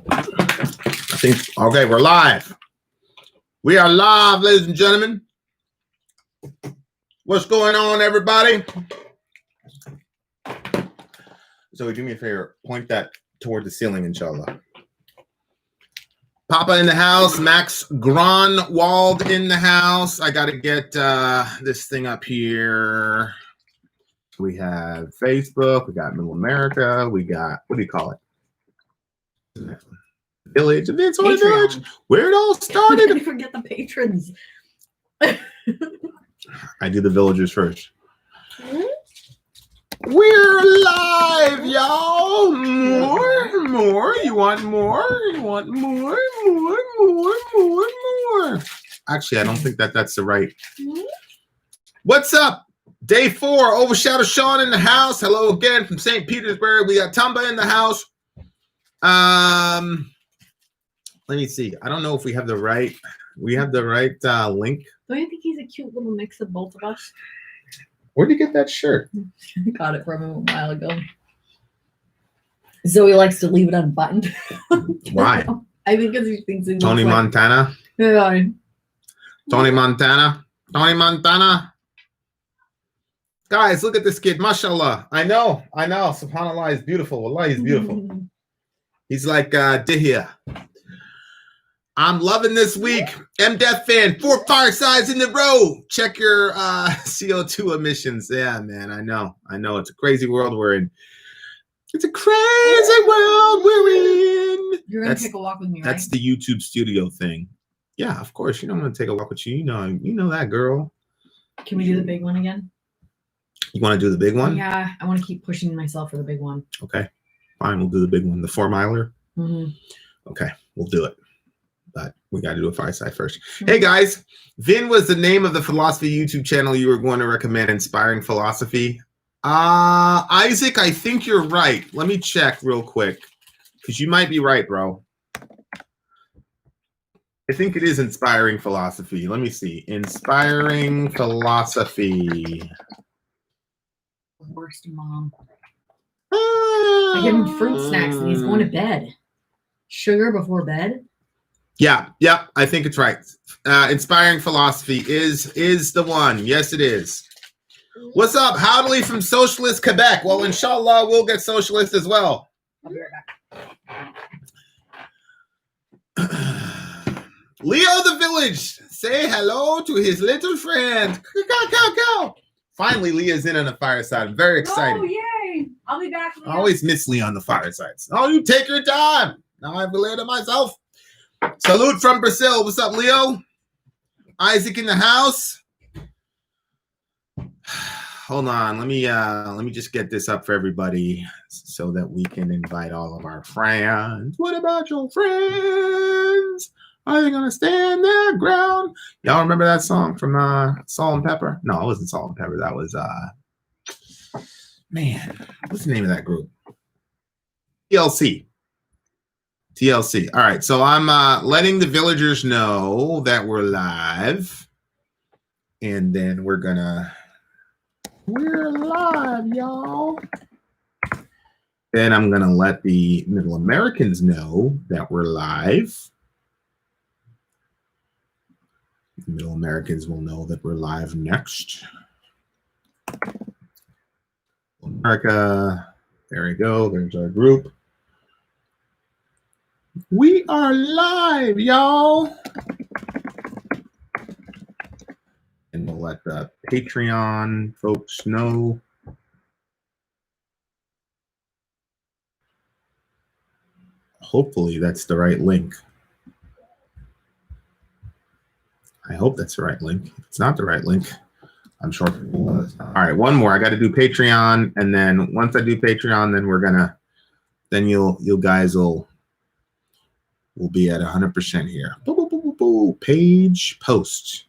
I think, okay, we're live. We are live, ladies and gentlemen. What's going on, everybody? So do me a favor, point that toward the ceiling, inshallah. Papa in the house, Max Gronwald in the house. I got to get this thing up here. We have Facebook, we got Middle America, we got, what do you call it? Village, Vin and Sori Village, where it all started. I forget the patrons. I do the villagers first. We're live, y'all. More. You want more? You want more? Actually, I don't think that's the right. What's up? Day 4, Overshadow Sean in the house. Hello again from St. Petersburg. We got Tamba in the house. Let me see. I don't know if we have the right. We have the right link. Don't you think he's a cute little mix of both of us? Where'd you get that shirt? I got it from him a while ago. Zoe likes to leave it unbuttoned. Why? I think because he thinks it's Tony Montana. Yeah. Tony Montana. Guys, look at this kid. MashaAllah. I know. SubhanAllah is beautiful. Allah is beautiful. He's like Dihya. I'm loving this week. MDeath fan, 4 firesides in a row. Check your CO2 emissions. Yeah, man, I know. It's a crazy world we're in. It's a crazy world we're in. You're going to take a walk with me, right? That's the YouTube studio thing. Yeah, of course. You know I'm going to take a walk with you. You know that, girl. Can we do the big one again? You want to do the big one? Yeah, I want to keep pushing myself for the big one. Okay, fine. We'll do the big one. The 4-miler? Mm-hmm. Okay, we'll do it. But we got to do a fireside first. Hey, guys. Vin was the name of the philosophy YouTube channel you were going to recommend, Inspiring Philosophy. Isaac, I think you're right. Let me check real quick, because you might be right, bro. I think it is Inspiring Philosophy. Let me see. Inspiring Philosophy. Worst mom. I give him fruit snacks and he's going to bed. Sugar before bed? Yeah, I think it's right. Inspiring Philosophy is the one. Yes, it is. What's up? Howdly from Socialist Quebec. Well, inshallah, we'll get socialist as well. I'll be right back. Leo the Village. Say hello to his little friend. Finally, Leah's in on the fireside. I'm very excited. Oh, yay. I'll be back. I always miss Leah on the firesides. Oh, you take your time. Now I've related myself. Salute from Brazil. What's up, Leo? Isaac in the house. Hold on. Let me just get this up for everybody so that we can invite all of our friends. What about your friends? Are they gonna stand their ground? Y'all remember that song from Salt and Pepper? No, it wasn't Salt and Pepper. That was man, what's the name of that group? TLC. All right, so I'm letting the villagers know that we're live, and then we're live, y'all. Then I'm gonna let the Middle Americans know that we're live. The Middle Americans will know that we're live next. America, there we go. There's our group. We are live, y'all. And we'll let the Patreon folks know. Hopefully that's the right link. I hope that's the right link. If it's not the right link, I'm sure. All right, one more. I got to do Patreon, and then once I do Patreon, then you guys will be at 100% here. Boo, boo, boo, boo, boo. Page post.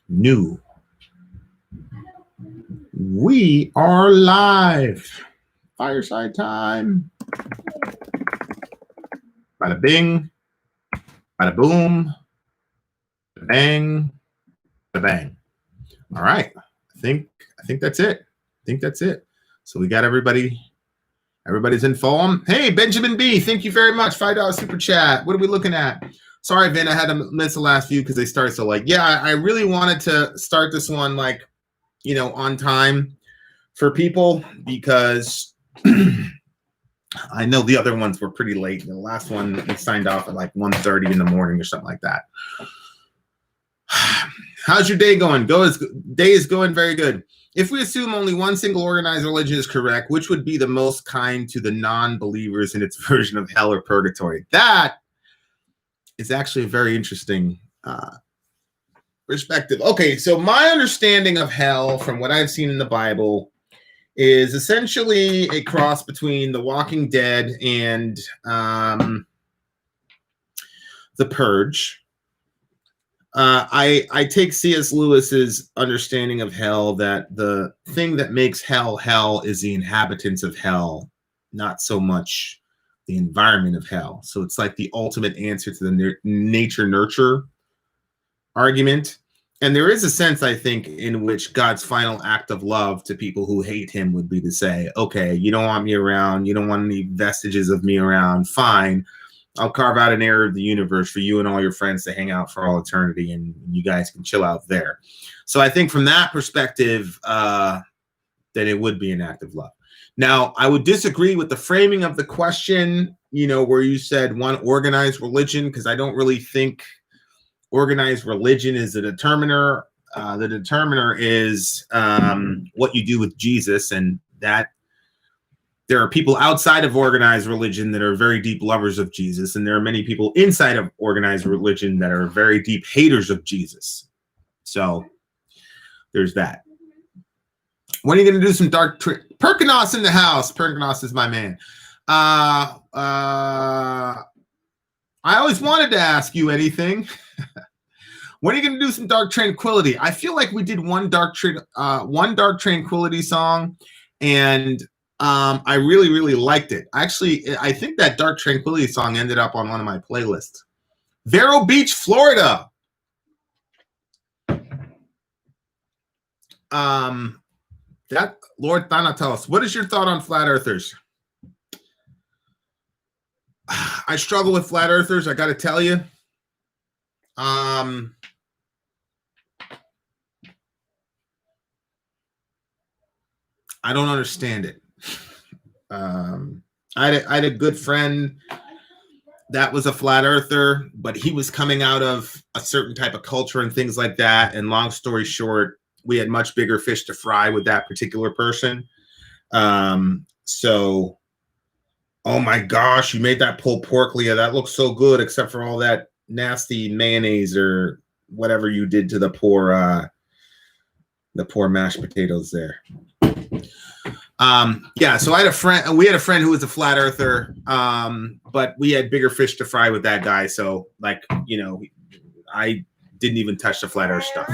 New. We are live. Fireside time. Bada bing. Bada boom. Bada bang. Bada bang. All right. I think that's it. So we got everybody Everybody's in form. Hey, Benjamin B, thank you very much. $5 super chat. What are we looking at? Sorry, Vin, I had to miss the last few because they started so late. Yeah, I really wanted to start this one like, on time for people because I know the other ones were pretty late. The last one we signed off at like 1:30 in the morning or something like that. How's your day going? Day is going very good. If we assume only one single organized religion is correct, which would be the most kind to the non-believers in its version of hell or purgatory? That is actually a very interesting perspective. Okay, so my understanding of hell from what I've seen in the Bible is essentially a cross between The Walking Dead and The Purge. I take C.S. Lewis's understanding of hell that the thing that makes hell is the inhabitants of hell, not so much the environment of hell. So it's like the ultimate answer to the nature-nurture argument. And there is a sense, I think, in which God's final act of love to people who hate him would be to say, okay, you don't want me around. You don't want any vestiges of me around. Fine. I'll carve out an area of the universe for you and all your friends to hang out for all eternity, and you guys can chill out there. So I think from that perspective, that it would be an act of love. Now, I would disagree with the framing of the question, where you said one organized religion, because I don't really think organized religion is the determiner. The determiner is what you do with Jesus, and that there are people outside of organized religion that are very deep lovers of Jesus, and there are many people inside of organized religion that are very deep haters of Jesus. So there's that. When are you going to do some dark Perkinos in the house? Perkinos is my man. I always wanted to ask you anything. When are you going to do some Dark Tranquility? I feel like we did one Dark Tranquility song, and I really, really liked it. Actually, I think that Dark Tranquility song ended up on one of my playlists. Vero Beach, Florida. That Lord Thanatos, what is your thought on flat earthers? I struggle with flat earthers, I got to tell you. I don't understand it. I had a good friend that was a flat earther, but he was coming out of a certain type of culture and things like that. And long story short, we had much bigger fish to fry with that particular person. So, oh my gosh, you made that pulled pork, Leah. That looks so good, except for all that nasty mayonnaise or whatever you did to the poor mashed potatoes there. Yeah, so we had a friend who was a flat earther, but we had bigger fish to fry with that guy. So I didn't even touch the flat earth stuff.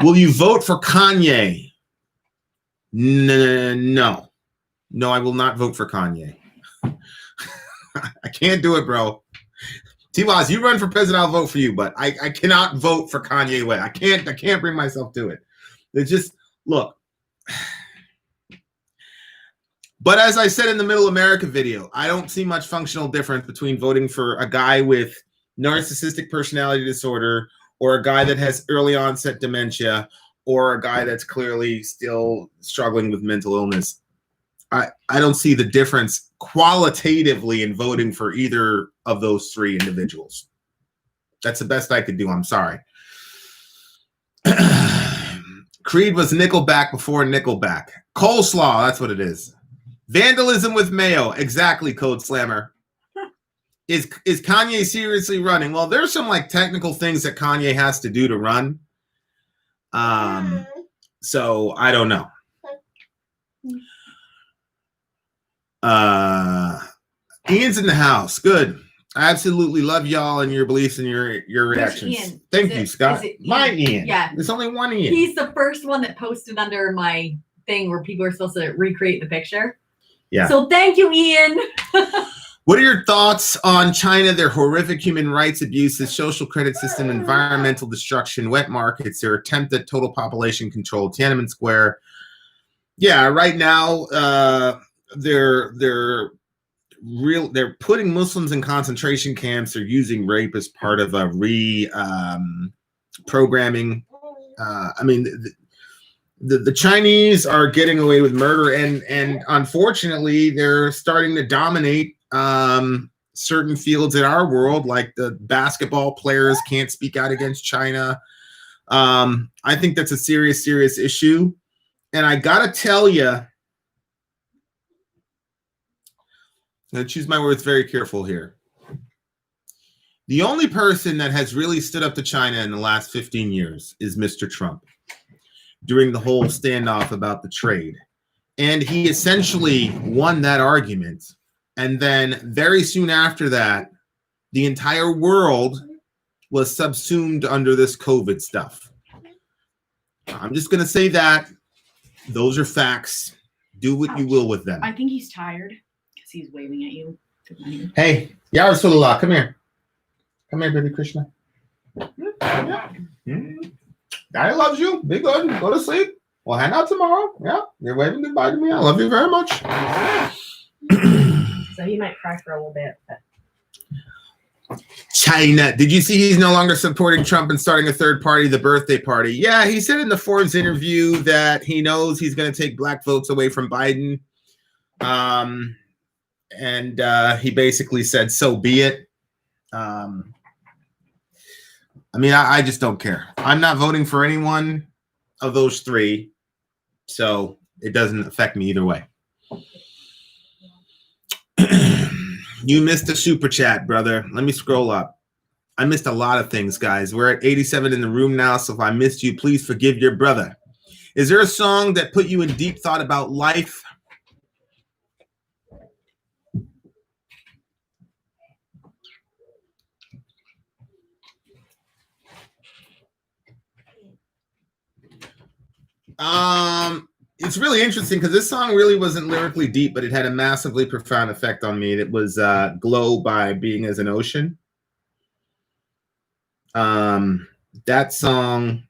Will you vote for Kanye? No, I will not vote for Kanye. I can't do it, bro. T-Waz, you run for president, I'll vote for you, but I cannot vote for Kanye West. I can't bring myself to it. It's just, look. But as I said in the Middle America video, I don't see much functional difference between voting for a guy with narcissistic personality disorder or a guy that has early onset dementia or a guy that's clearly still struggling with mental illness. I don't see the difference qualitatively in voting for either of those three individuals. That's the best I could do. I'm sorry. Creed was Nickelback before Nickelback. Coleslaw, that's what it is. Vandalism with mayo. Exactly, Code Slammer. Is Kanye seriously running? Well, there's some technical things that Kanye has to do to run. So I don't know. Ian's in the house. Good. I absolutely love y'all and your beliefs and your reactions. Ian? Thank you, Scott. My Ian. Yeah. There's only one Ian. He's the first one that posted under my thing where people are supposed to recreate the picture. Yeah. So thank you, Ian. What are your thoughts on China, their horrific human rights abuses, social credit system, environmental destruction, wet markets, their attempt at total population control, Tiananmen Square? Yeah, right now, they're putting Muslims in concentration camps. They're using rape as part of a programming. I mean, the Chinese are getting away with murder, and unfortunately, they're starting to dominate certain fields in our world, like the basketball players can't speak out against China. I think that's a serious issue, and I gotta tell you, I'm gonna choose my words very careful here. The only person that has really stood up to China in the last 15 years is Mr. Trump during the whole standoff about the trade. And he essentially won that argument. And then very soon after that, the entire world was subsumed under this COVID stuff. I'm just going to say that. Those are facts. Do what you will with them. I think he's tired because he's waving at you. Hey, Ya Rasulullah, come here. Come here, baby Krishna. Yeah. Daddy loves you. Be good. Go to sleep. We'll hang out tomorrow. Yeah. You're waving goodbye to me. I love you very much. So he might cry for a little bit. But... China. Did you see he's no longer supporting Trump and starting a third party, the birthday party? Yeah, he said in the Forbes interview that he knows he's going to take black votes away from Biden. And he basically said, so be it. I mean, I just don't care. I'm not voting for anyone of those three, so it doesn't affect me either way. You missed a super chat, brother. Let me scroll up. I missed a lot of things, guys. We're at 87 in the room now, so if I missed you, please forgive your brother. Is there a song that put you in deep thought about life? It's really interesting because this song really wasn't lyrically deep, but it had a massively profound effect on me. It was Glow by Being as an Ocean. That song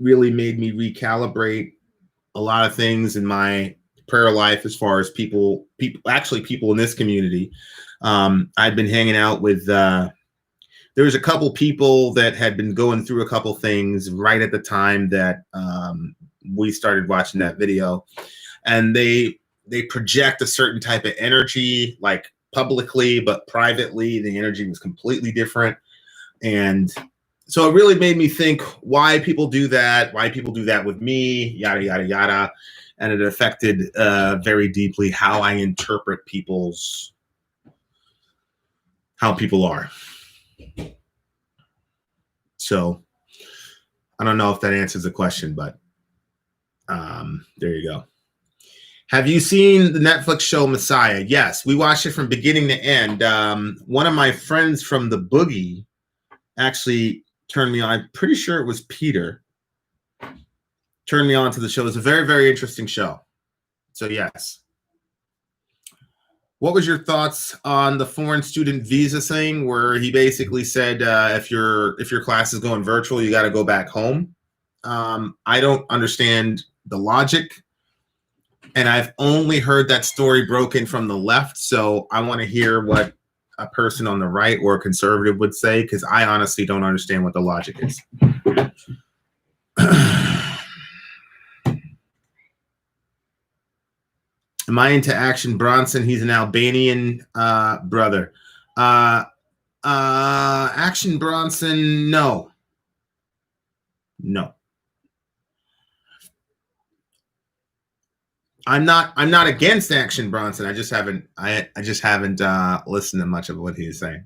really made me recalibrate a lot of things in my prayer life as far as people in this community. I've been hanging out with there was a couple people that had been going through a couple things right at the time that we started watching that video, and they project a certain type of energy, like publicly, but privately the energy was completely different. And so it really made me think why people do that with me, yada yada yada, and it affected very deeply how I interpret how people are. So I don't know if that answers the question, but there you go. Have you seen the Netflix show Messiah? Yes, we watched it from beginning to end. One of my friends from the Boogie actually turned me on. I'm pretty sure it was Peter. Turned me on to the show. It's a very, very interesting show. So yes. What was your thoughts on the foreign student visa thing, where he basically said if your class is going virtual, you got to go back home? I don't understand the logic, and I've only heard that story broken from the left. So I want to hear what a person on the right or a conservative would say, because I honestly don't understand what the logic is. Am I into Action Bronson? He's an Albanian brother. Action Bronson, no. I'm not against Action Bronson. I just haven't listened to much of what he's saying.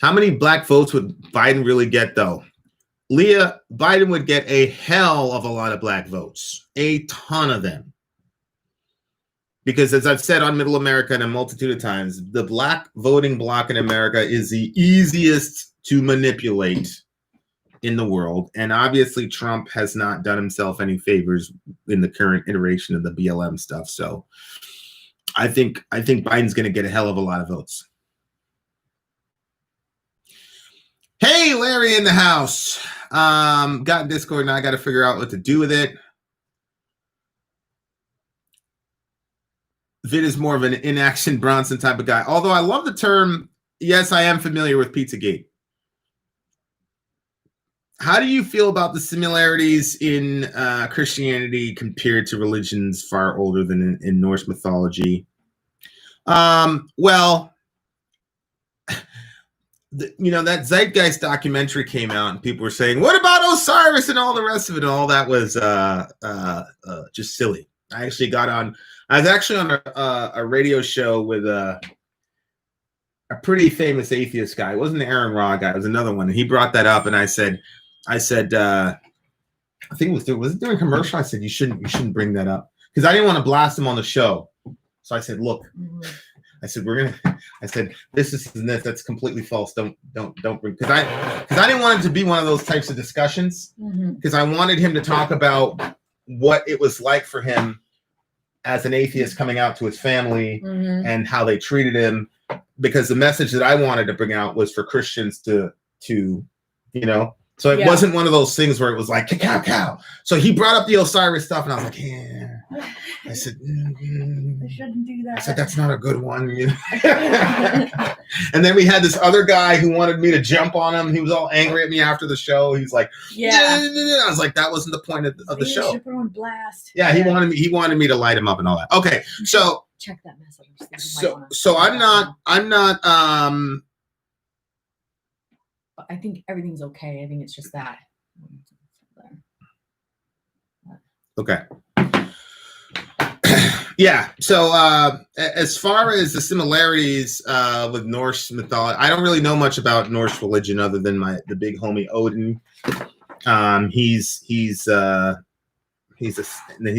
How many black votes would Biden really get, though? Leah, Biden would get a hell of a lot of black votes, a ton of them. Because as I've said on Middle America and a multitude of times, the black voting bloc in America is the easiest to manipulate in the world. And obviously Trump has not done himself any favors in the current iteration of the BLM stuff. So I think Biden's going to get a hell of a lot of votes. Hey, Larry in the house. Got Discord, now I got to figure out what to do with it. Vin is more of an inaction Bronson type of guy. Although I love the term, yes, I am familiar with Pizzagate. How do you feel about the similarities in Christianity compared to religions far older than in Norse mythology? Well, that Zeitgeist documentary came out and people were saying, what about Osiris and all the rest of it? And all that was just silly. I was actually on a radio show with a pretty famous atheist guy. It wasn't the Aaron Ra guy. It was another one. And he brought that up. And I said, I think was it during commercial? I said, you shouldn't bring that up. Because I didn't want to blast him on the show. So I said, look, I said, this is this. That's completely false. Don't bring, because I didn't want it to be one of those types of discussions, because I wanted him to talk about what it was like for him as an atheist coming out to his family and how they treated him, because the message that I wanted to bring out was for Christians to so it wasn't one of those things where it was like cow. So he brought up the Osiris stuff and I was like, yeah. I said, I shouldn't do that. I said, that's not a good one. And then we had this other guy who wanted me to jump on him. He was all angry at me after the show. He's like, I was like, that wasn't the point of the show. Should put on blast. Yeah, he wanted me to light him up and all that. Okay, so check that message. So I'm not I think everything's okay. I think it's just that. Okay. Yeah. So as far as the similarities with Norse mythology, I don't really know much about Norse religion other than the big homie Odin. He's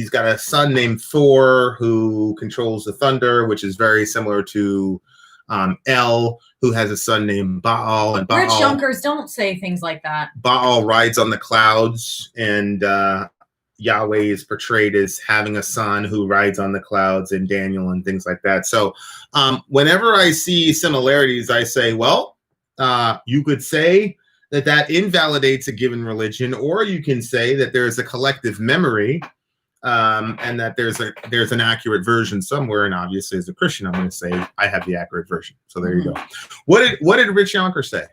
got a son named Thor who controls the thunder, which is very similar to El, who has a son named Baal. And Baal, Rich Junkers, don't say things like that. Baal rides on the clouds, and Yahweh is portrayed as having a son who rides on the clouds, and Daniel and things like that. So whenever I see similarities, I say, well, you could say that invalidates a given religion, or you can say that there's a collective memory, and that there's an accurate version somewhere. And obviously, as a Christian, I'm going to say I have the accurate version. So there you go. What did Rich Yonker say?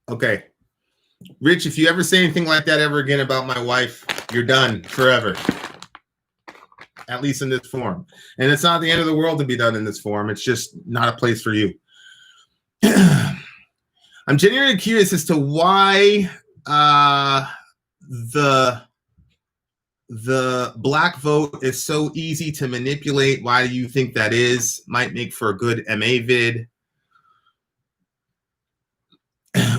Okay, Rich, if you ever say anything like that ever again about my wife, you're done forever. At least in this form. And it's not the end of the world to be done in this form. It's just not a place for you. I'm genuinely curious as to why the black vote is so easy to manipulate. Why do you think that is? Might make for a good MA vid.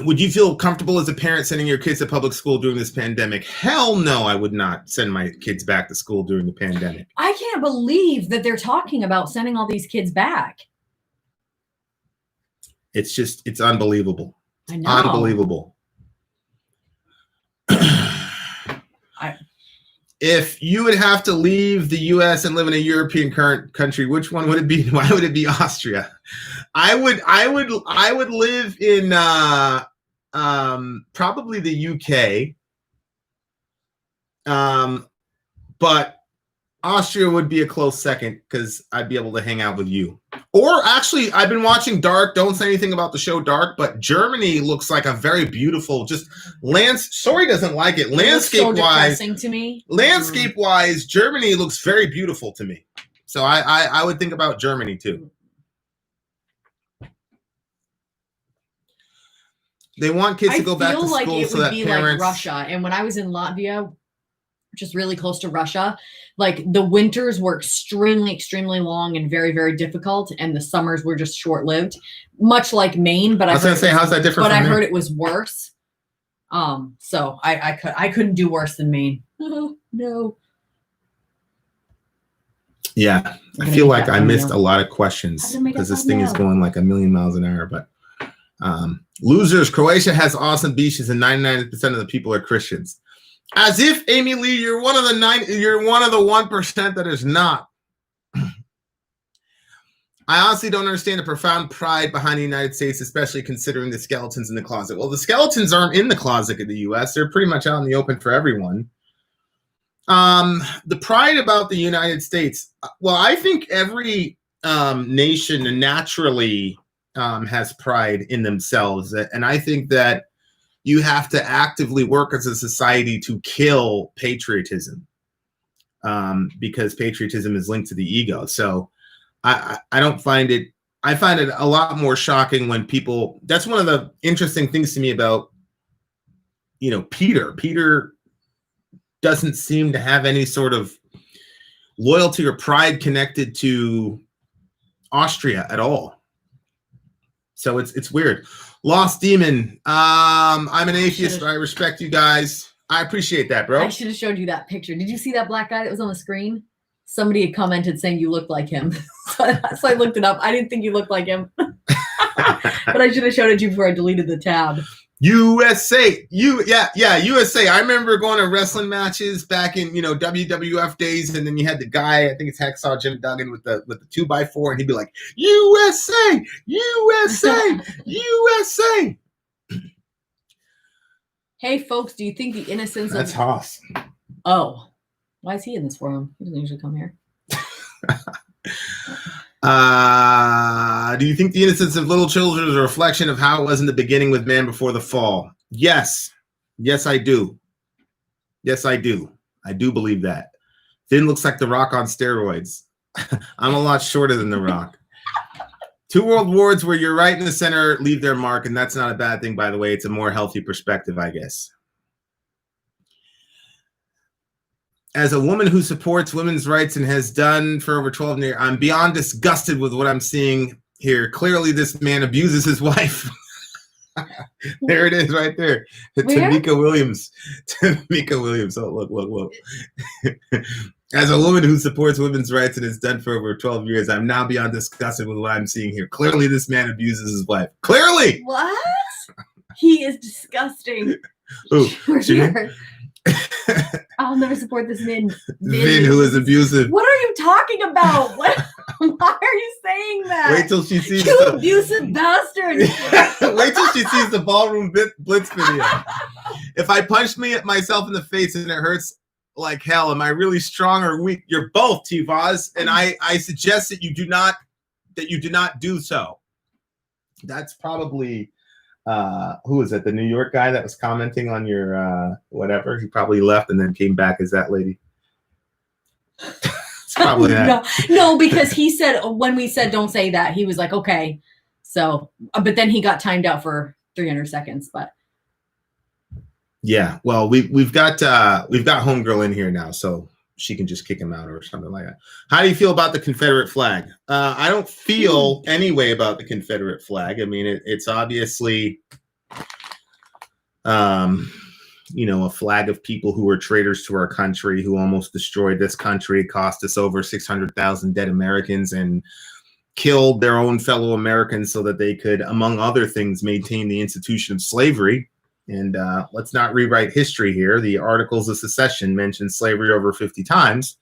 Would you feel comfortable as a parent sending your kids to public school during this pandemic? Hell no, I would not send my kids back to school during the pandemic. I can't believe that they're talking about sending all these kids back. It's unbelievable. I know. Unbelievable. If you would have to leave the U.S. and live in a European country, which one would it be? Why would it be Austria? I would live in probably the UK, but Austria would be a close second because I'd be able to hang out with you. Or actually, I've been watching Dark. Don't say anything about the show Dark, but Germany looks like a very beautiful, just Sori doesn't like it. Landscape-wise, so to me. Landscape-wise, Germany looks very beautiful to me. So I would think about Germany too. They want kids to go back to school, I feel like it so would that be parents... like Russia. And when I was in Latvia, which is really close to Russia, like the winters were extremely, extremely long and very, very difficult, and the summers were just short-lived, much like Maine. But I was going to say, how's that different? But I heard it was worse. So I couldn't do worse than Maine. No. Yeah, I feel like I missed a lot of questions because this thing is going like a million miles an hour. But losers, Croatia has awesome beaches, and 99% of the people are Christians. As if, Amy Lee, you're one of the 1% that is not. I honestly don't understand the profound pride behind the United States, especially considering the skeletons in the closet. Well, the skeletons aren't in the closet in the U.S. They're pretty much out in the open for everyone. The pride about the United States. Well, I think every nation naturally has pride in themselves. And I think that you have to actively work as a society to kill patriotism, because patriotism is linked to the ego. So I don't find it, I find it a lot more shocking when people, that's one of the interesting things to me about, you know, Peter doesn't seem to have any sort of loyalty or pride connected to Austria at all. So it's weird. Lost Demon. I'm an atheist, but I respect you guys. I appreciate that, bro. I should have showed you that picture. Did you see that black guy that was on the screen? Somebody had commented saying you looked like him. So I looked it up. I didn't think you looked like him. But I should have showed it to you before I deleted the tab. USA, USA. I remember going to wrestling matches back in, you know, WWF days, and then you had the guy, I think it's Hacksaw Jim Duggan with the 2x4, and he'd be like, USA, USA, USA. Hey, folks, do you think the innocence That's of... Haas. Oh, why is he in this forum? He doesn't usually come here. Do you think the innocence of little children is a reflection of how it was in the beginning with man before the fall? Yes. Yes, I do. Yes, I do. I do believe that. Finn looks like The Rock on steroids. I'm a lot shorter than The Rock. 2 world wars where you're right in the center leave their mark, and that's not a bad thing, by the way. It's a more healthy perspective, I guess. As a woman who supports women's rights and has done for over 12 years, I'm beyond disgusted with what I'm seeing here. Clearly, this man abuses his wife. There it is right there. Tamika Williams. Tamika Williams. Oh, look. As a woman who supports women's rights and has done for over 12 years, I'm now beyond disgusted with what I'm seeing here. Clearly, this man abuses his wife. Clearly! What? He is disgusting. Ooh, I'll never support this Vin. Vin, who is abusive. What are you talking about? Why are you saying that? Wait till she sees you abusive bastard. Wait till she sees the Ballroom Blitz video. If I punch myself in the face and it hurts like hell, am I really strong or weak? You're both, T-Vaz, and I suggest that you do not do so. That's probably who is it? The New York guy that was commenting on your whatever. He probably left and then came back as that lady. It's probably that. No, because he said when we said don't say that, he was like, okay. So, but then he got timed out for 300 seconds. But yeah, well, we've got homegirl in here now, so she can just kick him out or something like that. How do you feel about the Confederate flag? I don't feel any way about the Confederate flag. I mean, it's obviously, you know, a flag of people who were traitors to our country, who almost destroyed this country, cost us over 600,000 dead Americans, and killed their own fellow Americans so that they could, among other things, maintain the institution of slavery. And let's not rewrite history here. The Articles of Secession mention slavery over 50 times.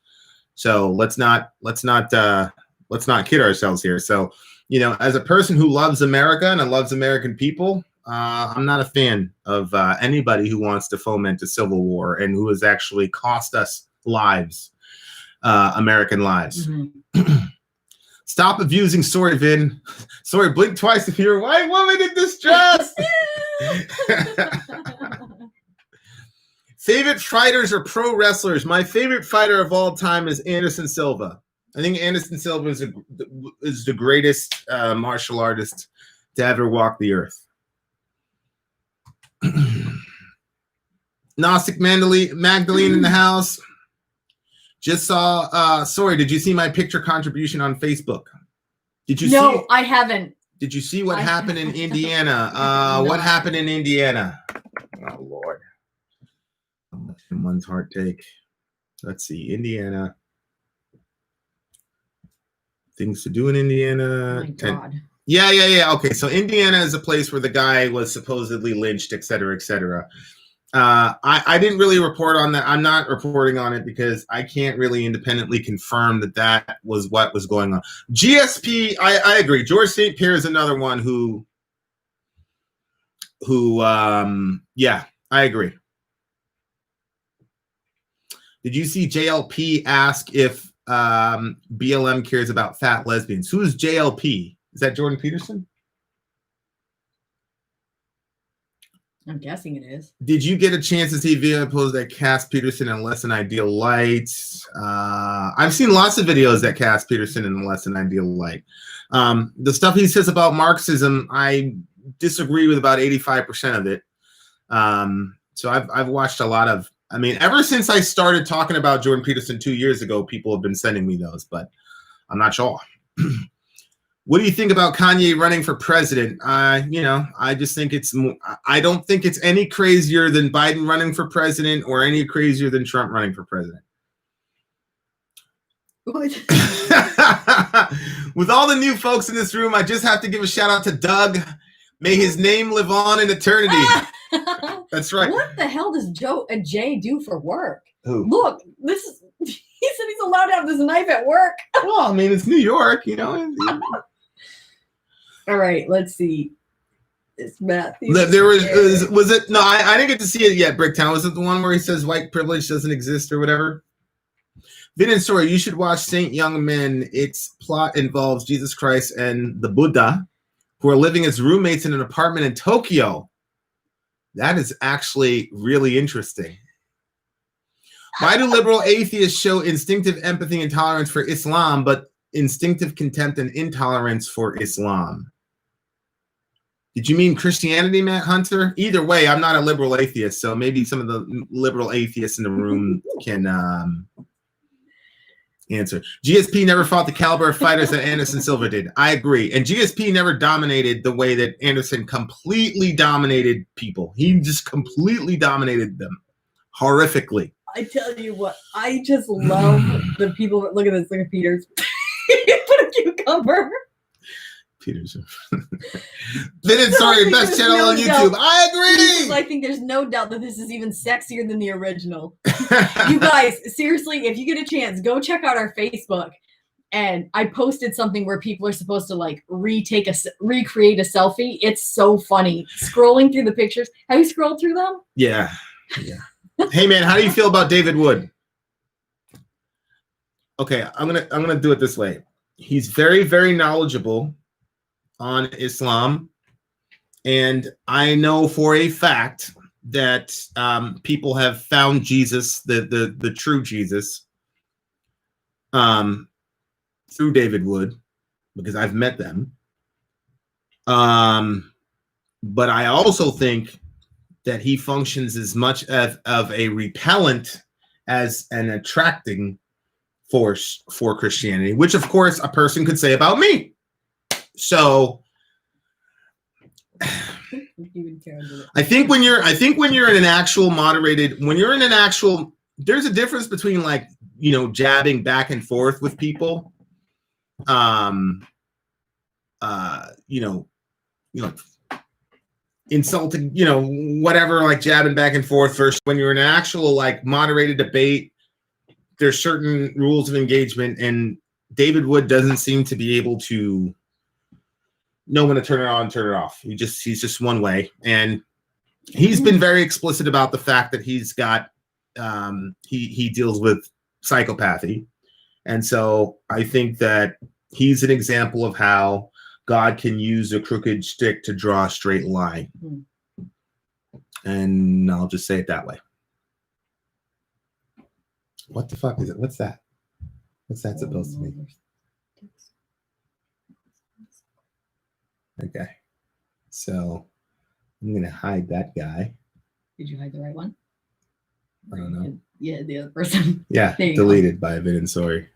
So let's not kid ourselves here. So, you know, as a person who loves America and loves American people, I'm not a fan of anybody who wants to foment a civil war and who has actually cost us lives, American lives. Mm-hmm. Stop abusing Sori, Vin. Sori, blink twice if you're a white woman in distress. Favorite fighters or pro wrestlers? My favorite fighter of all time is Anderson Silva. I think Anderson Silva is the greatest martial artist to ever walk the earth. Gnostic Magdalene in the house. Just saw, Sori, did you see my picture contribution on Facebook? Did you see? No, I haven't. Did you see what happened in Indiana? What happened in Indiana? Oh, Lord. One's heart take. Let's see. Indiana. Things to do in Indiana. Oh, my God. Yeah. Okay, so Indiana is a place where the guy was supposedly lynched, et cetera, et cetera. I didn't really report on that. I'm not reporting on it because I can't really independently confirm that was what was going on. GSP, I agree. George St. Pierre is another one who yeah, I agree. Did you see JLP ask if BLM cares about fat lesbians? Who is JLP? Is that Jordan Peterson? I'm guessing it is. Did you get a chance to see video posts that cast Peterson in less than ideal light? I've seen lots of videos that cast Peterson in less than ideal light. The stuff he says about Marxism, I disagree with about 85% of it. So I've watched a lot of, I mean, ever since I started talking about Jordan Peterson 2 years ago, people have been sending me those, but I'm not sure. What do you think about Kanye running for president? You know, I just think I don't think it's any crazier than Biden running for president or any crazier than Trump running for president. With all the new folks in this room, I just have to give a shout out to Doug. May his name live on in eternity. That's right. What the hell does Jay do for work? Who? Look, he said he's allowed to have this knife at work. Well, I mean, it's New York, you know. All right, let's see. It's Matthew. There was it? No, I didn't get to see it yet. Bricktown, was it the one where he says white privilege doesn't exist or whatever? Vin and Sori, you should watch Saint Young Men. Its plot involves Jesus Christ and the Buddha, who are living as roommates in an apartment in Tokyo. That is actually really interesting. Why do liberal atheists show instinctive empathy and tolerance for Islam, but instinctive contempt and intolerance for Islam? Did you mean Christianity, Matt Hunter? Either way, I'm not a liberal atheist, so maybe some of the liberal atheists in the room can answer. GSP never fought the caliber of fighters that Anderson Silva did. I agree. And GSP never dominated the way that Anderson completely dominated people. He just completely dominated them horrifically. I tell you what, I just love the people that look at this. Look at Peters. Put a cucumber. Peters. Vin and Sori, best channel on YouTube. Doubt. I agree. I think there's no doubt that this is even sexier than the original. You guys, seriously, if you get a chance, go check out our Facebook. And I posted something where people are supposed to like recreate a selfie. It's so funny. Scrolling through the pictures. Have you scrolled through them? Yeah. Hey man, how do you feel about David Wood? Okay, I'm gonna do it this way. He's very, very knowledgeable on Islam, and I know for a fact that people have found Jesus, the true Jesus, through David Wood, because I've met them. But I also think that he functions as much of a repellent as an attracting force for Christianity, which of course a person could say about me. So I think when you're in an actual moderated, there's a difference between like, you know, jabbing back and forth with people, you know, insulting, you know, whatever, like jabbing back and forth. First, when you're in an actual like moderated debate, there's certain rules of engagement, and David Wood doesn't seem to be able to know when to turn it on and turn it off. He's just one way, and he's been very explicit about the fact that he's got he deals with psychopathy, and so I think that he's an example of how God can use a crooked stick to draw a straight line. And I'll just say it that way. What the fuck is it? What's that? What's that supposed to be? Okay. So I'm going to hide that guy. Did you hide the right one? I don't know. Yeah, the other person. Yeah, deleted by Vin and Sori.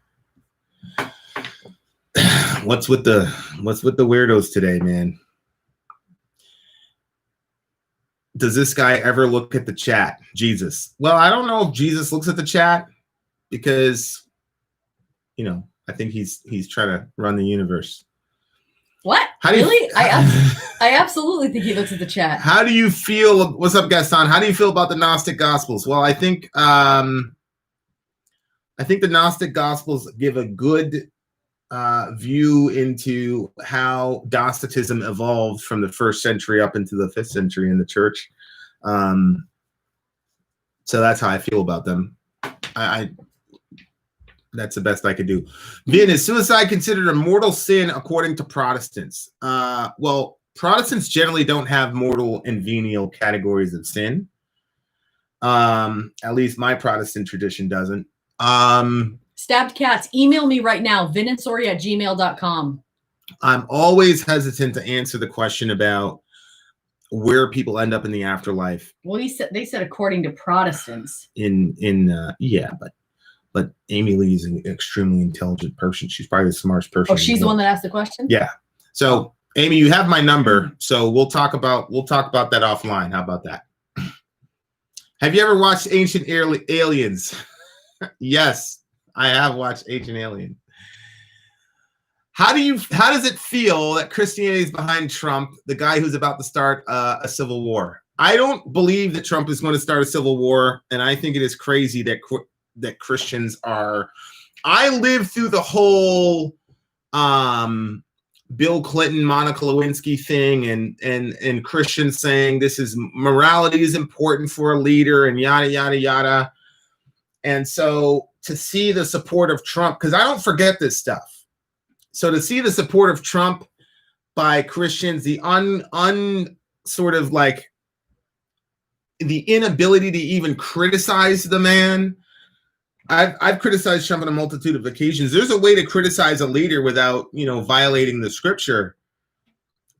What's with the weirdos today, man? Does this guy ever look at the chat? Jesus. Well, I don't know if Jesus looks at the chat because, you know, I think he's trying to run the universe. What? Really? I absolutely think he looks at the chat. How do you feel? What's up, Gaston? How do you feel about the Gnostic Gospels? Well, I think the Gnostic Gospels give a good view into how Docetism evolved from the 1st century up into the 5th century in the church. So that's how I feel about them. That's the best I could do. Vin, is suicide considered a mortal sin according to Protestants? Well, Protestants generally don't have mortal and venial categories of sin. At least my Protestant tradition doesn't. Stabbed Cats, email me right now, vinandsori@gmail.com. I'm always hesitant to answer the question about where people end up in the afterlife. Well, they said according to Protestants. Yeah, but Amy Lee is an extremely intelligent person. She's probably the smartest person. Oh, she's the one that asked the question? Yeah. So, Amy, you have my number. So we'll talk about that offline. How about that? Have you ever watched Ancient Aliens? Yes, I have watched Ancient Alien. How does it feel that Christianity is behind Trump, the guy who's about to start a civil war? I don't believe that Trump is going to start a civil war, and I think it is crazy that Christians are. I lived through the whole Bill Clinton, Monica Lewinsky thing, and Christians saying this is morality is important for a leader, and yada yada yada. And so to see the support of Trump, because I don't forget this stuff. So to see the support of Trump by Christians, the sort of like the inability to even criticize the man. I've criticized Trump on a multitude of occasions. There's a way to criticize a leader without, violating the scripture.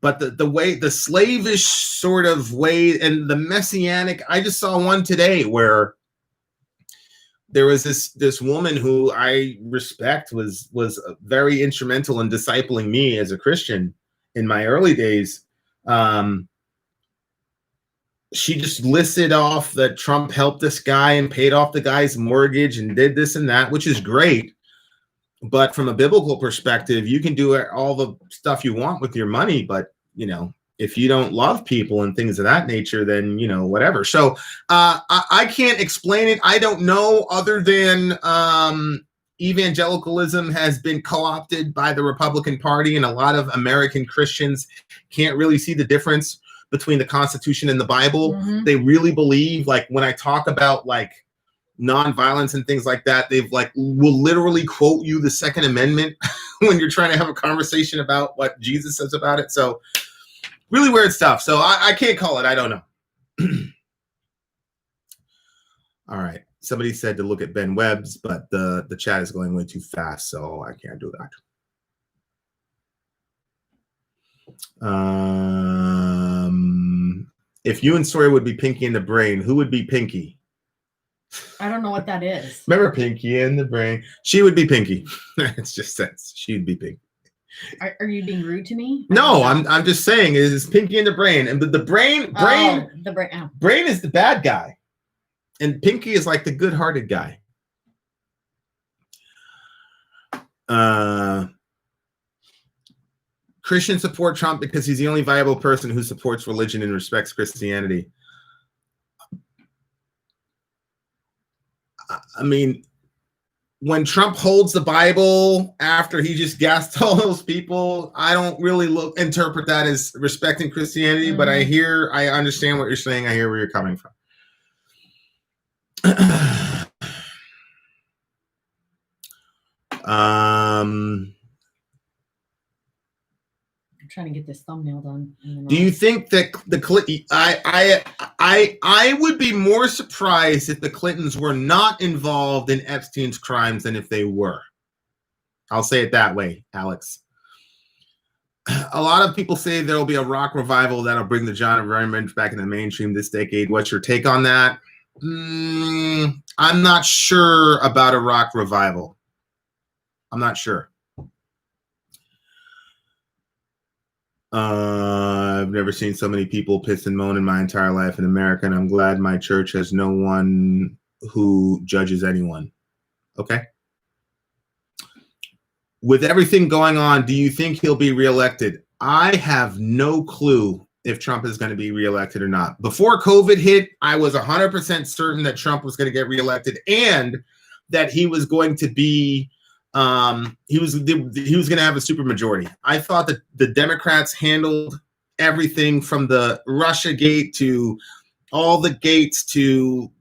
But the slavish sort of way and the messianic, I just saw one today where there was this woman who I respect was very instrumental in discipling me as a Christian in my early days. She just listed off that Trump helped this guy and paid off the guy's mortgage and did this and that, which is great. But from a biblical perspective, you can do all the stuff you want with your money, but if you don't love people and things of that nature, then whatever. So I can't explain it. I don't know, other than evangelicalism has been co-opted by the Republican Party, and a lot of American Christians can't really see the difference between the Constitution and the Bible. Mm-hmm. They really believe, like when I talk about like nonviolence and things like that, they've will literally quote you the Second Amendment when you're trying to have a conversation about what Jesus says about it. So really weird stuff. So I can't call it. I don't know. All right. Somebody said to look at Ben Webb's, but the chat is going way too fast, so I can't do that. If you and Sori would be Pinky in the Brain, who would be Pinky? I don't know what that is. Remember Pinky in the Brain? She would be Pinky. It's just sense. She'd be Pinky. Are you being rude to me? No, I'm just saying it is Pinky in the Brain, and the brain brain is the bad guy, and Pinky is like the good-hearted guy. Christians support Trump because he's the only viable person who supports religion and respects Christianity. I mean, when Trump holds the Bible after he just gassed all those people, I don't really interpret that as respecting Christianity, mm-hmm. But I understand what you're saying. I hear where you're coming from. I'm trying to get this thumbnail done. Do you think that I would be more surprised if the Clintons were not involved in Epstein's crimes than if they were? I'll say it that way, Alex. A lot of people say there will be a rock revival that'll bring the genre very much back in the mainstream this decade. What's your take on that? I'm not sure about a rock revival. I'm not sure. I've never seen so many people piss and moan in my entire life in America, and I'm glad my church has no one who judges anyone. Okay. With everything going on, do you think he'll be reelected? I have no clue if Trump is going to be reelected or not. Before COVID hit, I was 100% certain that Trump was going to get reelected and that he was going to be he was going to have a supermajority. I thought that the Democrats handled everything from the Russia gate to all the gates to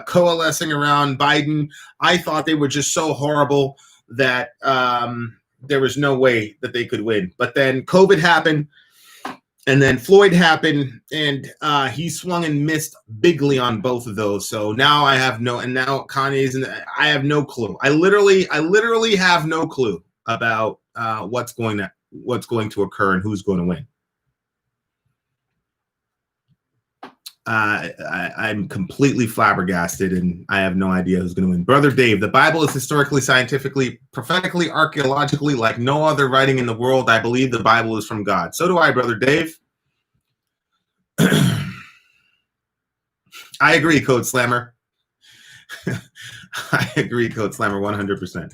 coalescing around Biden. I thought they were just so horrible that there was no way that they could win. But then COVID happened, and then Floyd happened, and he swung and missed bigly on both of those. So now I have no, and now Kanye's, and I have no clue. I literally have no clue about what's going to occur and who's going to win. I'm completely flabbergasted, and I have no idea who's going to win. Brother Dave, the Bible is historically, scientifically, prophetically, archaeologically like no other writing in the world. I believe the Bible is from God. So do I, Brother Dave. I agree, Code Slammer. I agree, Code Slammer, 100%.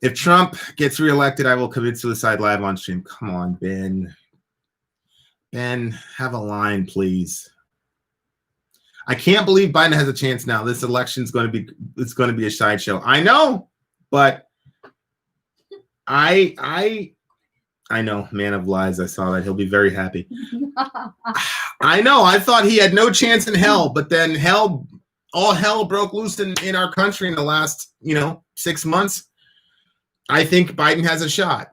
If Trump gets reelected, I will commit suicide live on stream. Come on, Ben. Ben, have a line, please. I can't believe Biden has a chance now. This election's going to be a sideshow. I know, but I know, man of lies. I saw that. He'll be very happy. I know. I thought he had no chance in hell, but then all hell broke loose in our country in the last, 6 months. I think Biden has a shot.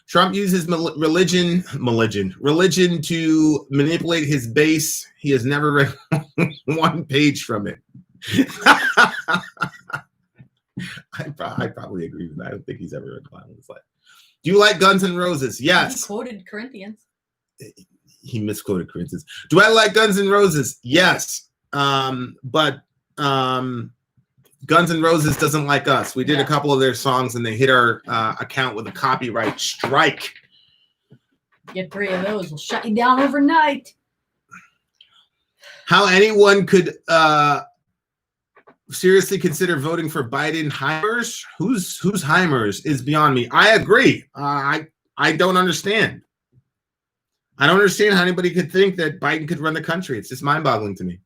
Trump uses religion to manipulate his base. He has never read one page from it. I probably agree with that. I don't think he's ever read the Bible in his life. Do you like Guns N' Roses? Yes. He quoted Corinthians. He misquoted Corinthians. Do I like Guns N' Roses? Yes. But Guns N' Roses doesn't like us. We did a couple of their songs and they hit our account with a copyright strike. Get 3 of those, we'll shut you down overnight. How anyone could seriously consider voting for Biden? Heimers? Who's Heimers is beyond me. I agree. I don't understand. I don't understand how anybody could think that Biden could run the country. It's just mind-boggling to me.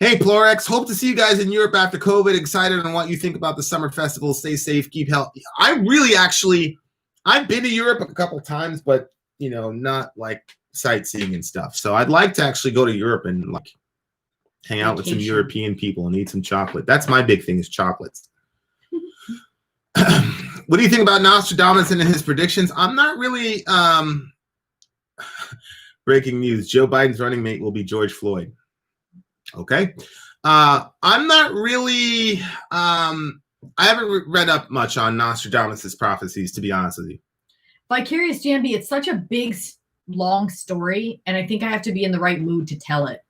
Hey, Plorex, hope to see you guys in Europe after COVID. Excited on what you think about the summer festival. Stay safe, keep healthy. I've been to Europe a couple times, but, not like sightseeing and stuff. So I'd like to actually go to Europe and like hang out with some European people and eat some chocolate. That's my big thing is chocolates. What do you think about Nostradamus and his predictions? I'm not really breaking news. Joe Biden's running mate will be George Floyd. Okay. I'm not really I haven't read up much on Nostradamus's prophecies, to be honest with you. Vicarious Jambi, it's such a big, long story, and I think I have to be in the right mood to tell it.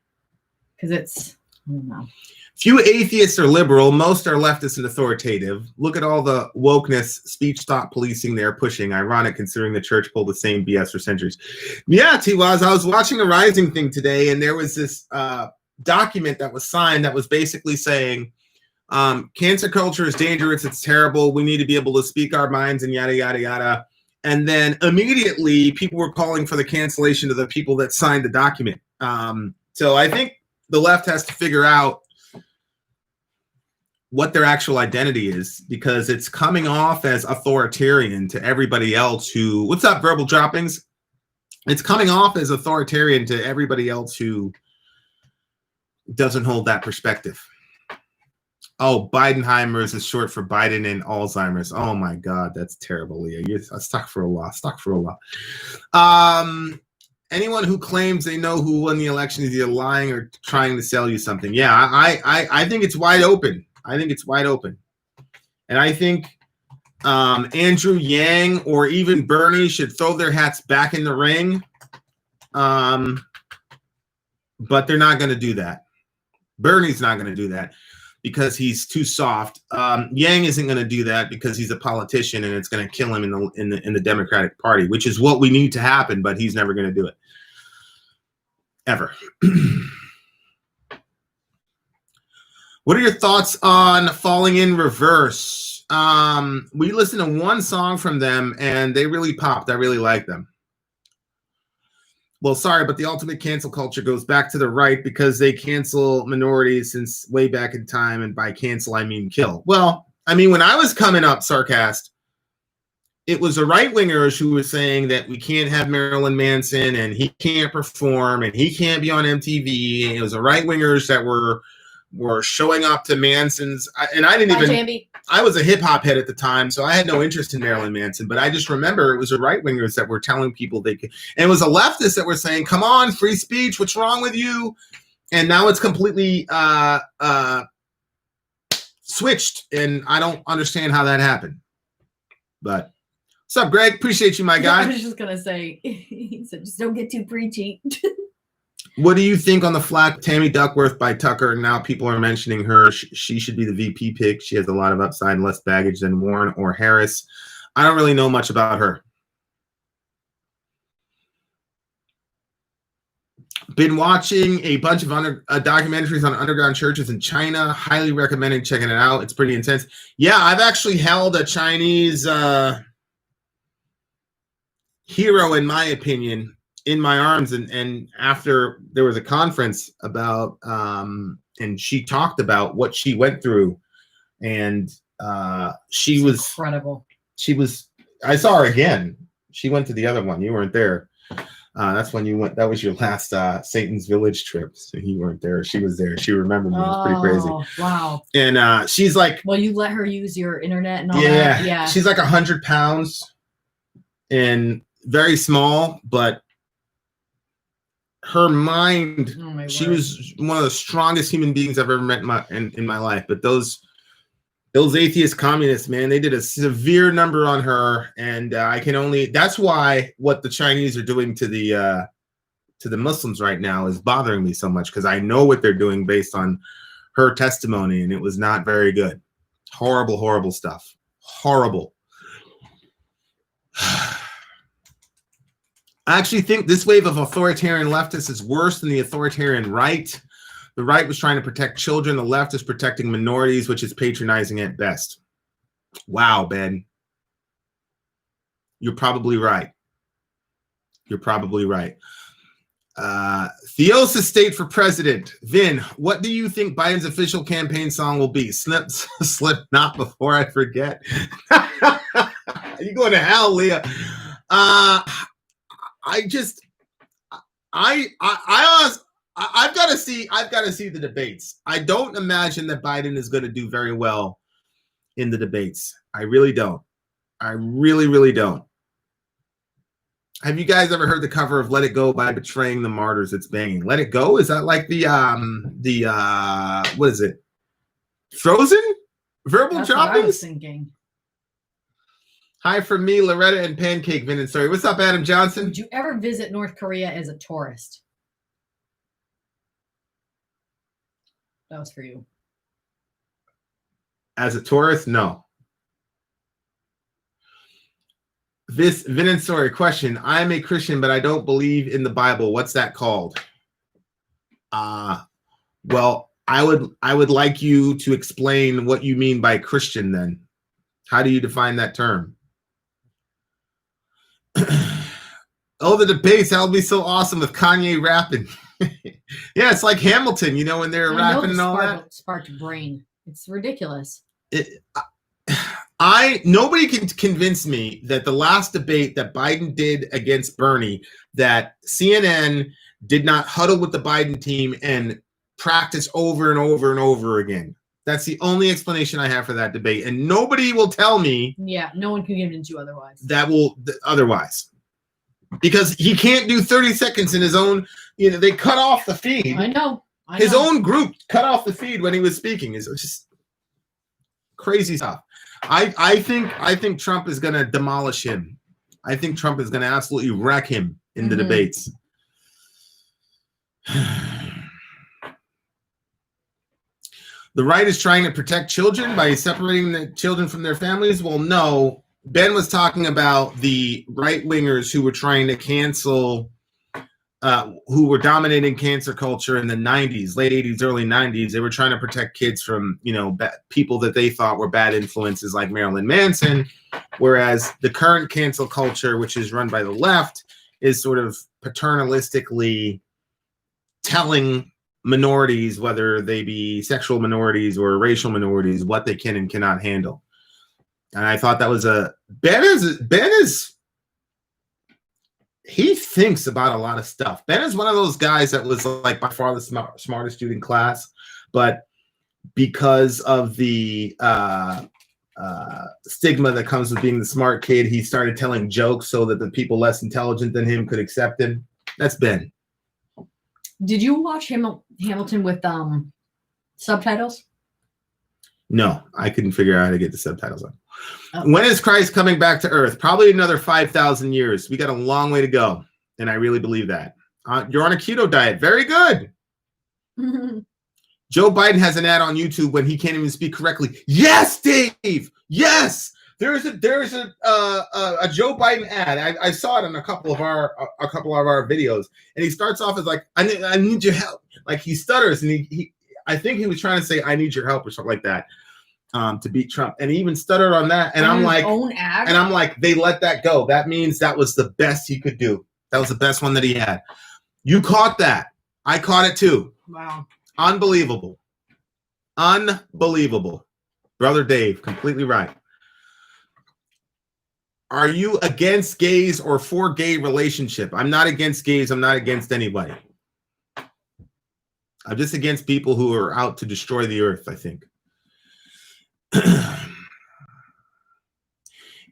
Because I don't know. Few atheists are liberal, most are leftist and authoritative. Look at all the wokeness, speech stop policing they're pushing. Ironic considering the church pulled the same BS for centuries. Yeah, T-Waz, I was watching a Rising thing today, and there was this document that was signed that was basically saying cancer culture is dangerous, it's terrible, we need to be able to speak our minds and yada yada yada. And then immediately people were calling for the cancellation of the people that signed the document. So I think the left has to figure out what their actual identity is, because it's coming off as authoritarian to everybody else who, what's up, verbal droppings? It's coming off as authoritarian to everybody else who doesn't hold that perspective. Oh, Bidenheimers is short for Biden and Alzheimer's. Oh my God, that's terrible, Leah. You're stuck for a while. Anyone who claims they know who won the election is either lying or trying to sell you something. Yeah, I think it's wide open. And I think Andrew Yang or even Bernie should throw their hats back in the ring. But they're not going to do that. Bernie's not going to do that because he's too soft. Yang isn't going to do that because he's a politician and it's going to kill him in the Democratic Party, which is what we need to happen, but he's never going to do it. Ever. What are your thoughts on falling in reverse? We listened to one song from them, and they really popped. I really like them. Well, sorry, but the ultimate cancel culture goes back to the right because they cancel minorities since way back in time, and by cancel, I mean kill. Well, I mean, when I was coming up, Sarcast, it was the right-wingers who were saying that we can't have Marilyn Manson, and he can't perform, and he can't be on MTV, and it was the right-wingers that were showing up to Manson's, and I didn't even... Jambi. I was a hip-hop head at the time, so I had no interest in Marilyn Manson, but I just remember it was the right-wingers that were telling people they could, and it was the leftists that were saying, come on, free speech, what's wrong with you? And now it's completely switched, and I don't understand how that happened. But what's up, Greg? Appreciate you, my guy. I was just going to say, he said, just don't get too preachy. What do you think on the flat Tammy Duckworth by Tucker? Now people are mentioning her. She should be the VP pick. She has a lot of upside and less baggage than Warren or Harris. I don't really know much about her. Been watching a bunch of documentaries on underground churches in China. Highly recommending checking it out. It's pretty intense. Yeah, I've actually held a Chinese hero, in my opinion, in my arms, and after there was a conference about and she talked about what she went through, and she was incredible. I saw her again. She went to the other one. You weren't there. That's when you went. That was your last Satan's Village trip. So you weren't there. She was there. She remembered me. It was pretty crazy. Wow. And she's like, well, you let her use your internet and all that. Yeah. She's like 100 pounds and very small, but her mind, she was one of the strongest human beings I've ever met in my life. But those atheist communists, man, they did a severe number on her, and that's why what the Chinese are doing to the Muslims right now is bothering me so much, because I know what they're doing based on her testimony, and it was not very good. Horrible stuff. Horrible. I actually think this wave of authoritarian leftists is worse than the authoritarian right. The right was trying to protect children. The left is protecting minorities, which is patronizing at best. Wow, Ben. You're probably right. You're probably right. Theosis State for president. Vin, what do you think Biden's official campaign song will be? Slip not before I forget. You going to hell, Leah. I've got to see the debates. I don't imagine that Biden is going to do very well in the debates. I really don't. I really don't. Have you guys ever heard the cover of Let It Go by Betraying the Martyrs? It's banging. Let It Go? Is that like the what is it? Frozen? Verbal That's droppings? what I was thinking. Hi from me, Loretta and Pancake, Vin and Sori. What's up, Adam Johnson? Would you ever visit North Korea as a tourist? That was for you. As a tourist, no. This Vin and Sori question. I am a Christian, but I don't believe in the Bible. What's that called? Well, I would like you to explain what you mean by Christian then. How do you define that term? Oh, the debates, that'll be so awesome with Kanye rapping. Yeah, it's like Hamilton, you know, when they're rapping and all that. Sparked brain. It's ridiculous. Nobody can convince me that the last debate that Biden did against Bernie, that CNN did not huddle with the Biden team and practice over and over and over again. That's the only explanation I have for that debate. And nobody will tell me. Yeah, no one can convince you otherwise. Otherwise. Because he can't do 30 seconds in his own, you know, they cut off the feed. I know. His own group cut off the feed when he was speaking. It's just crazy stuff. I think Trump is going to demolish him. I think Trump is going to absolutely wreck him in the debates. The right is trying to protect children by separating the children from their families. Well, no. Ben was talking about the right-wingers who were trying to cancel who were dominating cancer culture in the 90s, late 80s, early 90s. They were trying to protect kids from, people that they thought were bad influences like Marilyn Manson, whereas the current cancel culture, which is run by the left, is sort of paternalistically telling minorities, whether they be sexual minorities or racial minorities, what they can and cannot handle. And I thought that was Ben is he thinks about a lot of stuff. Ben is one of those guys that was like by far the smartest dude in class, but because of the stigma that comes with being the smart kid, he started telling jokes so that the people less intelligent than him could accept him. That's Ben. Did you watch Hamilton with subtitles? No, I couldn't figure out how to get the subtitles on. Oh. When is Christ coming back to earth? Probably another 5,000 years. We got a long way to go. And I really believe that. You're on a keto diet. Very good. Joe Biden has an ad on YouTube when he can't even speak correctly. Yes, Dave. Yes. There's a Joe Biden ad. I saw it in a couple of our videos. And he starts off as like, I need your help. Like he stutters and he I think he was trying to say, I need your help or something like that. To beat Trump, and he even stuttered on that. And I'm like, own ad? And I'm like, they let that go. That means that was the best he could do. That was the best one that he had. You caught that. I caught it too. Wow. Unbelievable. Unbelievable. Brother Dave, completely right. Are you against gays or for gay relationship? I'm not against gays. I'm not against anybody. I'm just against people who are out to destroy the earth, I think.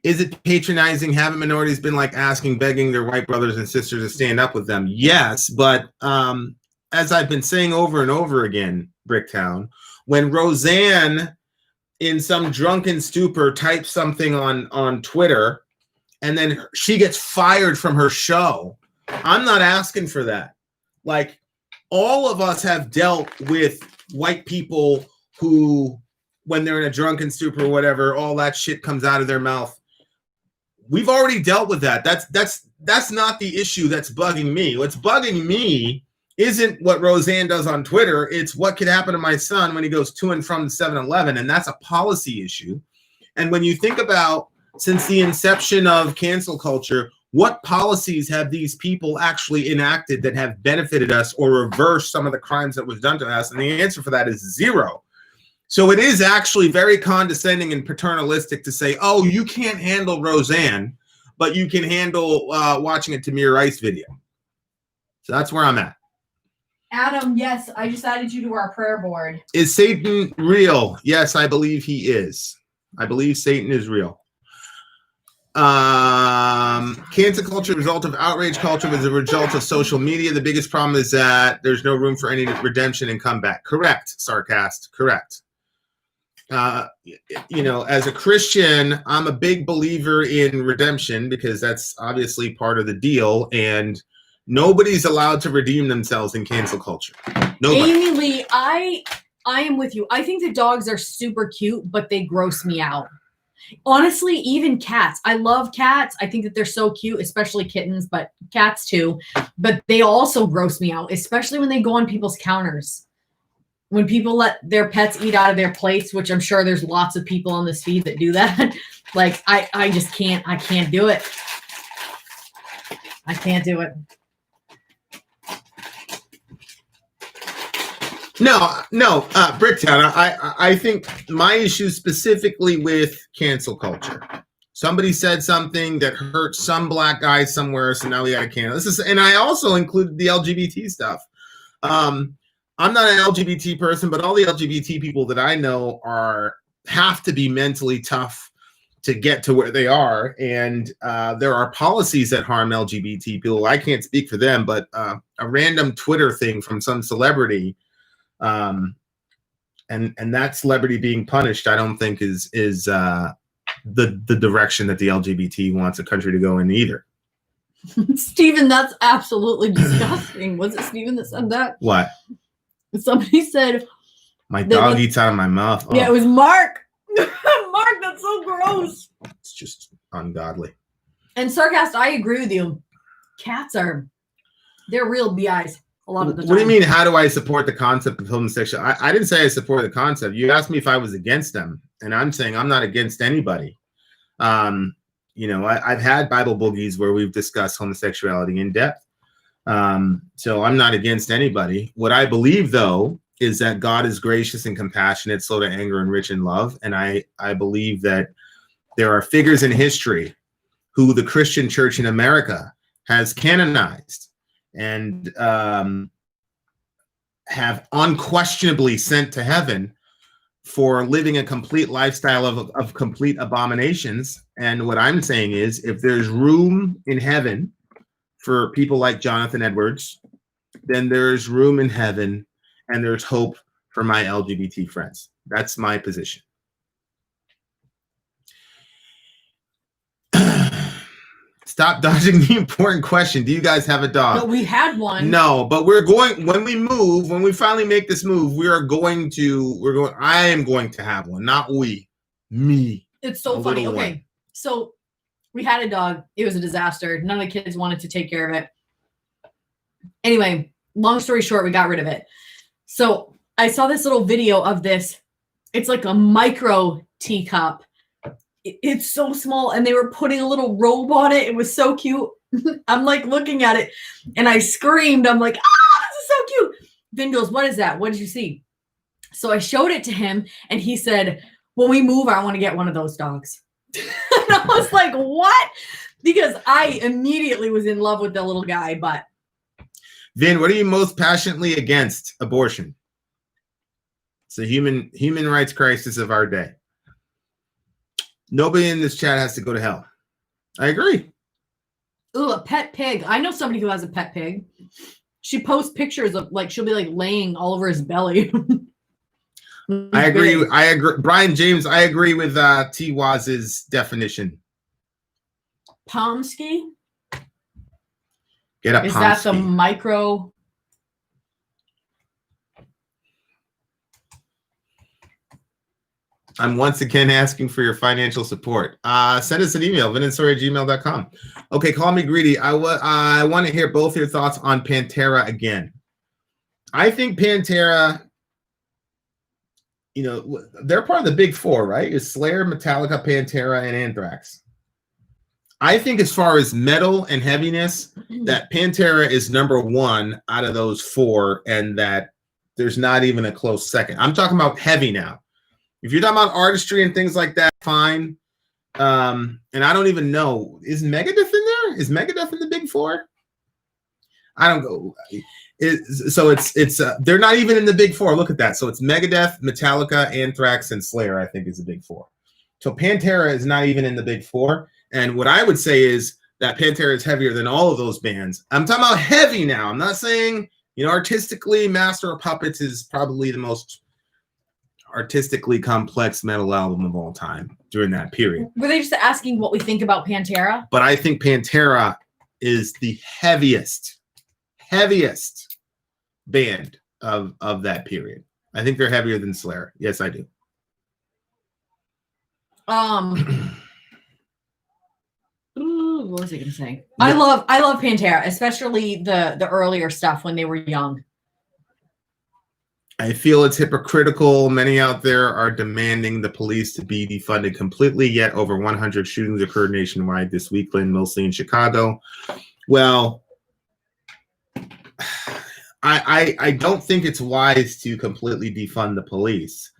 Is it patronizing? Haven't minorities been like begging their white brothers and sisters to stand up with them? Yes, but as I've been saying over and over again, Bricktown, when Roseanne in some drunken stupor types something on Twitter and then she gets fired from her show, I'm not asking for that. Like, all of us have dealt with white people who, when they're in a drunken stupor or whatever, all that shit comes out of their mouth. We've already dealt with that. That's not the issue that's bugging me. What's bugging me isn't what Roseanne does on Twitter. It's what could happen to my son when he goes to and from the 7-Eleven, and that's a policy issue. And when you think about, since the inception of cancel culture, what policies have these people actually enacted that have benefited us or reversed some of the crimes that was done to us? And the answer for that is zero. So it is actually very condescending and paternalistic to say, oh, you can't handle Roseanne, but you can handle watching a Tamir Rice video. So that's where I'm at. Adam, yes, I just added you to our prayer board. Is Satan real? Yes, I believe he is. I believe Satan is real. Cancel culture, result of outrage culture, was a result of social media. The biggest problem is that there's no room for any redemption and comeback. Correct, Sarcast. Correct. As a Christian, I'm a big believer in redemption because that's obviously part of the deal. And nobody's allowed to redeem themselves in cancel culture. Nobody. Amy Lee, I am with you. I think the dogs are super cute, but they gross me out. Honestly, even cats. I love cats. I think that they're so cute, especially kittens, but cats too. But they also gross me out, especially when they go on people's counters. When people let their pets eat out of their plates, which I'm sure there's lots of people on this feed that do that. Like, I just can't. I can't do it. I can't do it. No, Bricktown. I think my issue specifically with cancel culture. Somebody said something that hurt some black guy somewhere, so now we got to cancel. And I also included the LGBT stuff. I'm not an LGBT person, but all the LGBT people that I know have to be mentally tough to get to where they are. And there are policies that harm LGBT people. I can't speak for them, but a random Twitter thing from some celebrity, and that celebrity being punished, I don't think is the direction that the LGBT wants a country to go in either. Stephen, that's absolutely disgusting. Was it Stephen that said that? What? Somebody said my dog eats out of my mouth. Oh. Yeah, it was Mark. Mark, that's so gross. It's just ungodly. And Sarcast, I agree with you. Cats are They're real BIs a lot of the time. What do you mean? How do I support the concept of homosexuality? I didn't say I support the concept. You asked me if I was against them, and I'm saying I'm not against anybody. I've had Bible boogies where we've discussed homosexuality in depth. So I'm not against anybody. What I believe, though, is that God is gracious and compassionate, slow to anger, and rich in love. And I believe that there are figures in history who the Christian church in America has canonized and have unquestionably sent to heaven for living a complete lifestyle of complete abominations. And what I'm saying is, if there's room in heaven for people like Jonathan Edwards, then there's room in heaven and there's hope for my LGBT friends. That's my position. Stop dodging the important question. Do you guys have a dog? No, we had one. No, but we're going, when we finally make this move, I am going to have one, not me. It's so funny. Okay. So we had a dog. It was a disaster. None of the kids wanted to take care of it. Anyway, long story short, we got rid of it. So I saw this little video of this. It's like a micro teacup. It's so small, and they were putting a little robe on it. It was so cute. I'm like looking at it, and I screamed. I'm like, this is so cute. Vin goes, what is that? What did you see? So I showed it to him, and he said, when we move, I want to get one of those dogs. And I was like, what? Because I immediately was in love with the little guy. But Vin, what are you most passionately against? Abortion. It's a human rights crisis of our day. Nobody in this chat has to go to hell. I agree. Ooh, a pet pig. I know somebody who has a pet pig. She posts pictures of, like, she'll be like laying all over his belly. I agree. Brian James, I agree with T. Waz's definition. Pomsky? Get a Pomsky. Is that the micro? I'm once again asking for your financial support. Send us an email, vinandsori@gmail.com. Okay, call me greedy. I want to hear both your thoughts on Pantera again. I think Pantera, they're part of the big four, right? It's Slayer, Metallica, Pantera, and Anthrax. I think as far as metal and heaviness, that Pantera is number one out of those four, and that there's not even a close second. I'm talking about heavy now. If you're talking about artistry and things like that, fine. And I don't even know, is Megadeth in there? Is Megadeth in the big four? I don't go. They're not even in the big four. Look at that. So it's Megadeth, Metallica, Anthrax, and Slayer, I think, is the big four. So Pantera is not even in the big four. And what I would say is that Pantera is heavier than all of those bands. I'm talking about heavy now. I'm not saying, artistically, Master of Puppets is probably the most artistically complex metal album of all time during that period. Were they just asking what we think about Pantera? But I think Pantera is the heaviest band of that period. I think they're heavier than Slayer. Yes, I do. What was I gonna say? I love Pantera, especially the earlier stuff when they were young. I feel it's hypocritical. Many out there are demanding the police to be defunded completely, yet over 100 shootings occurred nationwide this weekend, mostly in Chicago. Well, I don't think it's wise to completely defund the police.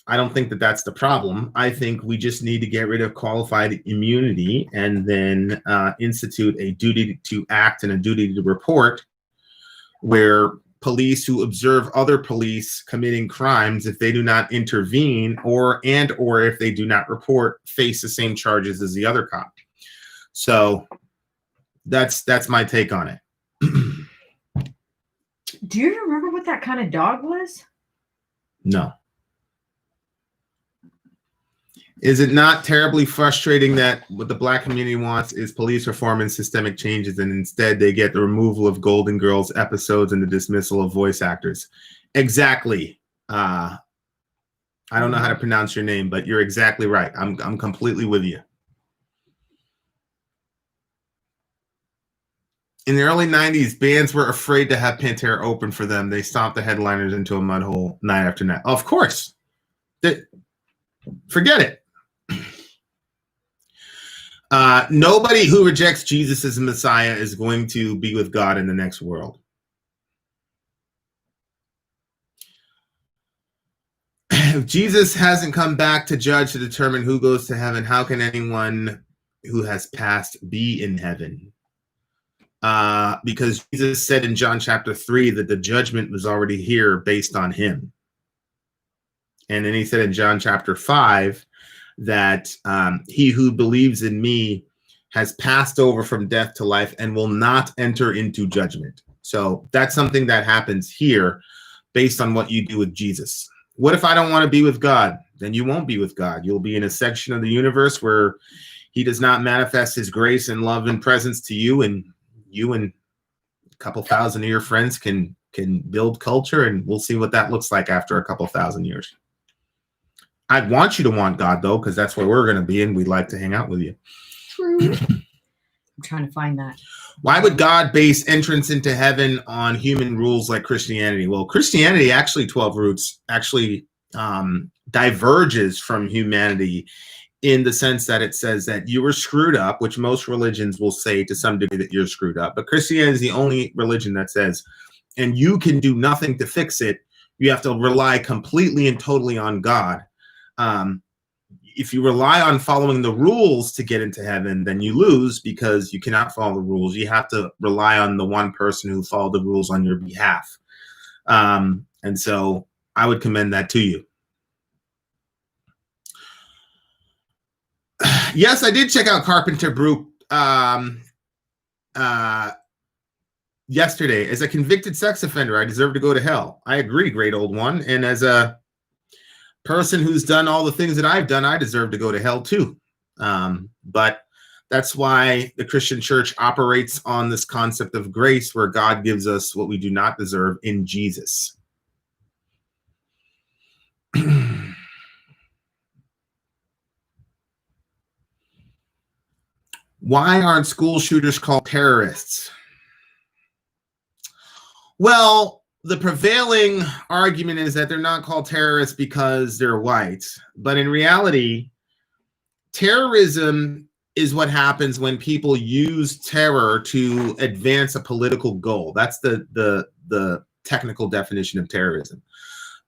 I don't think that that's the problem. I think we just need to get rid of qualified immunity and then institute a duty to act and a duty to report, where police who observe other police committing crimes, if they do not intervene or if they do not report, face the same charges as the other cop. So that's my take on it. Do you remember what that kind of dog was? No. Is it not terribly frustrating that what the Black community wants is police reform and systemic changes, and instead they get the removal of Golden Girls episodes and the dismissal of voice actors? Exactly. I don't know how to pronounce your name, but you're exactly right. I'm completely with you. In the early 90s, bands were afraid to have Pantera open for them. They stomped the headliners into a mud hole night after night. Of course. Forget it. Nobody who rejects Jesus as a Messiah is going to be with God in the next world. If Jesus hasn't come back to judge, to determine who goes to heaven, how can anyone who has passed be in heaven? Because Jesus said in John chapter 3 that the judgment was already here based on him. And then he said in John chapter 5 that he who believes in me has passed over from death to life and will not enter into judgment. So that's something that happens here based on what you do with Jesus. What if I don't want to be with God? Then you won't be with God. You'll be in a section of the universe where he does not manifest his grace and love and presence to you, and you and a couple thousand of your friends can build culture, and we'll see what that looks like after a couple thousand years. I'd want you to want God, though, because that's where we're going to be, and we'd like to hang out with you. True. I'm trying to find that. Why would God base entrance into heaven on human rules like Christianity? Well, Christianity, actually 12 Roots, actually diverges from humanity in the sense that it says that you were screwed up, which most religions will say to some degree that you're screwed up. But Christianity is the only religion that says, and you can do nothing to fix it. You have to rely completely and totally on God. If you rely on following the rules to get into heaven, then you lose because you cannot follow the rules. You have to rely on the one person who followed the rules on your behalf. And so I would commend that to you. Yes, I did check out Carpenter Brute yesterday. As a convicted sex offender, I deserve to go to hell. I agree, great old one. And as a person who's done all the things that I've done, I deserve to go to hell too. But that's why the Christian church operates on this concept of grace, where God gives us what we do not deserve in Jesus. Why aren't school shooters called terrorists? Well, the prevailing argument is that they're not called terrorists because they're white. But in reality, terrorism is what happens when people use terror to advance a political goal. That's the technical definition of terrorism.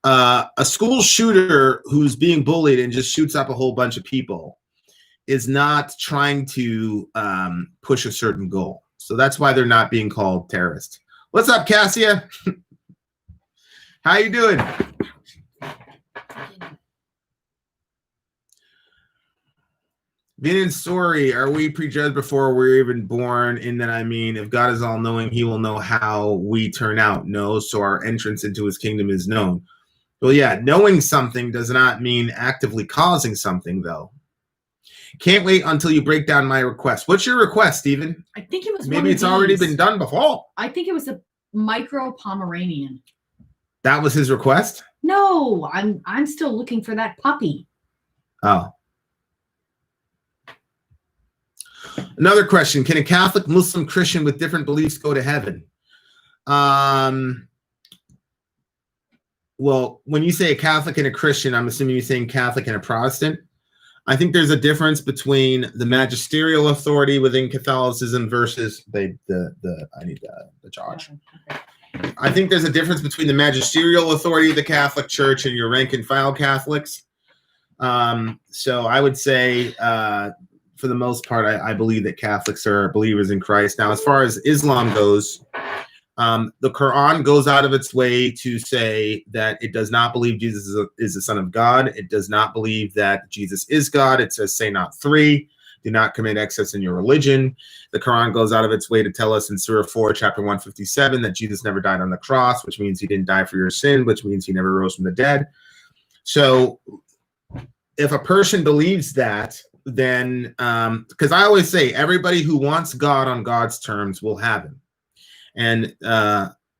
A school shooter who's being bullied and just shoots up a whole bunch of people is not trying to push a certain goal. So that's why they're not being called terrorists. What's up, Cassia? How you doing? Vin and Sori, are we prejudged before we're even born? In that, I mean, if God is all-knowing, he will know how we turn out. No, so our entrance into his kingdom is known. Well, yeah, knowing something does not mean actively causing something, though. Can't wait until you break down my request. What's your request, Stephen? I think it was maybe it's already been done before. I think it was a micro Pomeranian. That was his request? No, I'm still looking for that puppy. Oh. Another question. Can a Catholic, Muslim, Christian with different beliefs go to heaven? Well, when you say a Catholic and a Christian, I'm assuming you're saying Catholic and a Protestant. I think there's a difference between the magisterial authority within Catholicism versus I need the charge. Okay. I think there's a difference between the magisterial authority of the Catholic Church and your rank and file Catholics. So I would say, for the most part, I believe that Catholics are believers in Christ. Now, as far as Islam goes, the Quran goes out of its way to say that it does not believe Jesus is the Son of God. It does not believe that Jesus is God. It says, say not three. Do not commit excess in your religion. The Quran goes out of its way to tell us in Surah 4, chapter 157, that Jesus never died on the cross, which means he didn't die for your sin, which means he never rose from the dead. So if a person believes that, then, because I always say everybody who wants God on God's terms will have him. And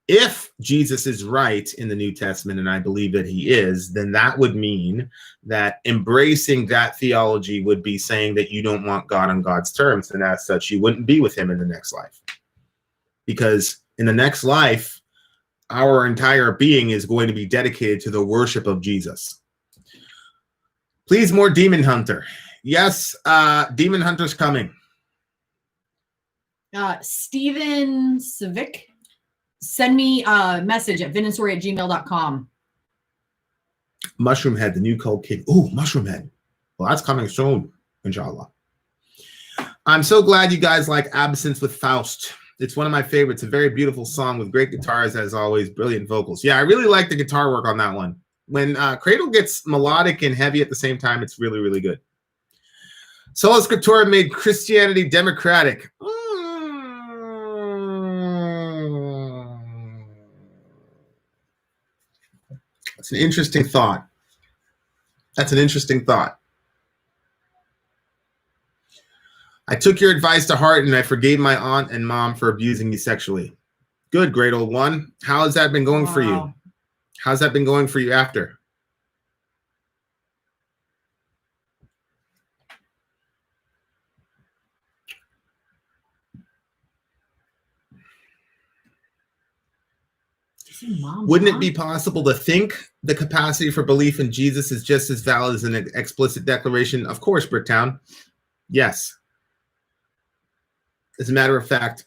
if Jesus is right in the New Testament, and I believe that he is, then that would mean that embracing that theology would be saying that you don't want God on God's terms, and as such, you wouldn't be with him in the next life. because in the next life, our entire being is going to be dedicated to the worship of Jesus. Please, more Demon Hunter. Yes, Demon Hunter's coming. Steven Civic, send me a message at vinandsori@gmail.com. Mushroom Head, the new cult king. Ooh, Mushroom Head. Well, that's coming soon, inshallah. I'm so glad you guys like Absence with Faust. It's one of my favorites. A very beautiful song with great guitars, as always, brilliant vocals. Yeah, I really like the guitar work on that one. When Cradle gets melodic and heavy at the same time, it's really, really good. Sola Scriptura made Christianity democratic. That's an interesting thought. That's an interesting thought. I took your advice to heart and I forgave my aunt and mom for abusing me sexually. Good, great old one. How has that been going for you? How's that been going for you after? Wouldn't it be possible to think the capacity for belief in Jesus is just as valid as an explicit declaration? Of course, Bricktown. Yes. As a matter of fact,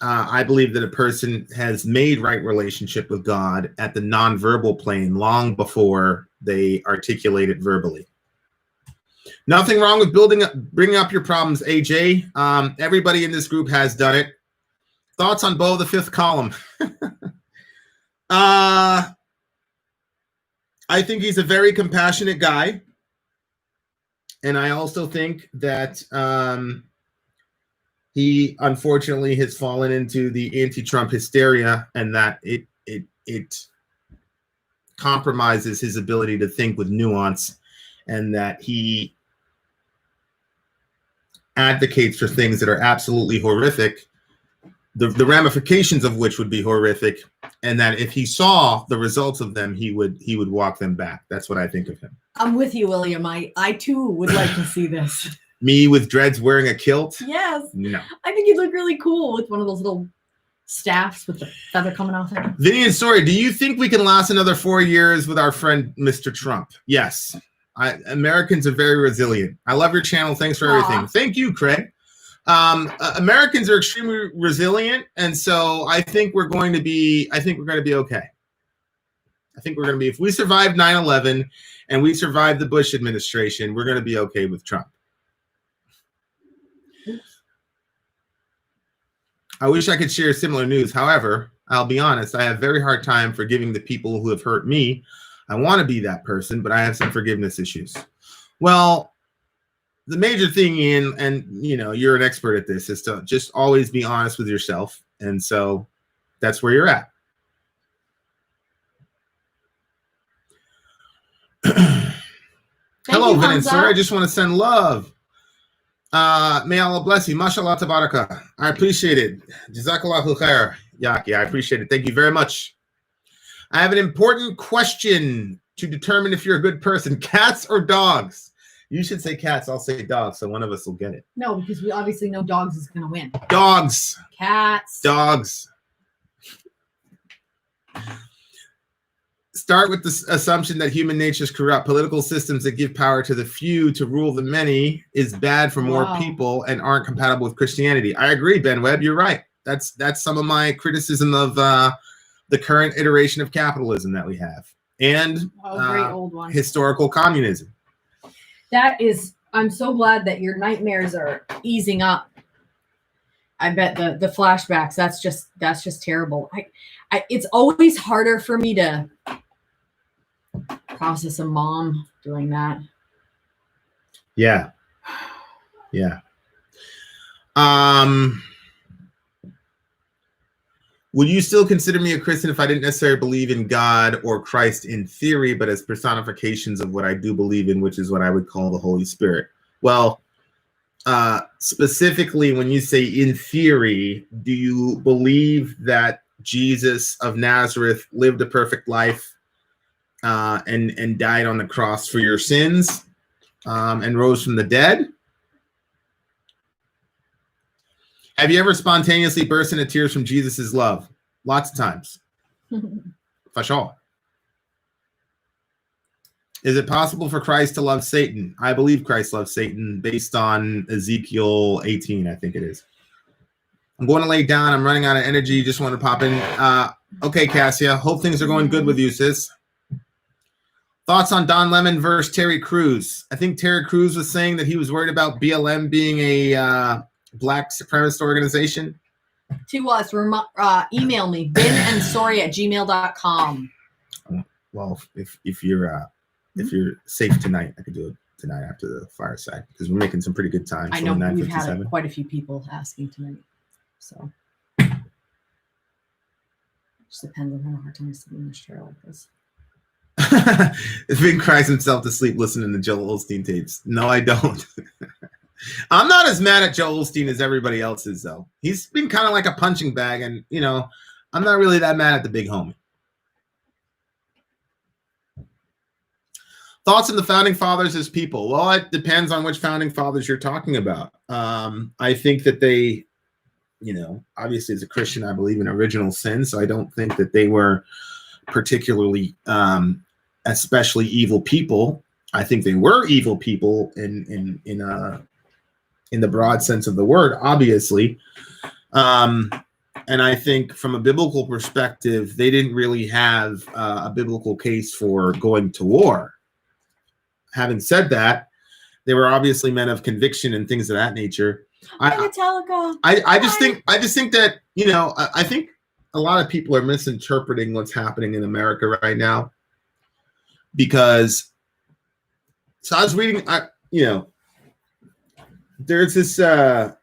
I believe that a person has made right relationship with God at the nonverbal plane long before they articulate it verbally. Nothing wrong with bringing up your problems, AJ. Everybody in this group has done it. Thoughts on Bo, the fifth column? I think he's a very compassionate guy. And I also think that he unfortunately has fallen into the anti-Trump hysteria, and that it compromises his ability to think with nuance, and that he advocates for things that are absolutely horrific, the ramifications of which would be horrific, and that if he saw the results of them, he would walk them back. That's what I think of him. I'm with you, William. I too would like to see this. Me with dreads wearing a kilt? Yes. No. I think he'd look really cool with one of those little staffs with the feather coming off it. Vin and Sori, do you think we can last another 4 years with our friend Mr. Trump? Yes. Americans are very resilient. I love your channel. Thanks for everything. Thank you, Craig. Americans are extremely resilient, and so I think we're going to be okay. I think we're going to be, if we survive 9/11 and we survive the Bush administration, we're going to be okay with Trump. I wish I could share similar news. However, I'll be honest, I have a very hard time forgiving the people who have hurt me. I want to be that person, but I have some forgiveness issues. Well, the major thing and you know, you're an expert at this, is to just always be honest with yourself. And so that's where you're at. Hello, Vin and Sori. I just want to send love. May Allah bless you. Mashallah tabaraka. I appreciate it. Jazakallahu khair. Yaki, I appreciate it. Thank you very much. I have an important question to determine if you're a good person. Cats or dogs? You should say cats. I'll say dogs, so one of us will get it. No, because we obviously know dogs is going to win. Dogs. Cats. Dogs. Start with the assumption that human nature is corrupt. Political systems that give power to the few to rule the many is bad for more people and aren't compatible with Christianity. I agree, Ben Webb. You're right. That's some of my criticism of the current iteration of capitalism that we have, and great old one. Historical communism. That is, I'm so glad that your nightmares are easing up. I bet the flashbacks, that's just terrible. It's always harder for me to process a mom doing that. Yeah. Yeah. Would you still consider me a Christian if I didn't necessarily believe in God or Christ in theory, but as personifications of what I do believe in, which is what I would call the Holy Spirit? Well, specifically, when you say in theory, do you believe that Jesus of Nazareth lived a perfect life and died on the cross for your sins and rose from the dead? Have you ever spontaneously burst into tears from Jesus's love? Lots of times. For sure. Is it possible for Christ to love Satan? I believe Christ loves Satan based on Ezekiel 18, I think it is. I'm going to lay down. I'm running out of energy. Just want to pop in. Okay, Cassia. Hope things are going good with you, sis. Thoughts on Don Lemon versus Terry Crews? I think Terry Crews was saying that he was worried about BLM being a black supremacist organization. To us, email me, vinandsori@gmail.com. Well, if you're safe tonight, I could do it tonight after the fireside because we're making some pretty good time. I know we've had quite a few people asking tonight, so just depends on how hard time sleeping in this chair like this. Vin cries himself to sleep listening to Joel Osteen tapes. No, I don't. I'm not as mad at Joel Osteen as everybody else is, though. He's been kind of like a punching bag, and I'm not really that mad at the big homie. Thoughts on the founding fathers as people? Well, it depends on which founding fathers you're talking about. I think that they, obviously as a Christian, I believe in original sin, so I don't think that they were particularly especially evil people. I think they were evil people in the broad sense of the word, obviously. And I think from a biblical perspective, they didn't really have a biblical case for going to war. Having said that, they were obviously men of conviction and things of that nature. I just think that, I think a lot of people are misinterpreting what's happening in America right now. Because, so I was reading, there's this, so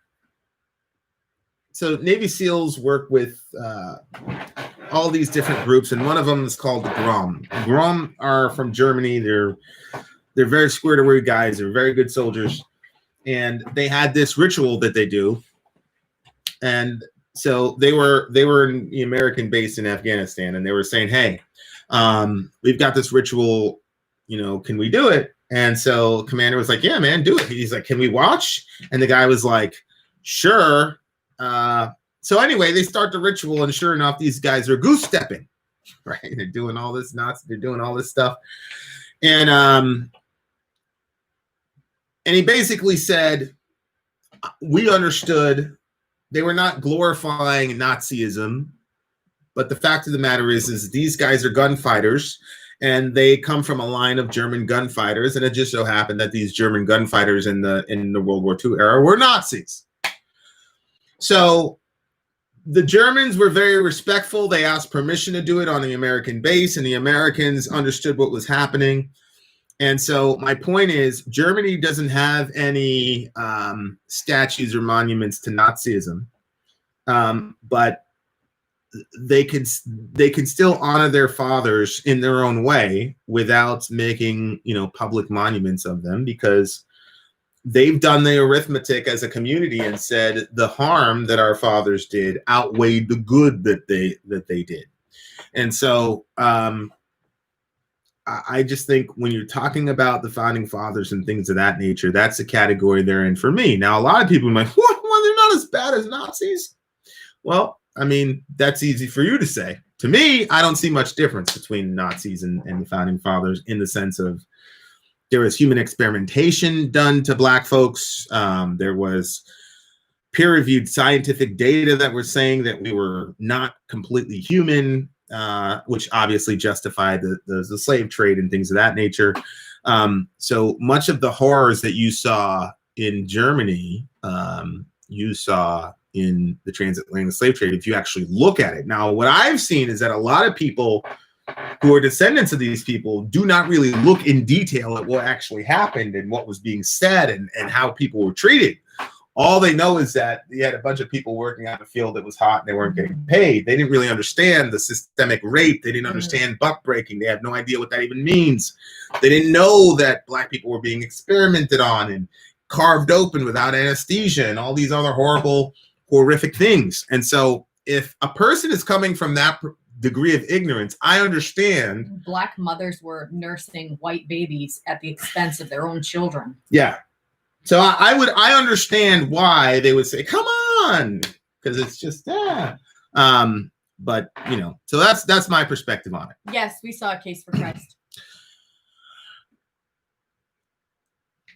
Navy SEALs work with all these different groups, and one of them is called the GROM. GROM are from Germany. They're very squared away guys. They're very good soldiers. And they had this ritual that they do. And so they were in the American base in Afghanistan, and they were saying, hey, we've got this ritual, can we do it? And so commander was like, yeah, man, do it. He's like, can we watch? And the guy was like, sure. So anyway, they start the ritual, and sure enough, these guys are goose stepping, right? They're doing all this knots. They're doing all this stuff. And he basically said, we understood they were not glorifying Nazism, but the fact of the matter is these guys are gunfighters, and they come from a line of German gunfighters, and it just so happened that these German gunfighters in the World War II era were Nazis. So the Germans were very respectful. They asked permission to do it on the American base, and the Americans understood what was happening. And so my point is, Germany doesn't have any statues or monuments to Nazism, but they can still honor their fathers in their own way without making public monuments of them, because they've done the arithmetic as a community and said the harm that our fathers did outweighed the good that they did. And so I just think when you're talking about the founding fathers and things of that nature, that's the category they're in for me. Now, a lot of people are like, what? Well, they're not as bad as Nazis. Well, I mean, that's easy for you to say. To me, I don't see much difference between Nazis and the founding fathers, in the sense of there was human experimentation done to black folks. There was peer-reviewed scientific data that were saying that we were not completely human, which obviously justified the slave trade and things of that nature. So much of the horrors that you saw in Germany, you saw in the transatlantic slave trade, if you actually look at it. Now, what I've seen is that a lot of people who are descendants of these people do not really look in detail at what actually happened and what was being said and how people were treated. All they know is that you had a bunch of people working out in the field that was hot and they weren't getting paid. They didn't really understand the systemic rape. They didn't understand buck breaking. They had no idea what that even means. They didn't know that black people were being experimented on and carved open without anesthesia and all these other horrific things. And so if a person is coming from that degree of ignorance, I understand. Black mothers were nursing white babies at the expense of their own children. Yeah. So I understand why they would say, come on, because it's just but you know, so that's my perspective on it. Yes, we saw a case for Christ.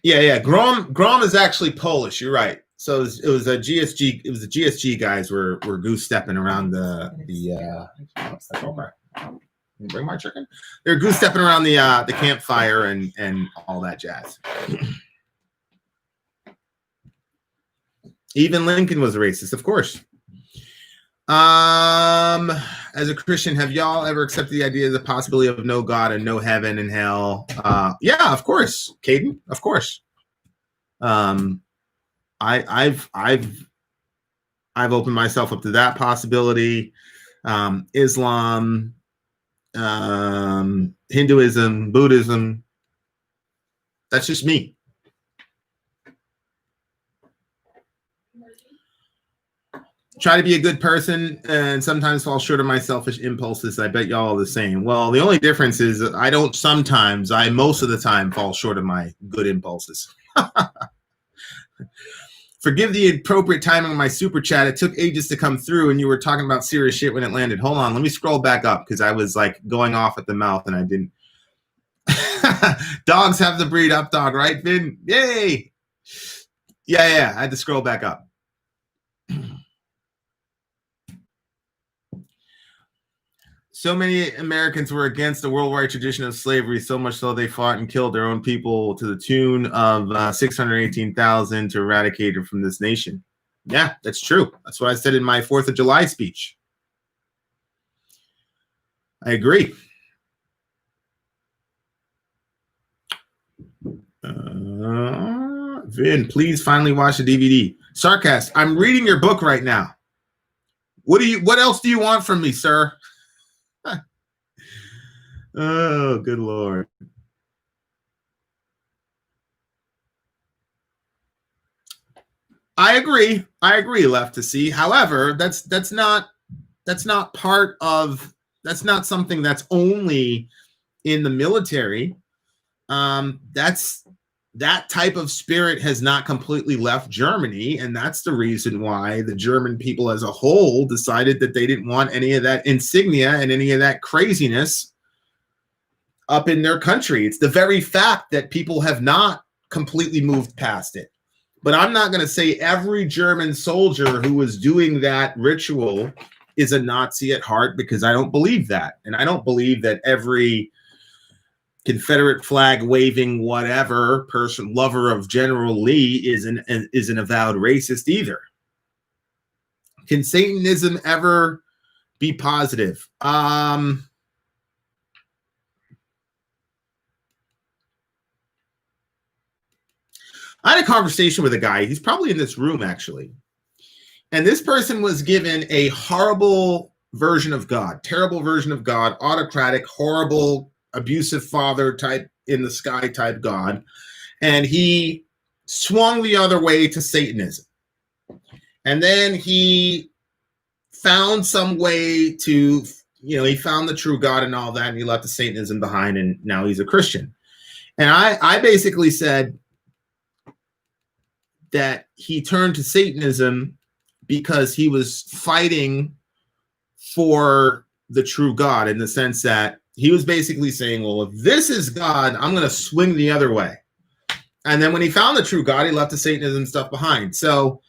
Yeah. Grom is actually Polish. You're right. So it was a GSG. It was the GSG guys were goose stepping around the. Bring my chicken. They're goose stepping around the campfire and all that jazz. Even Lincoln was a racist, of course. As a Christian, have y'all ever accepted the idea of the possibility of no God and no heaven and hell? Yeah, of course, Caden, of course. I've opened myself up to that possibility. Islam, Hinduism, Buddhism. That's just me. Try to be a good person and sometimes fall short of my selfish impulses. I bet y'all are the same. Well, the only difference is I don't sometimes, I most of the time fall short of my good impulses. Forgive the appropriate timing of my super chat. It took ages to come through and you were talking about serious shit when it landed. Hold on, let me scroll back up because I was like going off at the mouth and I didn't. Dogs have the breed up, dog, right, Vin? Yay! Yeah, I had to scroll back up. So many Americans were against the worldwide tradition of slavery, so much so they fought and killed their own people to the tune of 618,000 to eradicate it from this nation. Yeah, that's true. That's what I said in my 4th of July speech. I agree. Vin, please finally watch the DVD. Sarcast, I'm reading your book right now. What else do you want from me, sir? Oh, good Lord. I agree, left to see. However, that's not something that's only in the military. That type of spirit has not completely left Germany, and that's the reason why the German people as a whole decided that they didn't want any of that insignia and any of that craziness up in their country. It's the very fact that people have not completely moved past it. But I'm not going to say every German soldier who was doing that ritual is a Nazi at heart, because I don't believe that. And I don't believe that every Confederate flag waving whatever person, lover of General Lee, is an avowed racist either. Can Satanism ever be positive? I had a conversation with a guy. He's probably in this room, actually. And this person was given a horrible version of God, terrible version of God, autocratic, horrible, abusive father type in the sky type God. And he swung the other way to Satanism. And then he found some way to, he found the true God and all that, and he left the Satanism behind, and now he's a Christian. And I basically said that he turned to Satanism because he was fighting for the true God, in the sense that he was basically saying, well, if this is God, I'm going to swing the other way. And then when he found the true God, he left the Satanism stuff behind. So,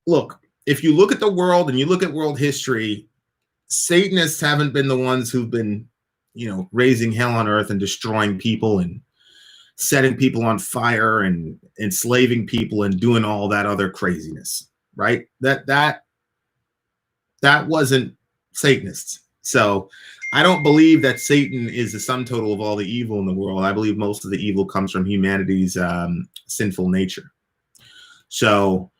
look, if you look at the world and you look at world history, Satanists haven't been the ones who've been, raising hell on earth and destroying people and setting people on fire and enslaving people and doing all that other craziness, right? That wasn't Satanists. So I don't believe that Satan is the sum total of all the evil in the world. I believe most of the evil comes from humanity's sinful nature. So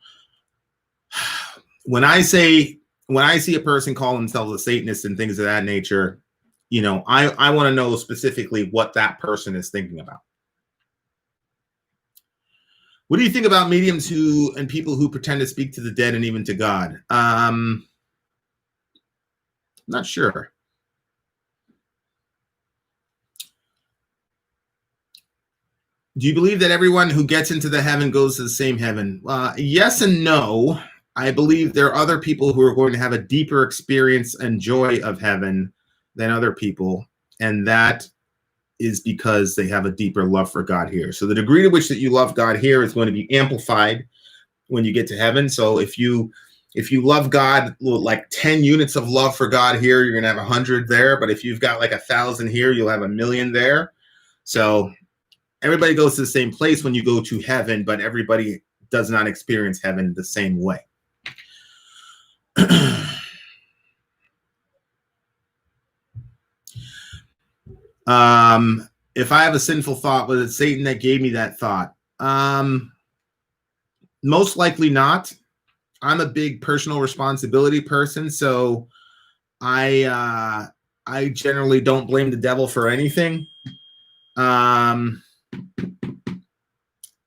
when I see a person call themselves a Satanist and things of that nature, I want to know specifically what that person is thinking about. What do you think about mediums and people who pretend to speak to the dead and even to God? I'm not sure. Do you believe that everyone who gets into the heaven goes to the same heaven? Yes and no. I believe there are other people who are going to have a deeper experience and joy of heaven than other people, and that is because they have a deeper love for God here. So the degree to which that you love God here is going to be amplified when you get to heaven. So if you love God like 10 units of love for God here, you're going to have 100 there. But if you've got like 1,000 here, you'll have 1,000,000 there. So everybody goes to the same place when you go to heaven, but everybody does not experience heaven the same way. If I have a sinful thought, was it Satan that gave me that thought? Most likely not. I'm a big personal responsibility person, so I generally don't blame the devil for anything.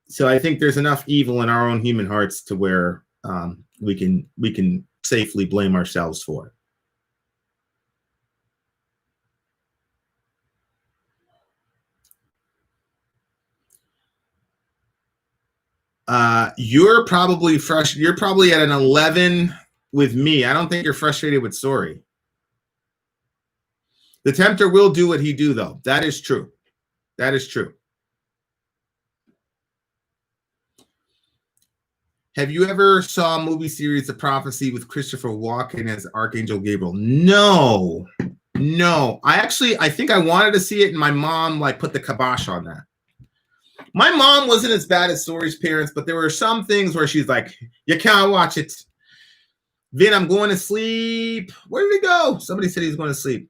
So I think there's enough evil in our own human hearts to where we can safely blame ourselves for it. You're probably frustrated. You're probably at an 11 with me. I don't think you're frustrated with Sori. The tempter will do what he do, though. That is true. That is true. Have you ever saw a movie series, The Prophecy, with Christopher Walken as Archangel Gabriel? No. I think I wanted to see it, and my mom put the kibosh on that. My mom wasn't as bad as Sori's parents, but there were some things where she's like, you can't watch it. Vin, I'm going to sleep. Where did he go? Somebody said he was going to sleep.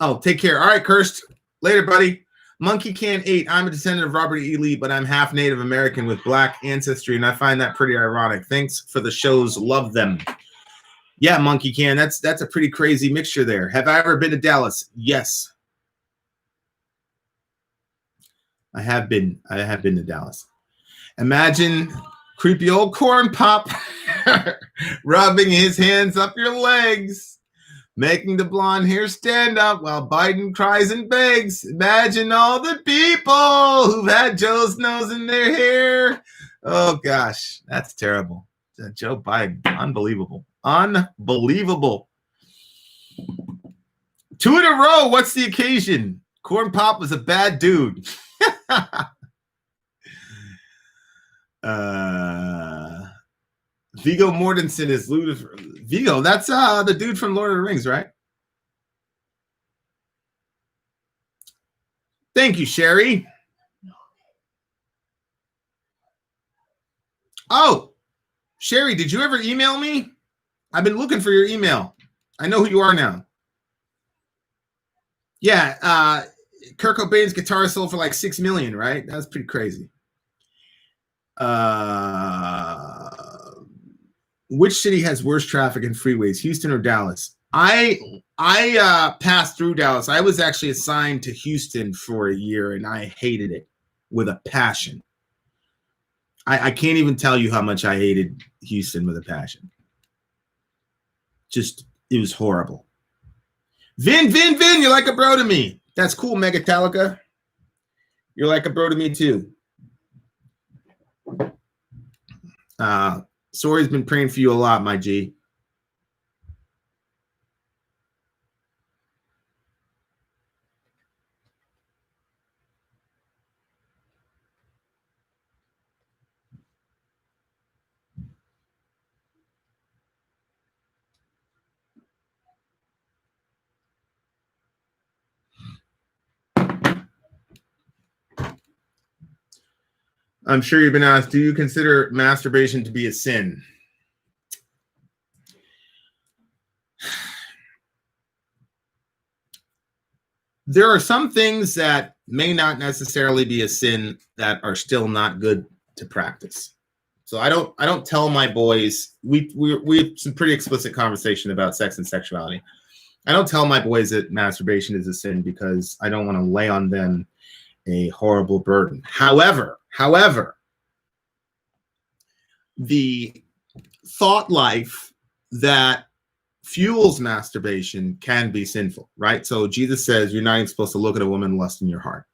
Oh, take care. All right, Cursed. Later, buddy. Monkey Can 8. I'm a descendant of Robert E. Lee, but I'm half Native American with black ancestry, and I find that pretty ironic. Thanks for the shows. Love them. Yeah, Monkey Can. That's a pretty crazy mixture there. Have I ever been to Dallas? Yes. I have been to Dallas. Imagine creepy old corn pop rubbing his hands up your legs, making the blonde hair stand up while Biden cries and begs. Imagine all the people who've had Joe's nose in their hair. Oh, gosh, that's terrible. Joe Biden, unbelievable. Unbelievable. 2 in a row. What's the occasion? Corn Pop was a bad dude. Viggo Mortensen is Viggo. That's the dude from Lord of the Rings, right? Thank you, Sherry. Oh, Sherry, did you ever email me? I've been looking for your email. I know who you are now. Yeah, Kurt Cobain's guitar sold for like $6 million, right? That's pretty crazy. Which city has worse traffic and freeways, Houston or Dallas? I passed through Dallas. I was actually assigned to Houston for a year, and I hated it with a passion. I can't even tell you how much I hated Houston with a passion. Just, it was horrible. Vin, you're like a bro to me. That's cool, Megatalica. You're like a bro to me too. Sori's been praying for you a lot, my G. I'm sure you've been asked, do you consider masturbation to be a sin? There are some things that may not necessarily be a sin that are still not good to practice. So I don't tell my boys, we have some pretty explicit conversation about sex and sexuality. I don't tell my boys that masturbation is a sin because I don't want to lay on them a horrible burden. However, the thought life that fuels masturbation can be sinful, right? So Jesus says you're not even supposed to look at a woman and lust in your heart.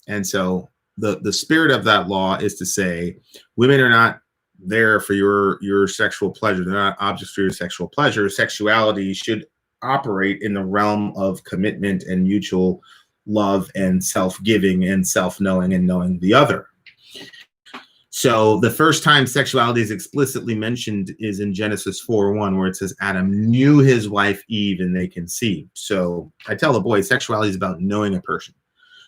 And so the spirit of that law is to say women are not there for your sexual pleasure. They're not objects for your sexual pleasure. Sexuality should operate in the realm of commitment and mutual love and self-giving and self-knowing and knowing the other. So the first time sexuality is explicitly mentioned is in Genesis 4:1, where it says Adam knew his wife Eve and they conceived. So I tell the boys, sexuality is about knowing a person.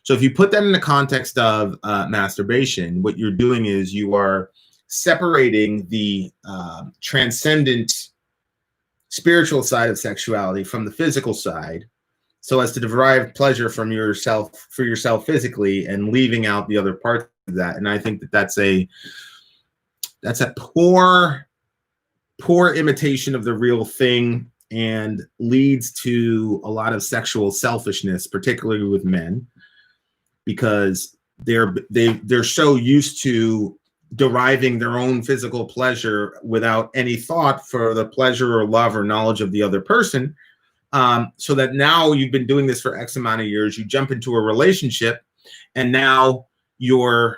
So if you put that in the context of masturbation, what you're doing is you are separating the transcendent spiritual side of sexuality from the physical side, so as to derive pleasure from yourself physically, and leaving out the other parts of that. And I think that that's a poor imitation of the real thing, and leads to a lot of sexual selfishness, particularly with men, because they're so used to deriving their own physical pleasure without any thought for the pleasure or love or knowledge of the other person. So that now you've been doing this for X amount of years, you jump into a relationship, and now your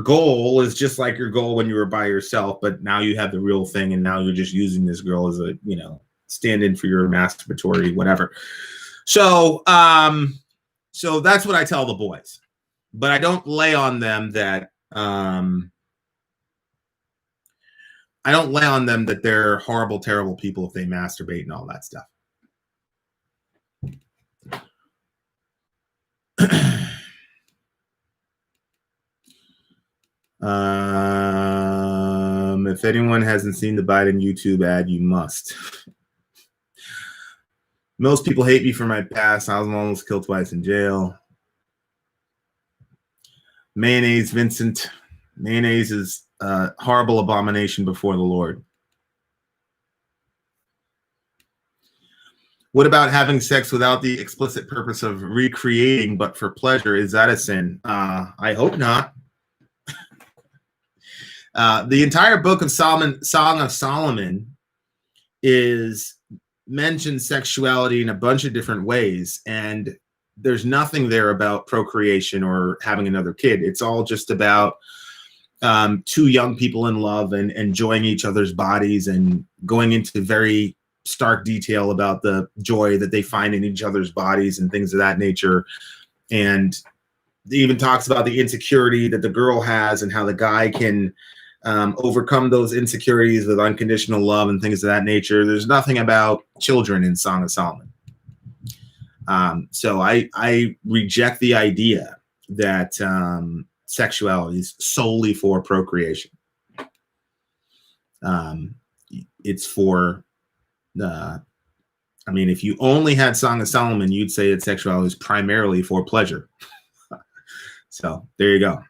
goal is just like your goal when you were by yourself, but now you have the real thing, and now you're just using this girl as a, stand-in for your masturbatory whatever. So that's what I tell the boys, but I don't lay on them that they're horrible, terrible people if they masturbate and all that stuff. If anyone hasn't seen the Biden YouTube ad, you must. Most people hate me for my past. I was almost killed twice in jail. Mayonnaise, Vincent. Mayonnaise is a horrible abomination before the Lord. What about having sex without the explicit purpose of recreating, but for pleasure? Is that a sin? I hope not. The entire book of Solomon, Song of Solomon, mentions sexuality in a bunch of different ways, and there's nothing there about procreation or having another kid. It's all just about two young people in love and enjoying each other's bodies, and going into very stark detail about the joy that they find in each other's bodies and things of that nature. And it even talks about the insecurity that the girl has and how the guy can overcome those insecurities with unconditional love and things of that nature. There's nothing about children in Song of Solomon. So I reject the idea that sexuality is solely for procreation. It's for if you only had Song of Solomon, you'd say that sexuality is primarily for pleasure. So there you go.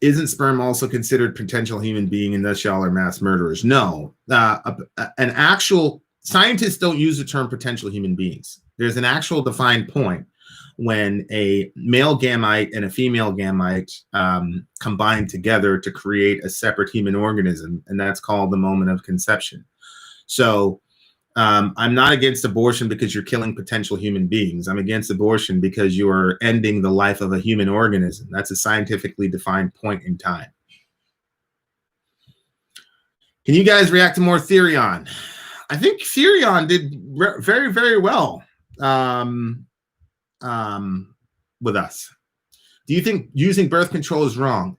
Isn't sperm also considered potential human being, and thus y'all are mass murderers? No. An actual scientists don't use the term potential human beings. There's an actual defined point when a male gamete and a female gamete combine together to create a separate human organism, and that's called the moment of conception. So I'm not against abortion because you're killing potential human beings. I'm against abortion because you are ending the life of a human organism. That's a scientifically defined point in time. Can you guys react to more Therion? I think Therion did very, very well with us. Do you think using birth control is wrong?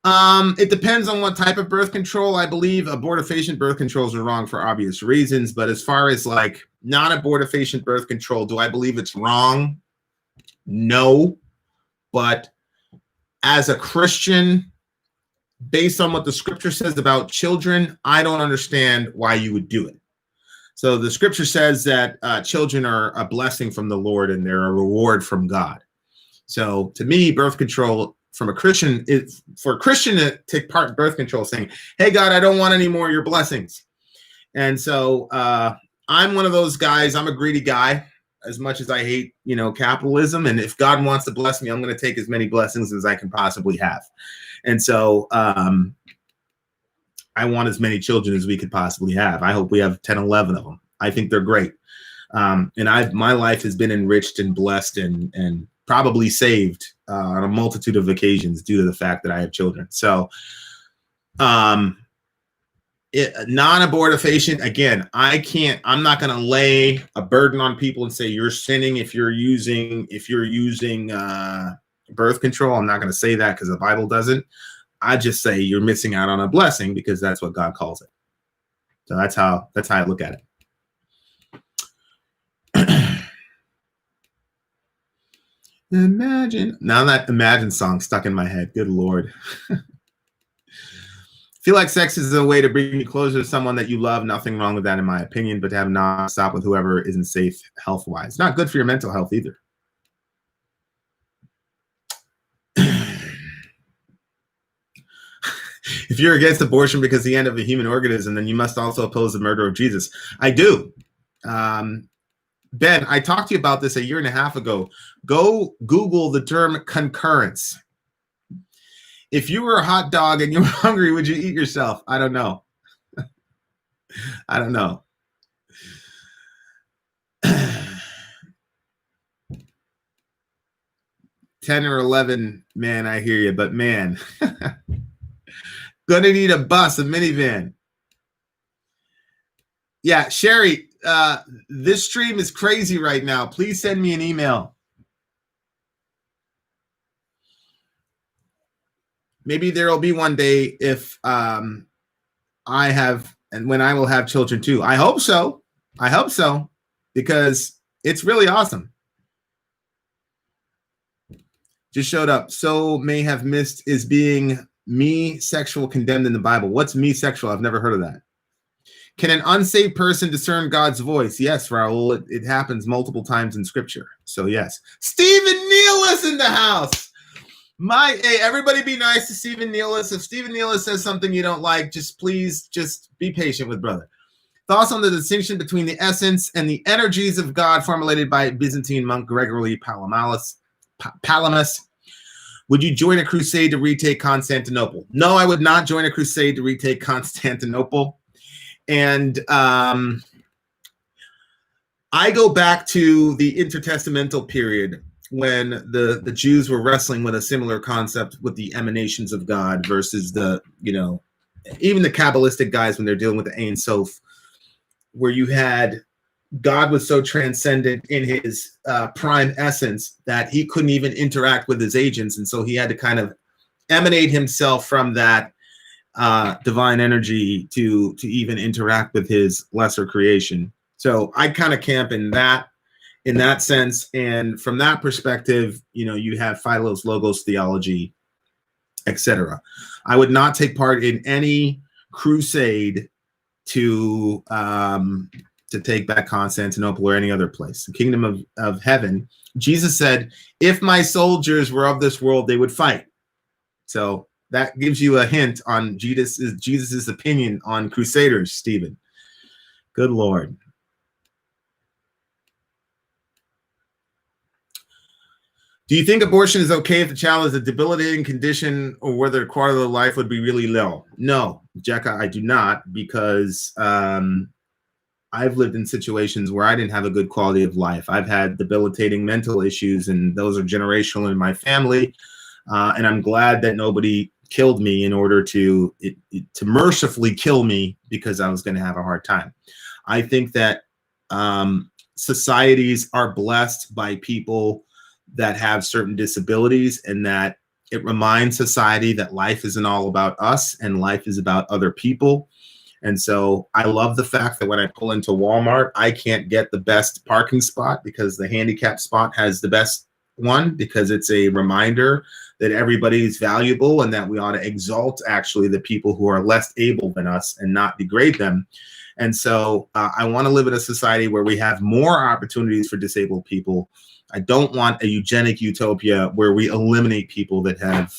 It depends on what type of birth control. I believe abortifacient birth controls are wrong for obvious reasons, but as far as like non-abortifacient birth control, do I believe it's wrong? No. But as a Christian, based on what the scripture says about children, I don't understand why you would do it. So the scripture says that children are a blessing from the Lord and they're a reward from God. So to me, birth control from a Christian, for a Christian to take part in birth control, saying, hey, God, I don't want any more of your blessings. And so I'm one of those guys. I'm a greedy guy, as much as I hate, capitalism. And if God wants to bless me, I'm going to take as many blessings as I can possibly have. And so I want as many children as we could possibly have. I hope we have 10, 11 of them. I think they're great. And my life has been enriched and blessed and probably saved on a multitude of occasions due to the fact that I have children. So non-abortifacient, again, I'm not going to lay a burden on people and say you're sinning if you're using birth control. I'm not going to say that because the Bible doesn't. I just say you're missing out on a blessing because that's what God calls it. So that's how I look at it. Imagine. Now that Imagine song stuck in my head. Good Lord. Feel like sex is a way to bring you closer to someone that you love. Nothing wrong with that, in my opinion, but to have non-stop with whoever isn't safe health-wise. Not good for your mental health either. If you're against abortion because the end of a human organism, then you must also oppose the murder of Jesus. I do. Ben, I talked to you about this a year and a half ago. Go Google the term concurrence. If you were a hot dog and you were hungry, would you eat yourself? I don't know. I don't know. $10 or $11, man, I hear you, but man, gonna need a bus, a minivan. Yeah, Sherry, this stream is crazy right now. Please send me an email. Maybe there will be one day if I have, and when I will have children too. I hope so. I hope so, because it's really awesome. Just showed up. So may have missed is being me sexual condemned in the Bible. What's me sexual? I've never heard of that. Can an unsaved person discern God's voice? Yes, Raul. It happens multiple times in Scripture. So yes. Stephen Neal is in the house. Hey, everybody be nice to Stephen Nealis. If Stephen Nealis says something you don't like, please be patient with brother. Thoughts on the distinction between the essence and the energies of God formulated by Byzantine monk Gregory Palamas. Would you join a crusade to retake Constantinople? No, I would not join a crusade to retake Constantinople. And I go back to the intertestamental period when the Jews were wrestling with a similar concept with the emanations of God versus even the Kabbalistic guys when they're dealing with the Ein Sof, where you had God was so transcendent in his prime essence that he couldn't even interact with his agents. And so he had to kind of emanate himself from that divine energy to even interact with his lesser creation. So I kind of camp in that sense. And from that perspective, you have Philos, Logos, Theology, etc. I would not take part in any crusade to take back Constantinople or any other place. The kingdom of heaven. Jesus said, if my soldiers were of this world, they would fight. So that gives you a hint on Jesus's opinion on crusaders, Stephen. Good Lord. Do you think abortion is okay if the child is a debilitating condition, or whether the quality of life would be really low? No, Jekka, I do not, because I've lived in situations where I didn't have a good quality of life. I've had debilitating mental issues, and those are generational in my family. And I'm glad that nobody killed me in order to mercifully kill me because I was going to have a hard time. I think that societies are blessed by people that have certain disabilities, and that it reminds society that life isn't all about us and life is about other people. And so I love the fact that when I pull into Walmart, I can't get the best parking spot because the handicap spot has the best one, because it's a reminder that everybody is valuable and that we ought to exalt actually the people who are less able than us and not degrade them. And so I want to live in a society where we have more opportunities for disabled people. I don't want a eugenic utopia where we eliminate people that have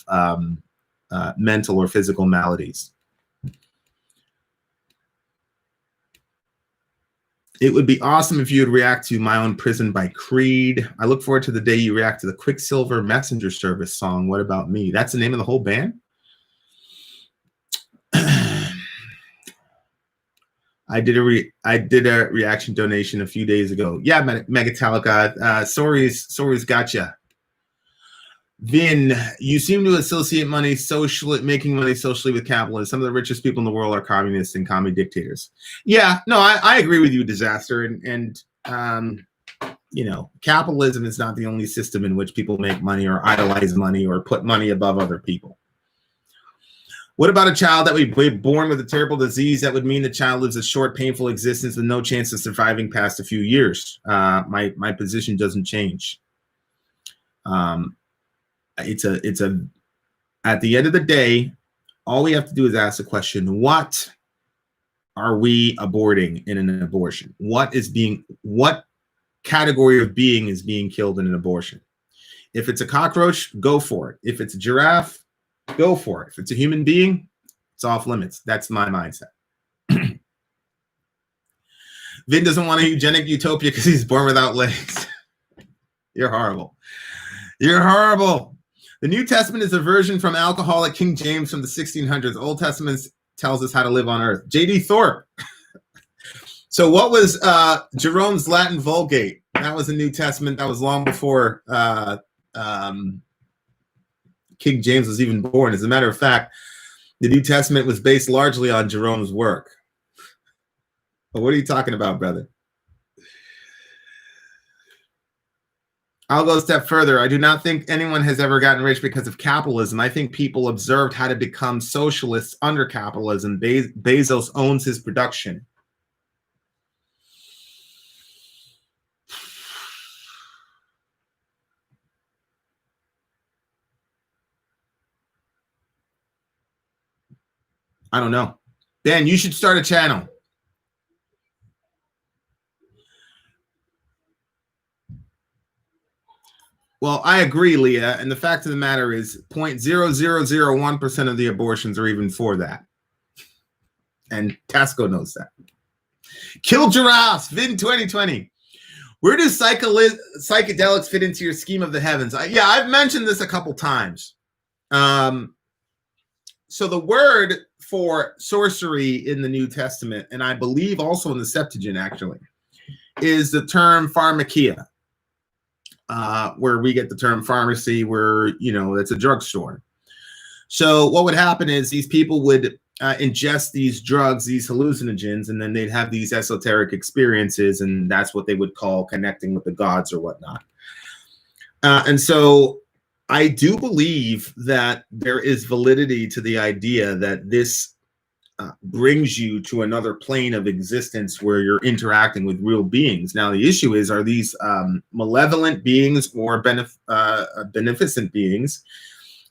mental or physical maladies. It would be awesome if you would react to My Own Prison by Creed. I look forward to the day you react to the Quicksilver Messenger Service song, What About Me? That's the name of the whole band? I did a reaction donation a few days ago. Yeah, Megatalica. Sori's gotcha. Vin, you seem to associate money socially, making money socially with capitalism. Some of the richest people in the world are communists and commie dictators. Yeah, no, I agree with you, Disaster. And you know, capitalism is not the only system in which people make money or idolize money or put money above other people. What about a child that we born with a terrible disease? That would mean the child lives a short, painful existence with no chance of surviving past a few years. My position doesn't change. It's a at the end of the day, all we have to do is ask the question: what are we aborting in an abortion? What category of being is being killed in an abortion? If it's a cockroach, go for it. If it's a giraffe, go for it. If it's a human being, it's off limits. That's my mindset. Vin doesn't want a eugenic utopia because he's born without legs. You're horrible. You're horrible. The New Testament is a version from alcoholic King James from the 1600s. Old Testament tells us how to live on earth. J.D. Thorpe. So what was Jerome's Latin Vulgate? That was the New Testament. That was long before King James was even born. As a matter of fact, the New Testament was based largely on Jerome's work. But what are you talking about, brother? I'll go a step further. I do not think anyone has ever gotten rich because of capitalism. I think people observed how to become socialists under capitalism. Bezos owns his production. I don't know. Ben, you should start a channel. Well, I agree, Leah. And the fact of the matter is 0.0001% of the abortions are even for that. And Tasco knows that. Kill giraffes, Vin 2020. Where do psychedelics fit into your scheme of the heavens? Yeah, I've mentioned this a couple times. So the word for sorcery in the New Testament, and I believe also in the Septuagint actually, is the term pharmakia, where we get the term pharmacy, where, you know, it's a drugstore. So what would happen is these people would ingest these drugs, these hallucinogens, and then they'd have these esoteric experiences, and that's what they would call connecting with the gods or whatnot. And so I do believe that there is validity to the idea that this brings you to another plane of existence where you're interacting with real beings. Now, the issue is, are these malevolent beings or beneficent beings?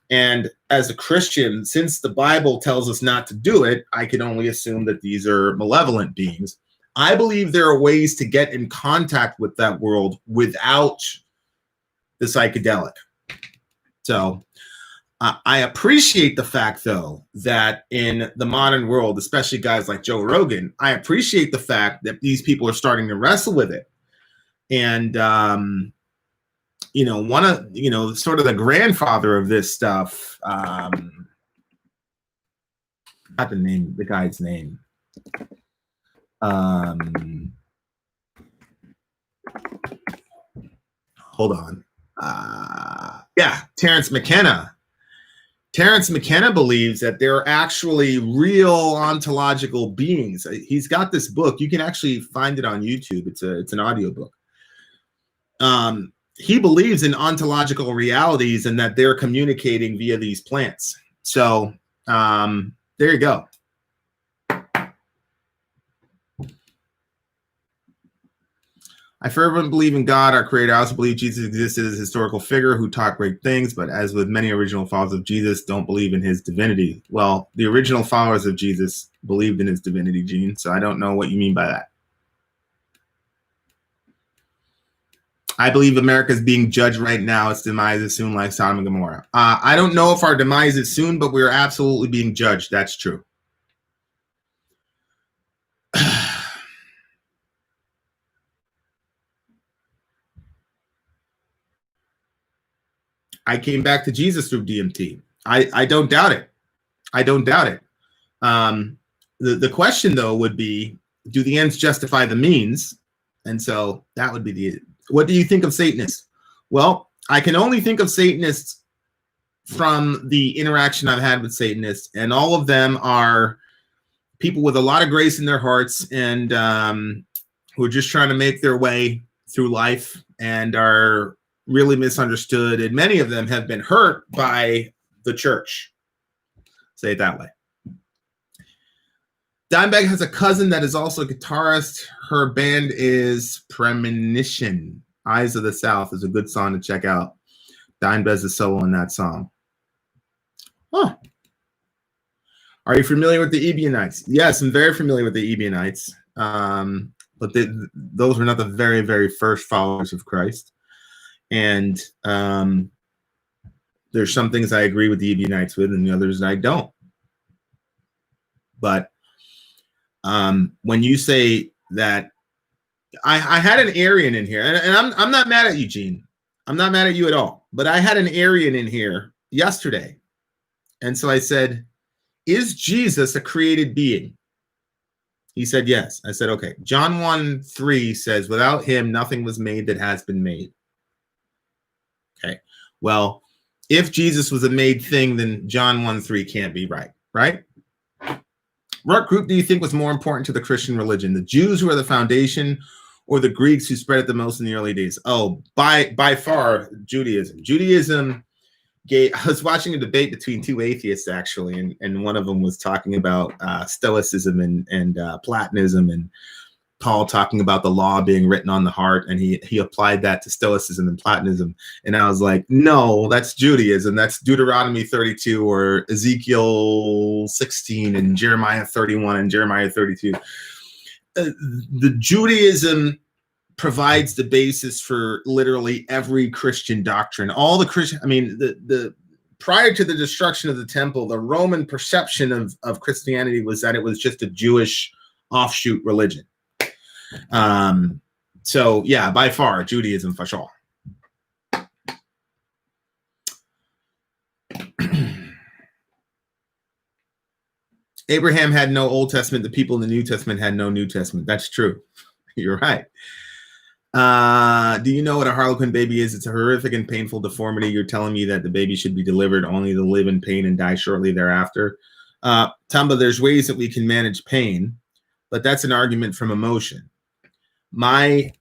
And as a Christian, since the Bible tells us not to do it, I can only assume that these are malevolent beings. I believe there are ways to get in contact with that world without the psychedelic. So I appreciate the fact, though, that in the modern world, especially guys like Joe Rogan, I appreciate the fact that these people are starting to wrestle with it. And, you know, one of, you know, sort of the grandfather of this stuff, not the name, the guy's name. Hold on. Yeah, Terence McKenna. Terence McKenna believes that there are actually real ontological beings. He's got this book. You can actually find it on YouTube. It's an audiobook. He believes in ontological realities and that they're communicating via these plants. So there you go. I fervently believe in God, our creator. I also believe Jesus existed as a historical figure who taught great things, but as with many original followers of Jesus, don't believe in his divinity. Well, the original followers of Jesus believed in his divinity, Gene, so I don't know what you mean by that. I believe America is being judged right now. Its demise is soon, like Sodom and Gomorrah. I don't know if our demise is soon, but we're absolutely being judged. That's true. I came back to Jesus through DMT. I don't doubt it. I don't doubt it. The question, though, would be, do the ends justify the means? And so that would be the, what do you think of Satanists? Well, I can only think of Satanists from the interaction I've had with Satanists, and all of them are people with a lot of grace in their hearts and who are just trying to make their way through life and are really misunderstood. And many of them have been hurt by the church. Say it that way. Dimebag has a cousin that is also a guitarist. Her band is Premonition. Eyes of the South is a good song to check out. Dimebag's a solo in that song. Huh. Are you familiar with the Ebionites? Yes, I'm very familiar with the Ebionites. But those were not the very, very first followers of Christ. And there's some things I agree with the Ebionites with, and the others I don't. But when you say that, I had an Arian in here, and I'm not mad at you, Gene. I'm not mad at you at all. But I had an Arian in here yesterday. And so I said, is Jesus a created being? He said, yes. I said, okay. John 1:3 says, without him, nothing was made that has been made. Okay. Well, if Jesus was a made thing, then John 1:3 can't be right, right? What group do you think was more important to the Christian religion? The Jews, who are the foundation, or the Greeks, who spread it the most in the early days? Oh, by far, Judaism. Judaism. I was watching a debate between two atheists, actually, and one of them was talking about Stoicism and Platonism, and Paul talking about the law being written on the heart, and he applied that to Stoicism and Platonism. And I was like, no, that's Judaism. That's Deuteronomy 32 or Ezekiel 16 and Jeremiah 31 and Jeremiah 32. The Judaism provides the basis for literally every Christian doctrine. All the Christian, I mean, the prior to the destruction of the temple, the Roman perception of Christianity was that it was just a Jewish offshoot religion. So yeah, by far, Judaism for sure. Abraham had no Old Testament. The people in the New Testament had no New Testament. That's true. You're right. Do you know what a Harlequin baby is? It's a horrific and painful deformity. You're telling me that the baby should be delivered only to live in pain and die shortly thereafter? Tamba, there's ways that we can manage pain, but that's an argument from emotion. My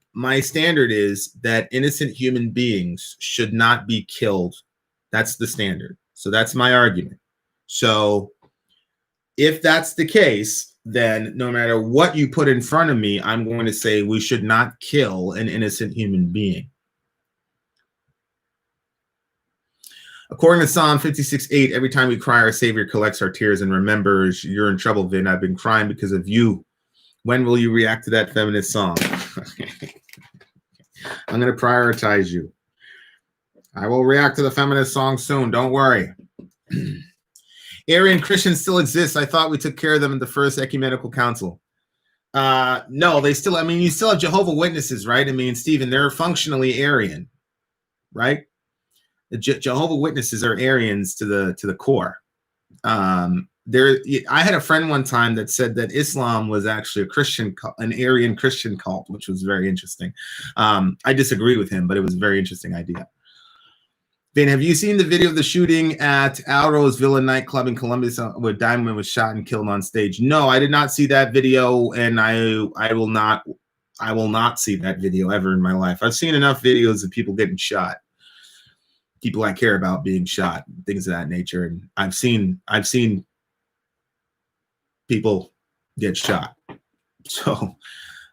standard is that innocent human beings should not be killed. That's the standard. So that's my argument. So if that's the case, then no matter what you put in front of me, I'm going to say we should not kill an innocent human being. According to Psalm 56:8, every time we cry, our Savior collects our tears and remembers. You're in trouble, Vin. I've been crying because of you. When will you react to that feminist song? I'm going to prioritize you. I will react to the feminist song soon. Don't worry. Arian Christians still exist. I thought we took care of them in the first ecumenical council. No, they still, I mean, you still have Jehovah's Witnesses, right? I mean, Stephen, they're functionally Arian, right? The Jehovah's Witnesses are Arians to the core. I had a friend one time that said that Islam was actually an Arian Christian cult, which was very interesting. I disagree with him, but it was a very interesting idea. Vin, have you seen the video of the shooting at Alro's Villa nightclub in Columbus where Diamond was shot and killed on stage? No, I did not see that video, and I will not see that video ever in my life. I've seen enough videos of people getting shot, people I care about being shot, things of that nature, and I've seen people get shot. So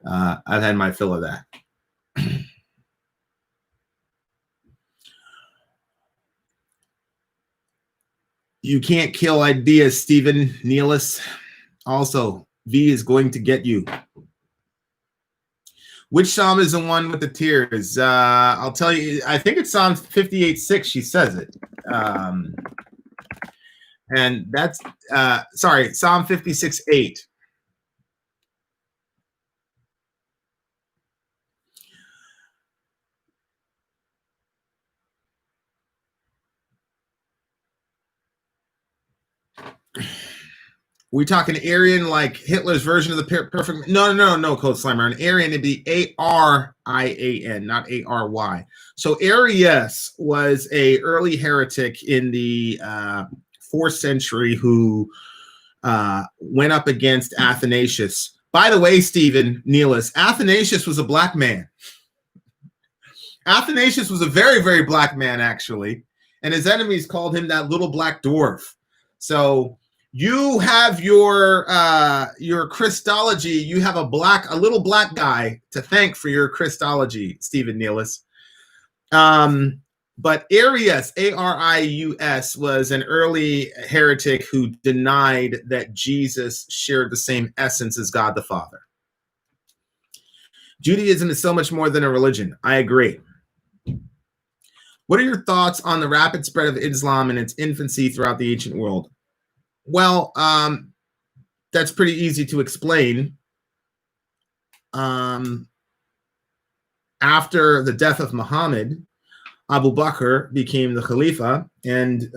I've had my fill of that. You can't kill ideas, Stephen Nealis. Also, V is going to get you. Which psalm is the one with the tears? I'll tell you. I think it's Psalm 58:6. She says it. And that's, sorry, Psalm 56:8. we talking Aryan like Hitler's version of the perfect? No, Code Slimer. An Aryan, it'd be Arian, not Ary. So Arius was a early heretic in the 4th century who went up against Athanasius. By the way, Stephen Neelis, Athanasius was a black man. Athanasius was a very, very black man, actually, and his enemies called him that little black dwarf. So you have your Christology. You have a little black guy to thank for your Christology, Stephen Neelis. But Arius, Arius, was an early heretic who denied that Jesus shared the same essence as God the Father. Judaism is so much more than a religion. I agree. What are your thoughts on the rapid spread of Islam and its infancy throughout the ancient world? Well, that's pretty easy to explain. After the death of Muhammad, Abu Bakr became the Khalifa, and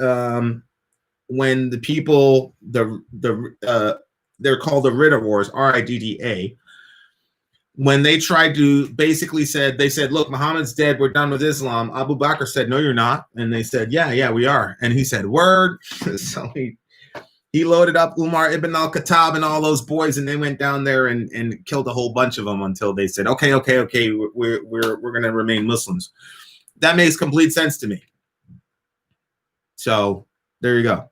when the people, they're called the Ridda Wars, Ridda. When they tried to they said, look, Muhammad's dead, we're done with Islam. Abu Bakr said, no, you're not. And they said, yeah, we are. And he said, word. So he loaded up Umar ibn al-Khattab and all those boys, and they went down there and killed a whole bunch of them until they said, okay, we're going to remain Muslims. That makes complete sense to me. So there you go.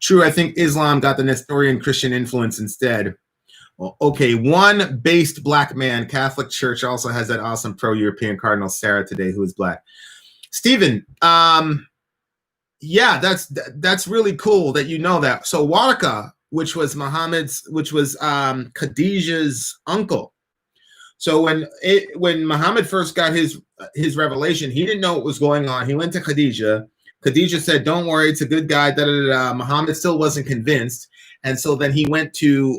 True, I think Islam got the Nestorian Christian influence instead. Well, okay, one based black man, Catholic Church also has that awesome pro-European Cardinal Sarah today, who is black. Stephen, yeah, that's really cool that you know that. So Waraka, which was Khadijah's uncle. So when Muhammad first got his revelation, he didn't know what was going on. He went to Khadijah. Khadijah said, don't worry, it's a good guy. Muhammad still wasn't convinced. And so then he went to,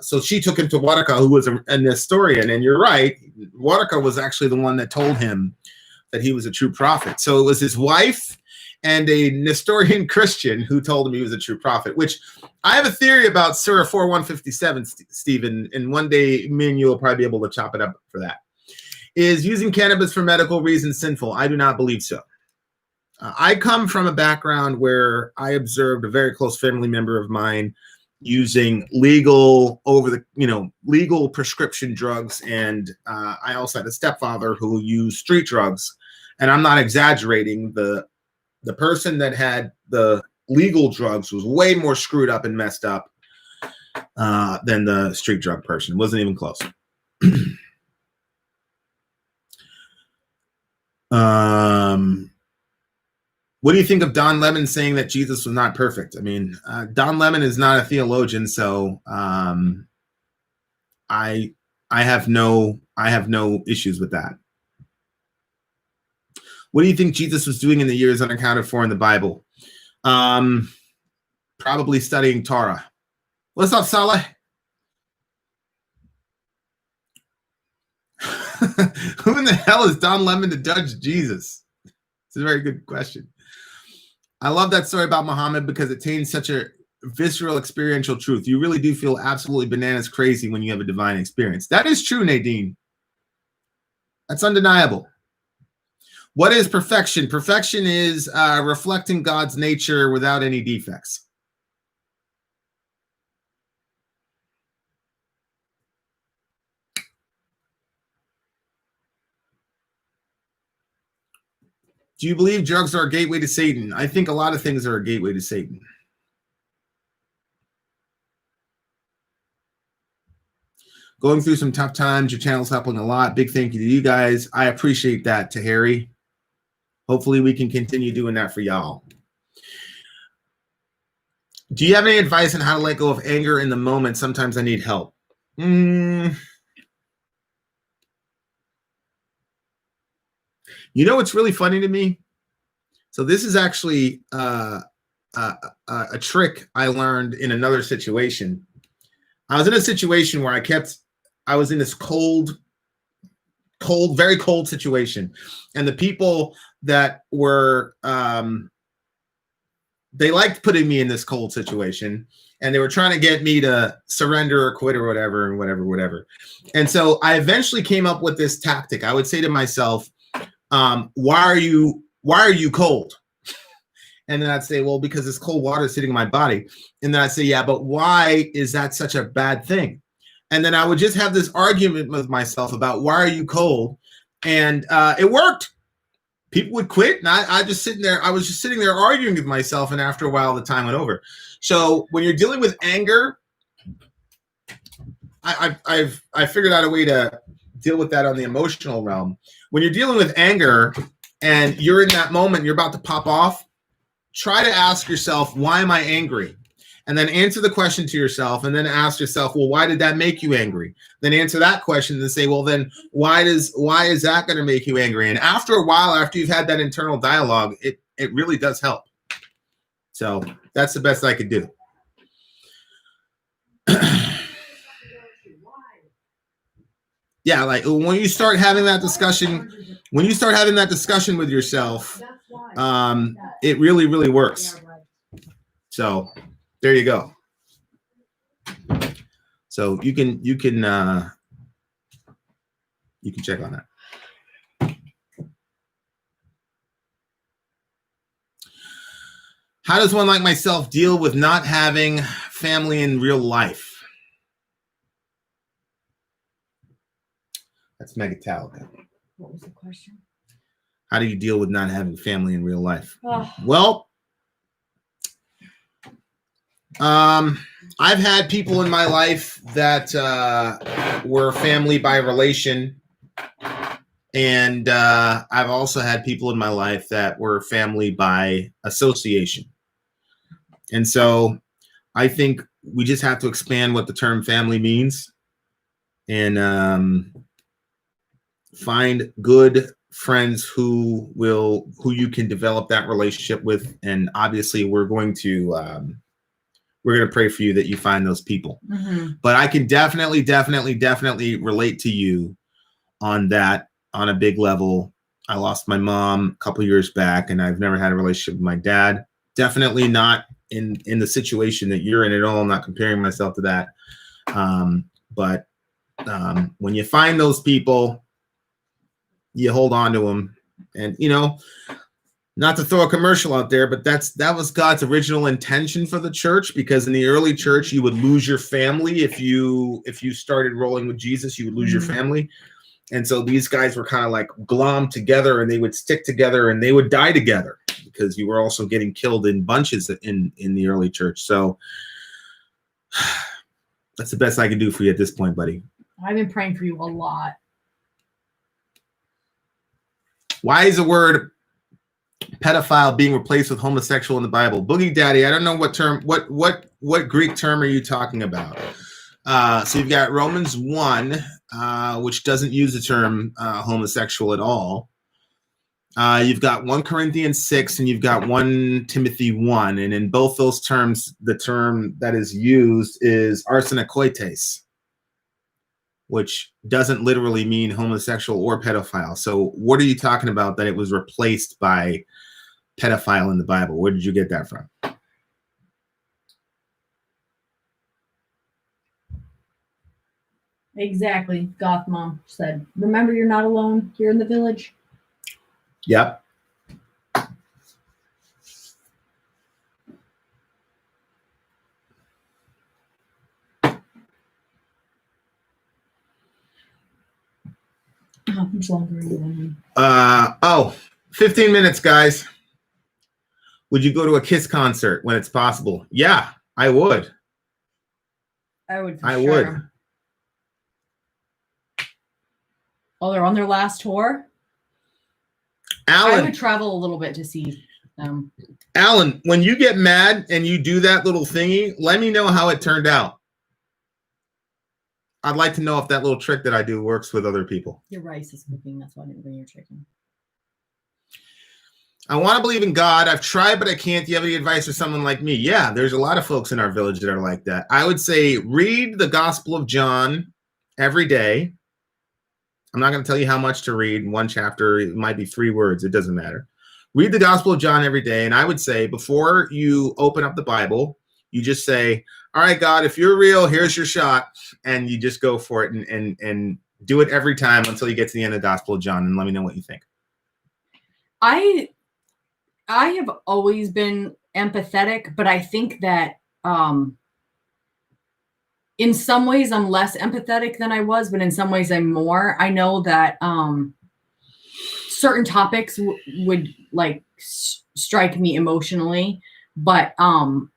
so she took him to Waraka, who was a Nestorian. And you're right, Waraka was actually the one that told him that he was a true prophet. So it was his wife and a Nestorian Christian who told him he was a true prophet, which I have a theory about Surah 4:157, Stephen, and one day me and you will probably be able to chop it up for that. Is using cannabis for medical reasons sinful? I do not believe so. I come from a background where I observed a very close family member of mine using legal prescription drugs. And I also had a stepfather who used street drugs. And I'm not exaggerating. The person that had the legal drugs was way more screwed up and messed up than the street drug person. It wasn't even close. What do you think of Don Lemon saying that Jesus was not perfect? I mean, Don Lemon is not a theologian, so I have no issues with that. What do you think Jesus was doing in the years unaccounted for in the Bible? Probably studying Torah. What's up, Saleh? Who in the hell is Don Lemon to judge Jesus? It's a very good question. I love that story about Muhammad because it contains such a visceral experiential truth. You really do feel absolutely bananas crazy when you have a divine experience. That is true, Nadine. That's undeniable. What is perfection? Perfection is reflecting God's nature without any defects. Do you believe drugs are a gateway to Satan? I think a lot of things are a gateway to Satan. Going through some tough times. Your channel's helping a lot. Big thank you to you guys. I appreciate that, Tahiri. Hopefully we can continue doing that for y'all. Do you have any advice on how to let go of anger in the moment? Sometimes I need help. You know what's really funny to me? So this is actually a trick I learned in another situation. I was in a situation where I was in this cold, very cold situation. And the people that were, they liked putting me in this cold situation, and they were trying to get me to surrender or quit or whatever. And so I eventually came up with this tactic. I would say to myself, why are you cold? And then I'd say, well, because this cold water is hitting my body. And then I'd say, yeah, but why is that such a bad thing? And then I would just have this argument with myself about why are you cold? And it worked. People would quit, and I was just sitting there arguing with myself, and after a while the time went over. So when you're dealing with anger, I've figured out a way to deal with that on the emotional realm. When you're dealing with anger and you're in that moment, you're about to pop off, try to ask yourself, why am I angry? And then answer the question to yourself, and then ask yourself, well, why did that make you angry? Then answer that question and say, well, then why is that going to make you angry? And after a while, after you've had that internal dialogue, it really does help. So that's the best I could do. Yeah, like when you start having that discussion with yourself, it really, really works. So there you go. So you can check on that. How does one like myself deal with not having family in real life? That's Megatallica. What was the question? How do you deal with not having family in real life? Oh. Well, I've had people in my life that were family by relation, and I've also had people in my life that were family by association. And so I think we just have to expand what the term family means, and find good friends who you can develop that relationship with. And obviously we're going to pray for you that you find those people. Mm-hmm. But I can definitely relate to you on that on a big level. I lost my mom a couple years back, and I've never had a relationship with my dad. Definitely not in the situation that you're in at all. I'm not comparing myself to that. But when you find those people, you hold on to them. And, not to throw a commercial out there, but that was God's original intention for the church, because in the early church, you would lose your family. If you started rolling with Jesus, you would lose your family. And so these guys were kind of like glommed together, and they would stick together, and they would die together, because you were also getting killed in bunches in the early church. So that's the best I can do for you at this point, buddy. I've been praying for you a lot. Why is the word pedophile being replaced with homosexual in the Bible? Boogie Daddy, I don't know what Greek term are you talking about? So you've got Romans 1, which doesn't use the term homosexual at all. You've got 1 Corinthians 6, and you've got 1 Timothy 1. And in both those terms, the term that is used is arsenokoites, which doesn't literally mean homosexual or pedophile. So what are you talking about that it was replaced by pedophile in the Bible? Where did you get that from? Exactly. Goth Mom said, remember, you're not alone here in the village. Yep. How much longer are you running? 15 minutes, guys. Would you go to a Kiss concert when it's possible? Yeah, I would. I would. I would. Oh, they're on their last tour? Alan, I would travel a little bit to see them. Alan, when you get mad and you do that little thingy, let me know how it turned out. I'd like to know if that little trick that I do works with other people. Your rice is cooking. That's why I didn't bring your chicken. I want to believe in God. I've tried, but I can't. Do you have any advice for someone like me? Yeah, there's a lot of folks in our village that are like that. I would say read the Gospel of John every day. I'm not going to tell you how much to read. One chapter, it might be 3 words. It doesn't matter. Read the Gospel of John every day. And I would say before you open up the Bible, you just say, all right, God, if you're real, here's your shot. And you just go for it and do it every time until you get to the end of the Gospel of John, and let me know what you think. I have always been empathetic, but I think that in some ways I'm less empathetic than I was, but in some ways I'm more. I know that certain topics would like strike me emotionally, but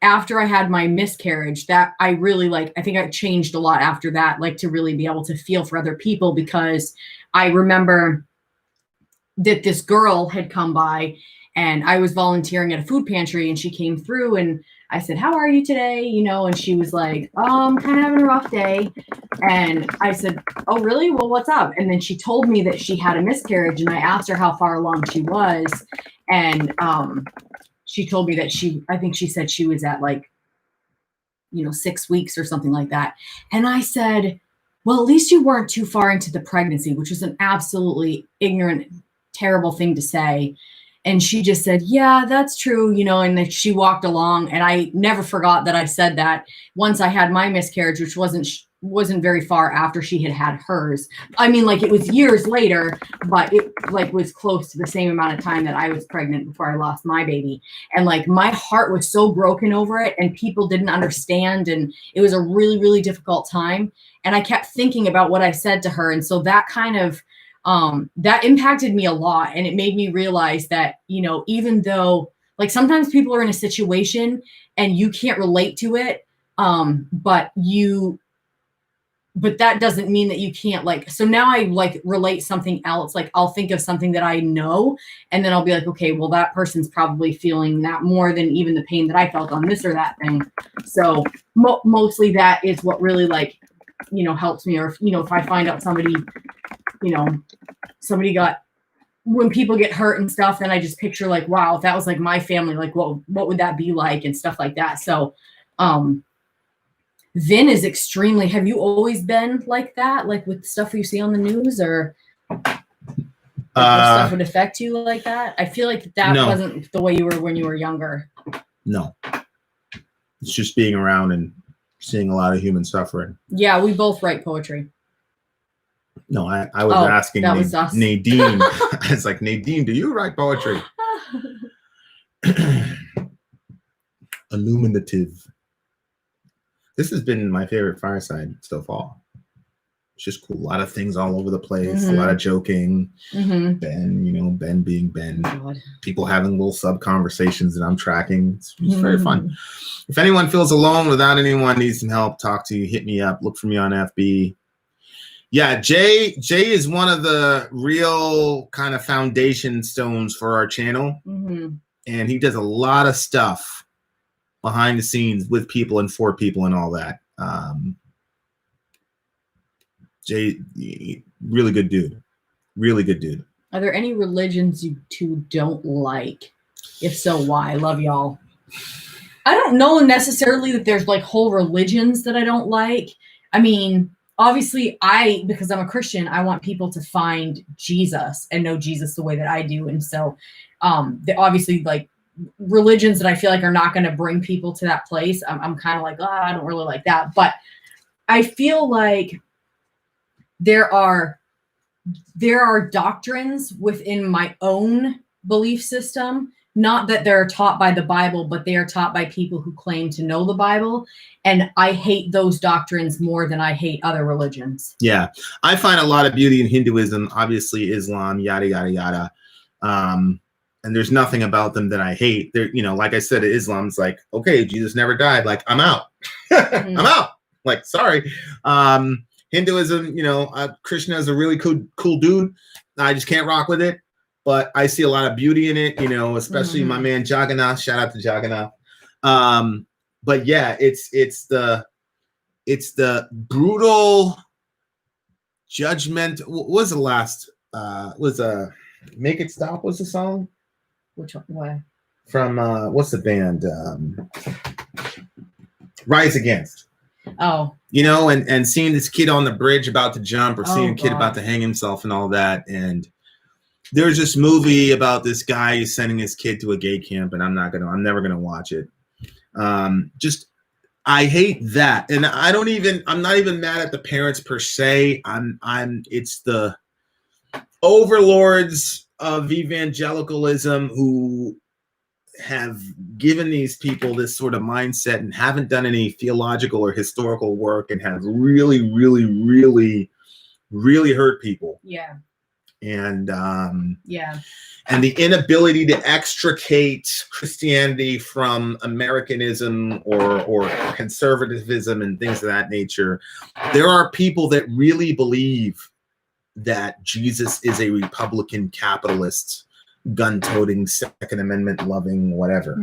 after I had my miscarriage, that I really like, I think I changed a lot after that, like to really be able to feel for other people, because I remember that this girl had come by and I was volunteering at a food pantry, and she came through and I said, how are you today? You know, and she was like, oh, I'm kind of having a rough day. And I said, oh, really? Well, what's up? And then she told me that she had a miscarriage, and I asked her how far along she was. And she told me that I think she said she was at like, 6 weeks or something like that. And I said, well, at least you weren't too far into the pregnancy, which was an absolutely ignorant, terrible thing to say. And she just said, yeah, that's true, and then she walked along, and I never forgot that I said that once I had my miscarriage, which wasn't very far after she had hers. I mean, like, it was years later, but it like was close to the same amount of time that I was pregnant before I lost my baby. And like, my heart was so broken over it, and people didn't understand. And it was a really, really difficult time. And I kept thinking about what I said to her. And so that kind of, that impacted me a lot. And it made me realize that, even though like sometimes people are in a situation and you can't relate to it, but that doesn't mean that you can't like, so now I like relate something else. Like I'll think of something that I know, and then I'll be like, okay, well, that person's probably feeling that more than even the pain that I felt on this or that thing. So mostly that is what really like, helps me. Or, if I find out somebody, somebody got, when people get hurt and stuff, then I just picture like, wow, if that was like my family, like what would that be like and stuff like that. So, Vin is extremely, have you always been like that? Like with stuff you see on the news, or stuff would affect you like that? I feel like that wasn't the way you were when you were younger. No, it's just being around and seeing a lot of human suffering. Yeah, we both write poetry. No, I was asking Nadine. I was like, Nadine, do you write poetry? Illuminative. This has been my favorite fireside so far. It's just cool. A lot of things all over the place. A lot of joking. Ben, Ben being Ben. God. People having little sub conversations that I'm tracking. It's very fun. If anyone feels alone without anyone needs some help, talk to you, hit me up. Look for me on FB. Yeah, Jay is one of the real kind of foundation stones for our channel. And he does a lot of stuff behind the scenes with people and for people and all that. Jay, really good dude. Really good dude. Are there any religions you two don't like? If so, why? I love y'all. I don't know necessarily that there's like whole religions that I don't like. I mean, obviously because I'm a Christian, I want people to find Jesus and know Jesus the way that I do. And so obviously like religions that I feel like are not going to bring people to that place, I'm kind of like, I don't really like that. But I feel like there are doctrines within my own belief system, not that they're taught by the Bible, but they are taught by people who claim to know the Bible. And I hate those doctrines more than I hate other religions. Yeah, I find a lot of beauty in Hinduism, obviously Islam, yada, yada, yada. And there's nothing about them that I hate. They're, like I said, Islam's like, okay, Jesus never died. Like, I'm out. I'm out. Like, sorry. Hinduism, Krishna is a really cool dude. I just can't rock with it. But I see a lot of beauty in it, especially my man Jagannath. Shout out to Jagannath. But yeah, it's the brutal judgment. What was the last? Was Make It Stop was the song? Which one? Why? From what's the band? Rise Against. Oh. You know, and seeing this kid on the bridge about to jump, or seeing a kid about to God. hang himself and all that. And there's this movie about this guy who's sending his kid to a gay camp, and I'm never gonna watch it. I hate that. And I'm not even mad at the parents per se. It's the overlords of evangelicalism who have given these people this sort of mindset and haven't done any theological or historical work, and have really, really, really, really hurt people. Yeah. And yeah. And the inability to extricate Christianity from Americanism or conservatism and things of that nature. There are people that really believe that Jesus is a Republican capitalist, gun-toting, Second Amendment loving, whatever.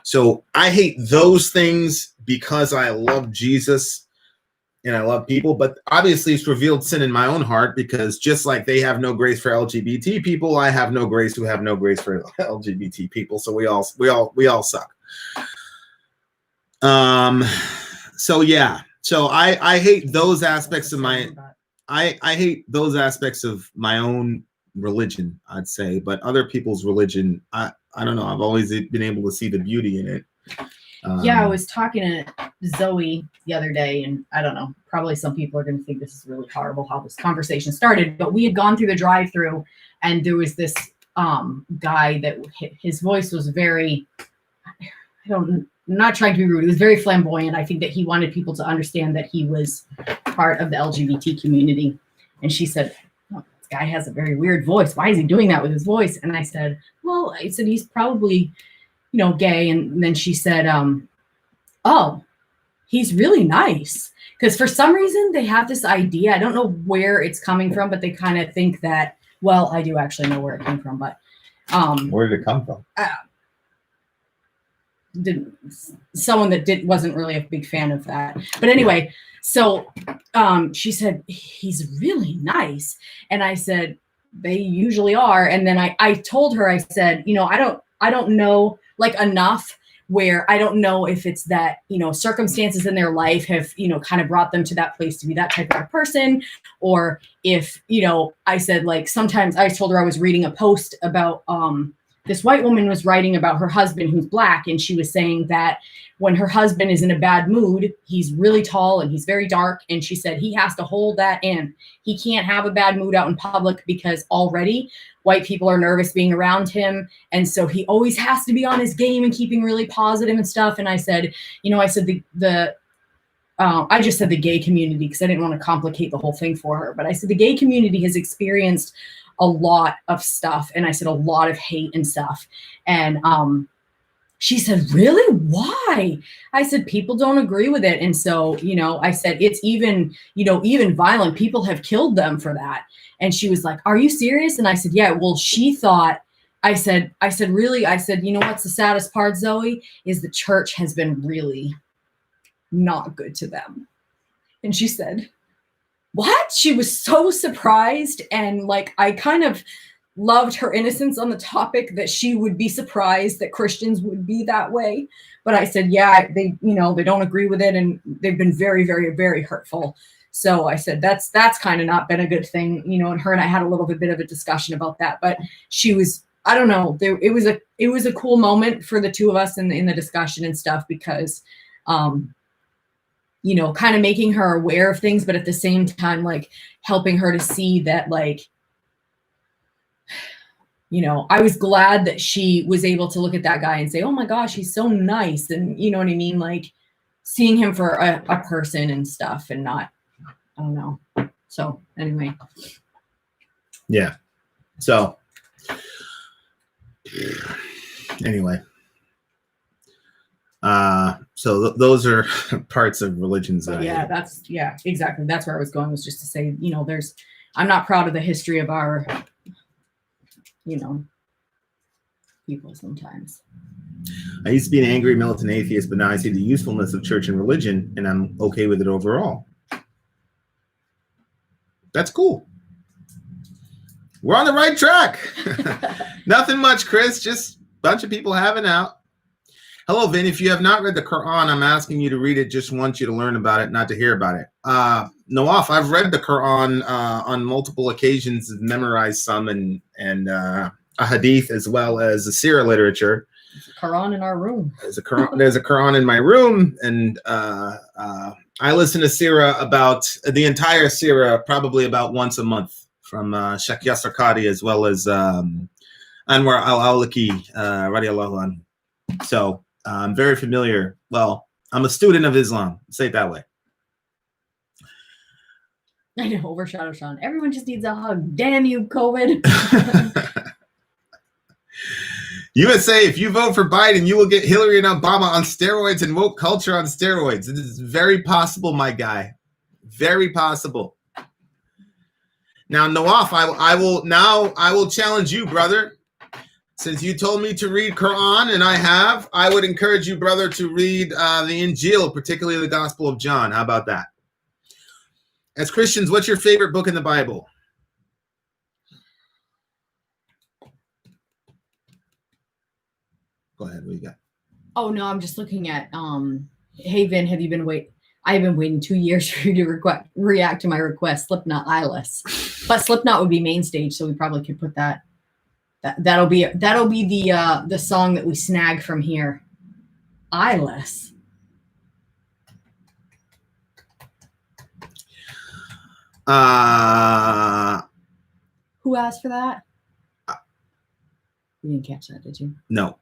So I hate those things because I love Jesus and I love people, but obviously it's revealed sin in my own heart, because just like they have no grace for LGBT people, I have no grace who have no grace for LGBT people. So we all suck. So yeah. So I hate those aspects of I hate those aspects of my own religion, I'd say, but other people's religion, I don't know. I've always been able to see the beauty in it. Yeah, I was talking to Zoe the other day, and I don't know, probably some people are going to think this is really horrible how this conversation started, but we had gone through the drive-thru, and there was this guy that his voice was very, I'm not trying to be rude, it was very flamboyant. I think that he wanted people to understand that he was part of the LGBT community. And she said, oh, this guy has a very weird voice. Why is he doing that with his voice? And I said, well, he's probably, gay. And then she said, oh, he's really nice. Because for some reason they have this idea, I don't know where it's coming from, but they kind of think that, well, I do actually know where it came from, but where did it come from? Someone that wasn't really a big fan of that. But anyway, so she said, he's really nice. And I said, they usually are. And then I told her, I said, I don't know enough where I don't know if it's that, circumstances in their life have, kind of brought them to that place to be that type of a person. Or if, I said, sometimes I told her I was reading a post about, this white woman was writing about her husband who's Black. And she was saying that when her husband is in a bad mood, he's really tall and he's very dark. And she said he has to hold that in. He can't have a bad mood out in public because already white people are nervous being around him. And so he always has to be on his game and keeping really positive and stuff. And I said, I just said the gay community because I didn't want to complicate the whole thing for her. But I said the gay community has experienced a lot of stuff. And I said a lot of hate and stuff. And she said, really? Why? I said, people don't agree with it. And so, I said, it's even, even violent. People have killed them for that. And she was like, are you serious? And I said, yeah. Well, she thought, I said, really? I said, what's the saddest part, Zoe, is the church has been really not good to them. And she said, what? She was so surprised. And I kind of loved her innocence on the topic that she would be surprised that Christians would be that way. But I said, yeah, they don't agree with it. And they've been very, very, very hurtful. So I said, that's kind of not been a good thing, and her and I had a little bit of a discussion about that, but she was, I don't know, it was a cool moment for the two of us in the discussion and stuff, because, kind of making her aware of things, but at the same time, helping her to see that, I was glad that she was able to look at that guy and say, oh my gosh, he's so nice. And you know what I mean? Seeing him for a person and stuff, and not, I don't know. So anyway. Yeah. So anyway. So those are parts of religions. Yeah, exactly. That's where I was going, was just to say, I'm not proud of the history of our, people sometimes. I used to be an angry militant atheist, but now I see the usefulness of church and religion, and I'm okay with it overall. That's cool. We're on the right track. Nothing much, Chris. Just a bunch of people having out. Hello, Vin. If you have not read the Quran, I'm asking you to read it. Just want you to learn about it, not to hear about it. Nawaf, I've read the Quran on multiple occasions, memorized some, and a hadith as well as the Sirah literature. There's a Quran in our room. There's a Quran in my room, and I listen to Sirah about the entire Sirah probably about once a month from Sheikh Yasser Qadi as well as Anwar al-Awlaki radiallahu anhu. So I'm very familiar. Well, I'm a student of Islam. Say it that way. I know, overshadow Sean. Everyone just needs a hug. Damn you, COVID. USA, if you vote for Biden, you will get Hillary and Obama on steroids and woke culture on steroids. It is very possible, my guy. Very possible. Now, Nawaf, I will challenge you, brother. Since you told me to read Quran, and I would encourage you, brother, to read the Injil, particularly the Gospel of John. How about that? As Christians, what's your favorite book in the Bible? Go ahead. What you got? Oh no, I'm just looking at. Hey Vin, have you been waiting? I've been waiting 2 years for you to react to my request. Slipknot, Eyeless, but Slipknot would be main stage, so we probably could put that. That'll be the song that we snag from here. Eyeless. Who asked for that? You didn't catch that, did you? No.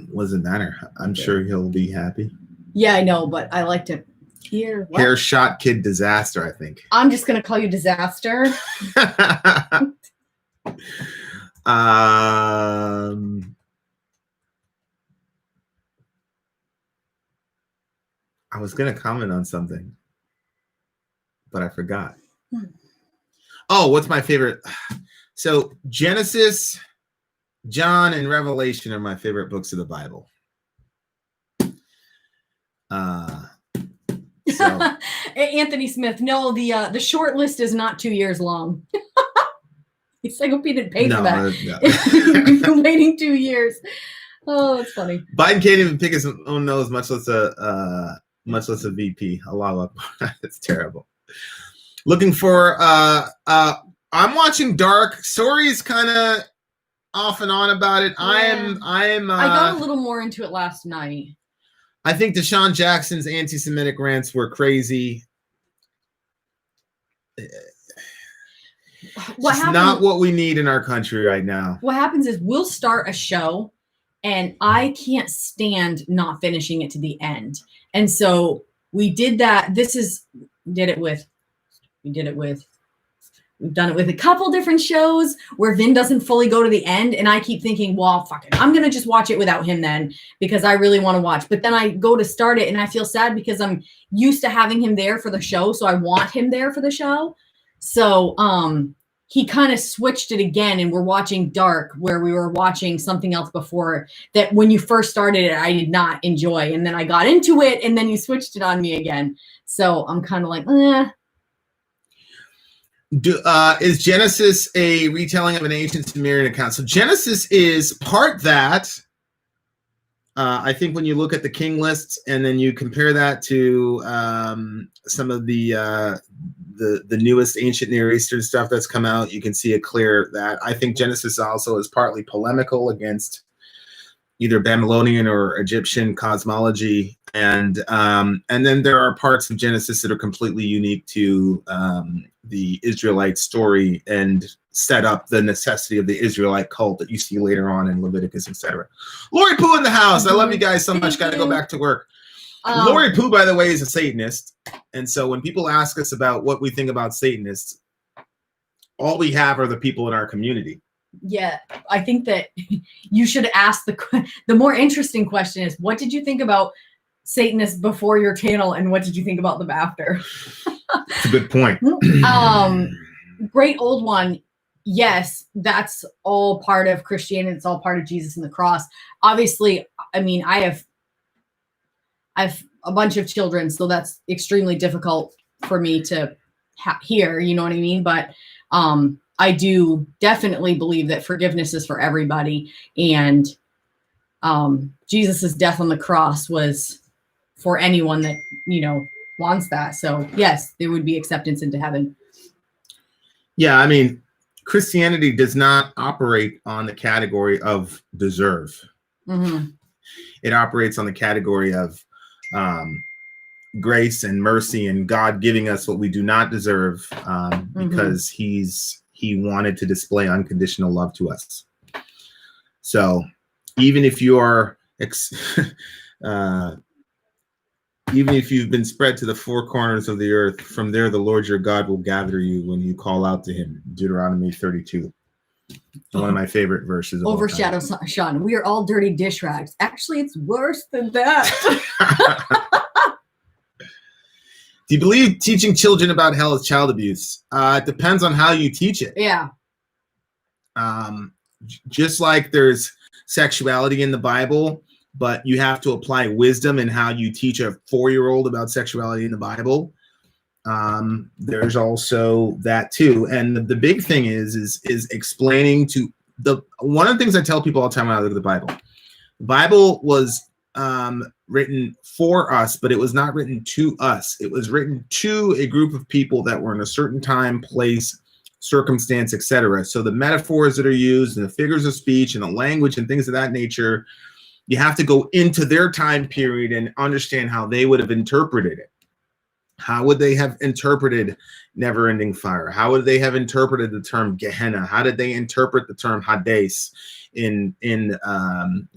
Wasn't matter. I'm sure he'll be happy. Yeah, I know, but I liked it. Here. What? Hair shot kid disaster, I think. I'm just gonna call you Disaster. I was gonna comment on something, but I forgot. Oh, what's my favorite? So Genesis, John, and Revelation are my favorite books of the Bible. So. Anthony Smith. No, the short list is not 2 years long. It's like, hope he didn't pay for that. We've been waiting 2 years. Oh, that's funny. Biden can't even pick his own nose, much less a VP. Allah Akbar. It's terrible. Looking for I'm watching Dark. Sori's kind of off and on about it. Yeah. I got a little more into it last night. I think Deshaun Jackson's anti-Semitic rants were crazy. It's not what we need in our country right now. What happens is we'll start a show and I can't stand not finishing it to the end. And so we did that. We've done it with a couple different shows where Vin doesn't fully go to the end. And I keep thinking, well, fuck it. I'm going to just watch it without him then because I really want to watch. But then I go to start it and I feel sad because I'm used to having him there for the show. So I want him there for the show. So he kind of switched it again and we're watching Dark where we were watching something else before that when you first started it, I did not enjoy. And then I got into it and then you switched it on me again. So I'm kind of like, eh. Is Genesis a retelling of an ancient Sumerian account? So Genesis is part that. I think when you look at the king lists and then you compare that to some of the newest ancient Near Eastern stuff that's come out, you can see it clear that I think Genesis also is partly polemical against either Babylonian or Egyptian cosmology, and then there are parts of Genesis that are completely unique to the Israelite story and set up the necessity of the Israelite cult that you see later on in Leviticus, etc. Lori Pooh in the house. I love you guys so much. Got to go back to work. Lori Pooh, by the way, is a Satanist. And so when people ask us about what we think about Satanists, all we have are the people in our community. Yeah, I think that you should ask the more interesting question is, what did you think about Satanists before your channel and what did you think about them after? That's a good point. Great old one. Yes, that's all part of Christianity. It's all part of Jesus and the cross. Obviously, I mean, I have a bunch of children, so that's extremely difficult for me to hear, you know what I mean? But I do definitely believe that forgiveness is for everybody. And Jesus's death on the cross was for anyone that, wants that. So yes, there would be acceptance into heaven. Yeah, I mean, Christianity does not operate on the category of deserve. Mm-hmm. It operates on the category of grace and mercy and God giving us what we do not deserve because he wanted to display unconditional love to us. So even if you are even if you've been spread to the four corners of the earth, from there the Lord your God will gather you when you call out to him. Deuteronomy 32. One of my favorite verses. Overshadow Sean. We are all dirty dish rags. Actually, it's worse than that. Do you believe teaching children about hell is child abuse? It depends on how you teach it. Yeah. Just like there's sexuality in the Bible, but you have to apply wisdom in how you teach a 4-year-old about sexuality in the Bible. There's also that too. And the big thing is explaining to one of the things I tell people all the time when I look at the Bible was written for us, but it was not written to us. It was written to a group of people that were in a certain time, place, circumstance, etc. So the metaphors that are used and the figures of speech and the language and things of that nature, you have to go into their time period and understand how they would have interpreted it. How would they have interpreted never-ending fire? How would they have interpreted the term Gehenna? How did they interpret the term Hades in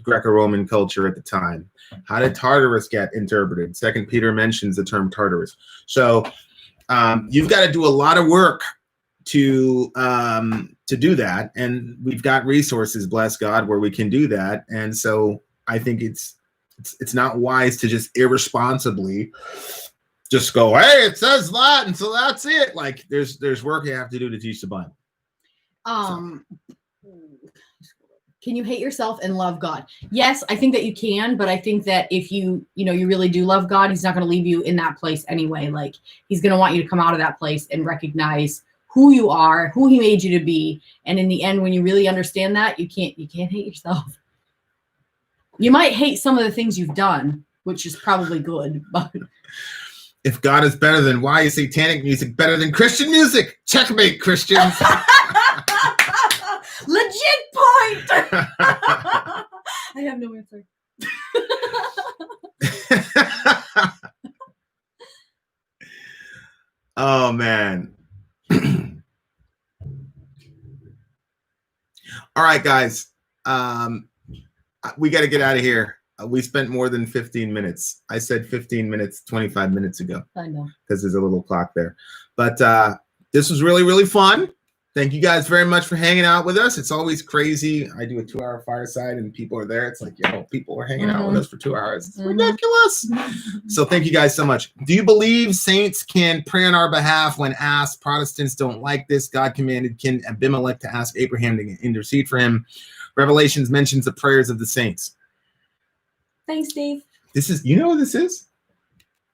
Greco-Roman culture at the time? How did Tartarus get interpreted? 2 Peter mentions the term Tartarus. So you've got to do a lot of work to do that, and we've got resources, bless God, where we can do that. And so I think it's not wise to just irresponsibly just go, hey, it says that, and so that's it. Like there's work you have to do to teach the Bible. Can you hate yourself and love God? Yes, I think that you can, but I think that if you really do love God, he's not going to leave you in that place anyway. Like he's going to want you to come out of that place and recognize who you are, who he made you to be. And in the end, when you really understand that, you can't hate yourself. You might hate some of the things you've done, which is probably good, but if God is better, then why is satanic music better than Christian music? Checkmate, Christians. Legit point. I have no answer. Oh man. All right, guys. We got to get out of here. We spent more than 15 minutes. I said 15 minutes, 25 minutes ago. I know. Because there's a little clock there. But this was really, really fun. Thank you guys very much for hanging out with us. It's always crazy. I do a 2-hour fireside and people are there. It's like, people are hanging out with us for 2 hours. It's ridiculous. So thank you guys so much. Do you believe saints can pray on our behalf when asked? Protestants don't like this. God commanded King Abimelech to ask Abraham to intercede for him. Revelations mentions the prayers of the saints. Thanks, Dave. This is, you know who this is?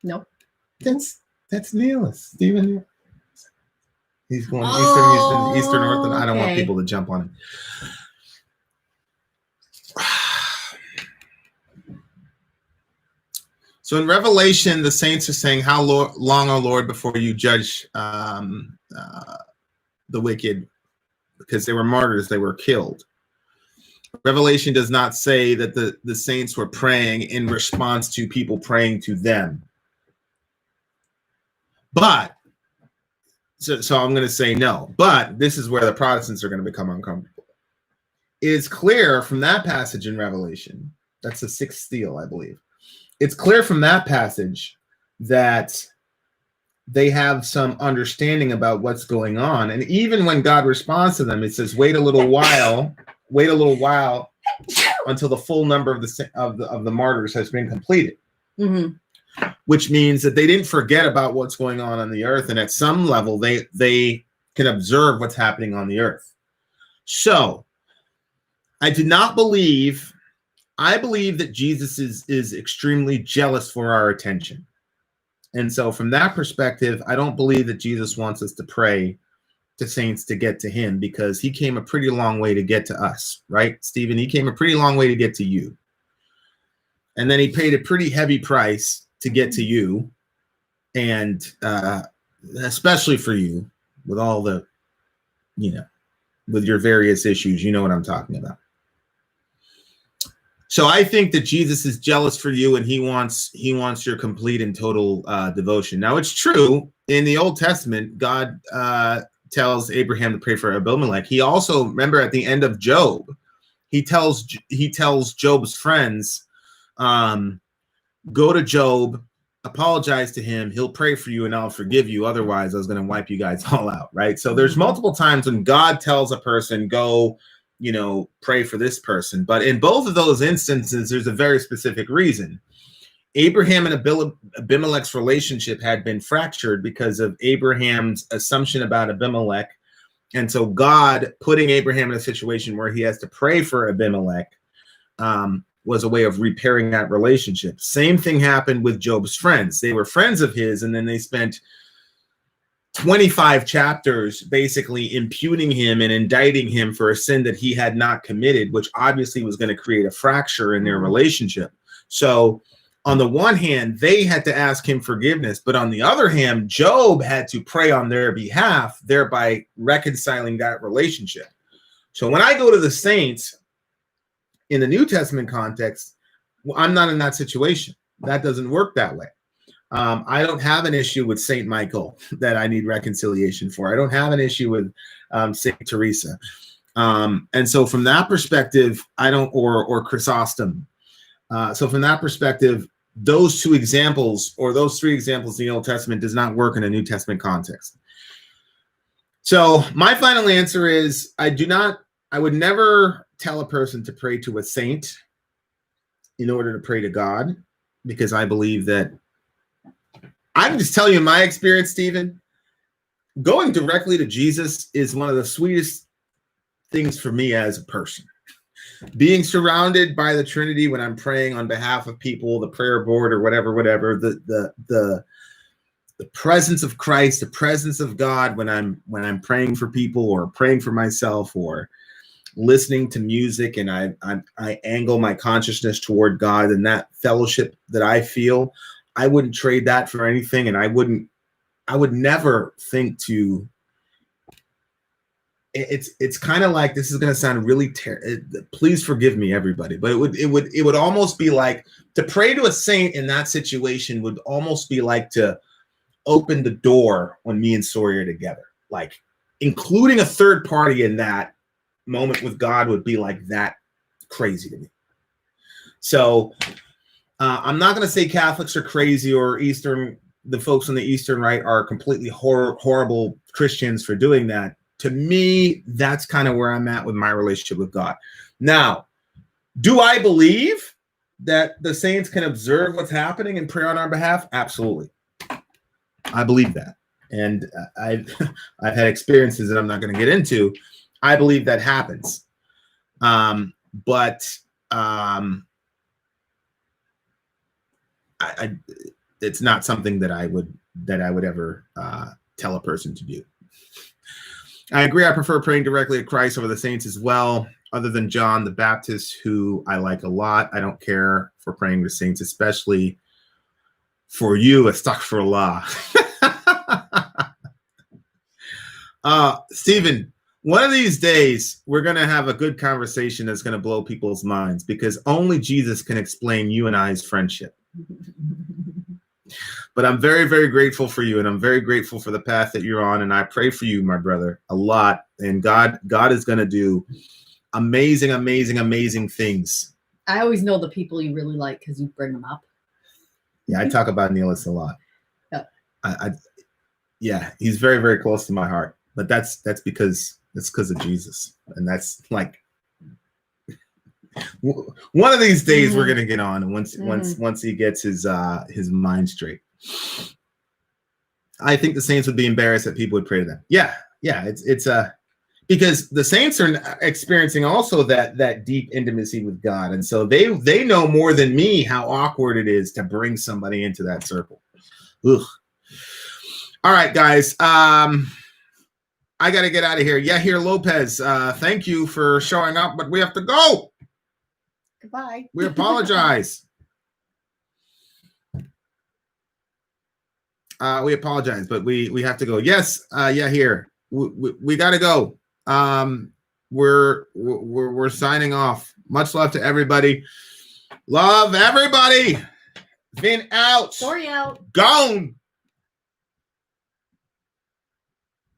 Nope. That's Neilus, Stephen. He's going Eastern North, and I don't want people to jump on him. So in Revelation, the saints are saying, how long, O Lord, before you judge the wicked? Because they were martyrs, they were killed. Revelation does not say that the saints were praying in response to people praying to them. But, so I'm going to say no. But this is where the Protestants are going to become uncomfortable. It is clear from that passage in Revelation, that's the 6th seal, I believe. It's clear from that passage that they have some understanding about what's going on. And even when God responds to them, it says, wait a little while until the full number of the martyrs has been completed. Mm-hmm. Which means that they didn't forget about what's going on the earth, and at some level they can observe what's happening on the earth. So I believe that Jesus is extremely jealous for our attention. And so from that perspective, I don't believe that Jesus wants us to pray to saints to get to him, because he came a pretty long way to get to us, right, Stephen? He came a pretty long way to get to you. And then he paid a pretty heavy price to get to you. And especially for you, with all the, with your various issues, you know what I'm talking about. So I think that Jesus is jealous for you, and he wants your complete and total devotion. Now, it's true in the Old Testament, God tells Abraham to pray for Abimelech. He also, remember, at the end of Job, he tells Job's friends, go to Job, apologize to him, he'll pray for you, and I'll forgive you. Otherwise, I was going to wipe you guys all out, right? So there's multiple times when God tells a person, go, pray for this person. But in both of those instances, there's a very specific reason. Abraham and Abimelech's relationship had been fractured because of Abraham's assumption about Abimelech. And so God putting Abraham in a situation where he has to pray for Abimelech was a way of repairing that relationship. Same thing happened with Job's friends. They were friends of his, and then they spent 25 chapters basically imputing him and indicting him for a sin that he had not committed, which obviously was going to create a fracture in their relationship. So on the one hand, they had to ask him forgiveness, but on the other hand, Job had to pray on their behalf, thereby reconciling that relationship. So when I go to the saints in the New Testament context, I'm not in that situation. That doesn't work that way. I don't have an issue with Saint Michael that I need reconciliation for. I don't have an issue with Saint Teresa. And so from that perspective, I don't, or Chrysostom. So from that perspective, those two examples, or those three examples in the Old Testament, does not work in a New Testament context. So my final answer is I would never tell a person to pray to a saint in order to pray to God, because I believe that, I can just tell you in my experience, Stephen, going directly to Jesus is one of the sweetest things for me as a person. Being surrounded by the Trinity when I'm praying on behalf of people, the prayer board or whatever, the presence of Christ, the presence of God when I'm praying for people or praying for myself, or listening to music, and I angle my consciousness toward God, and that fellowship that I feel, I wouldn't trade that for anything. And I would never think to, it's kind of like, this is going to sound really please forgive me, everybody, but it would almost be like to pray to a saint in that situation would almost be like to open the door when me and Sori are together. Like including a third party in that moment with God would be like that crazy to me. So I'm not going to say Catholics are crazy, or the folks on the Eastern Rite are completely horrible Christians for doing that. To me, that's kind of where I'm at with my relationship with God. Now, do I believe that the saints can observe what's happening and pray on our behalf? Absolutely. I believe that. And I've had experiences that I'm not going to get into. I believe that happens. It's not something that I would ever tell a person to do. I agree. I prefer praying directly at Christ over the saints as well, other than John the Baptist, who I like a lot. I don't care for praying to saints, especially for you, astaghfirullah. Stephen, one of these days, we're going to have a good conversation that's going to blow people's minds, because only Jesus can explain you and I's friendship. But I'm very, very grateful for you, and I'm very grateful for the path that you're on, and I pray for you, my brother, a lot. And God is going to do amazing, amazing, amazing things. I always know the people you really like because you bring them up. Yeah, I talk about Neelis a lot. Yeah, he's very, very close to my heart. But that's because of Jesus, and that's like one of these days we're gonna get on, and once he gets his mind straight. I think the saints would be embarrassed that people would pray to them. Yeah, it's because the saints are experiencing also that deep intimacy with God, and so they know more than me how awkward it is to bring somebody into that circle. Ugh. All right, guys. I got to get out of here. Yeah, here, Lopez. Thank you for showing up, but we have to go. Goodbye. We apologize. We apologize, but we have to go. Yes, yeah, here. We got to go. We're signing off. Much love to everybody. Love everybody. Vin out. Sori out. Gone.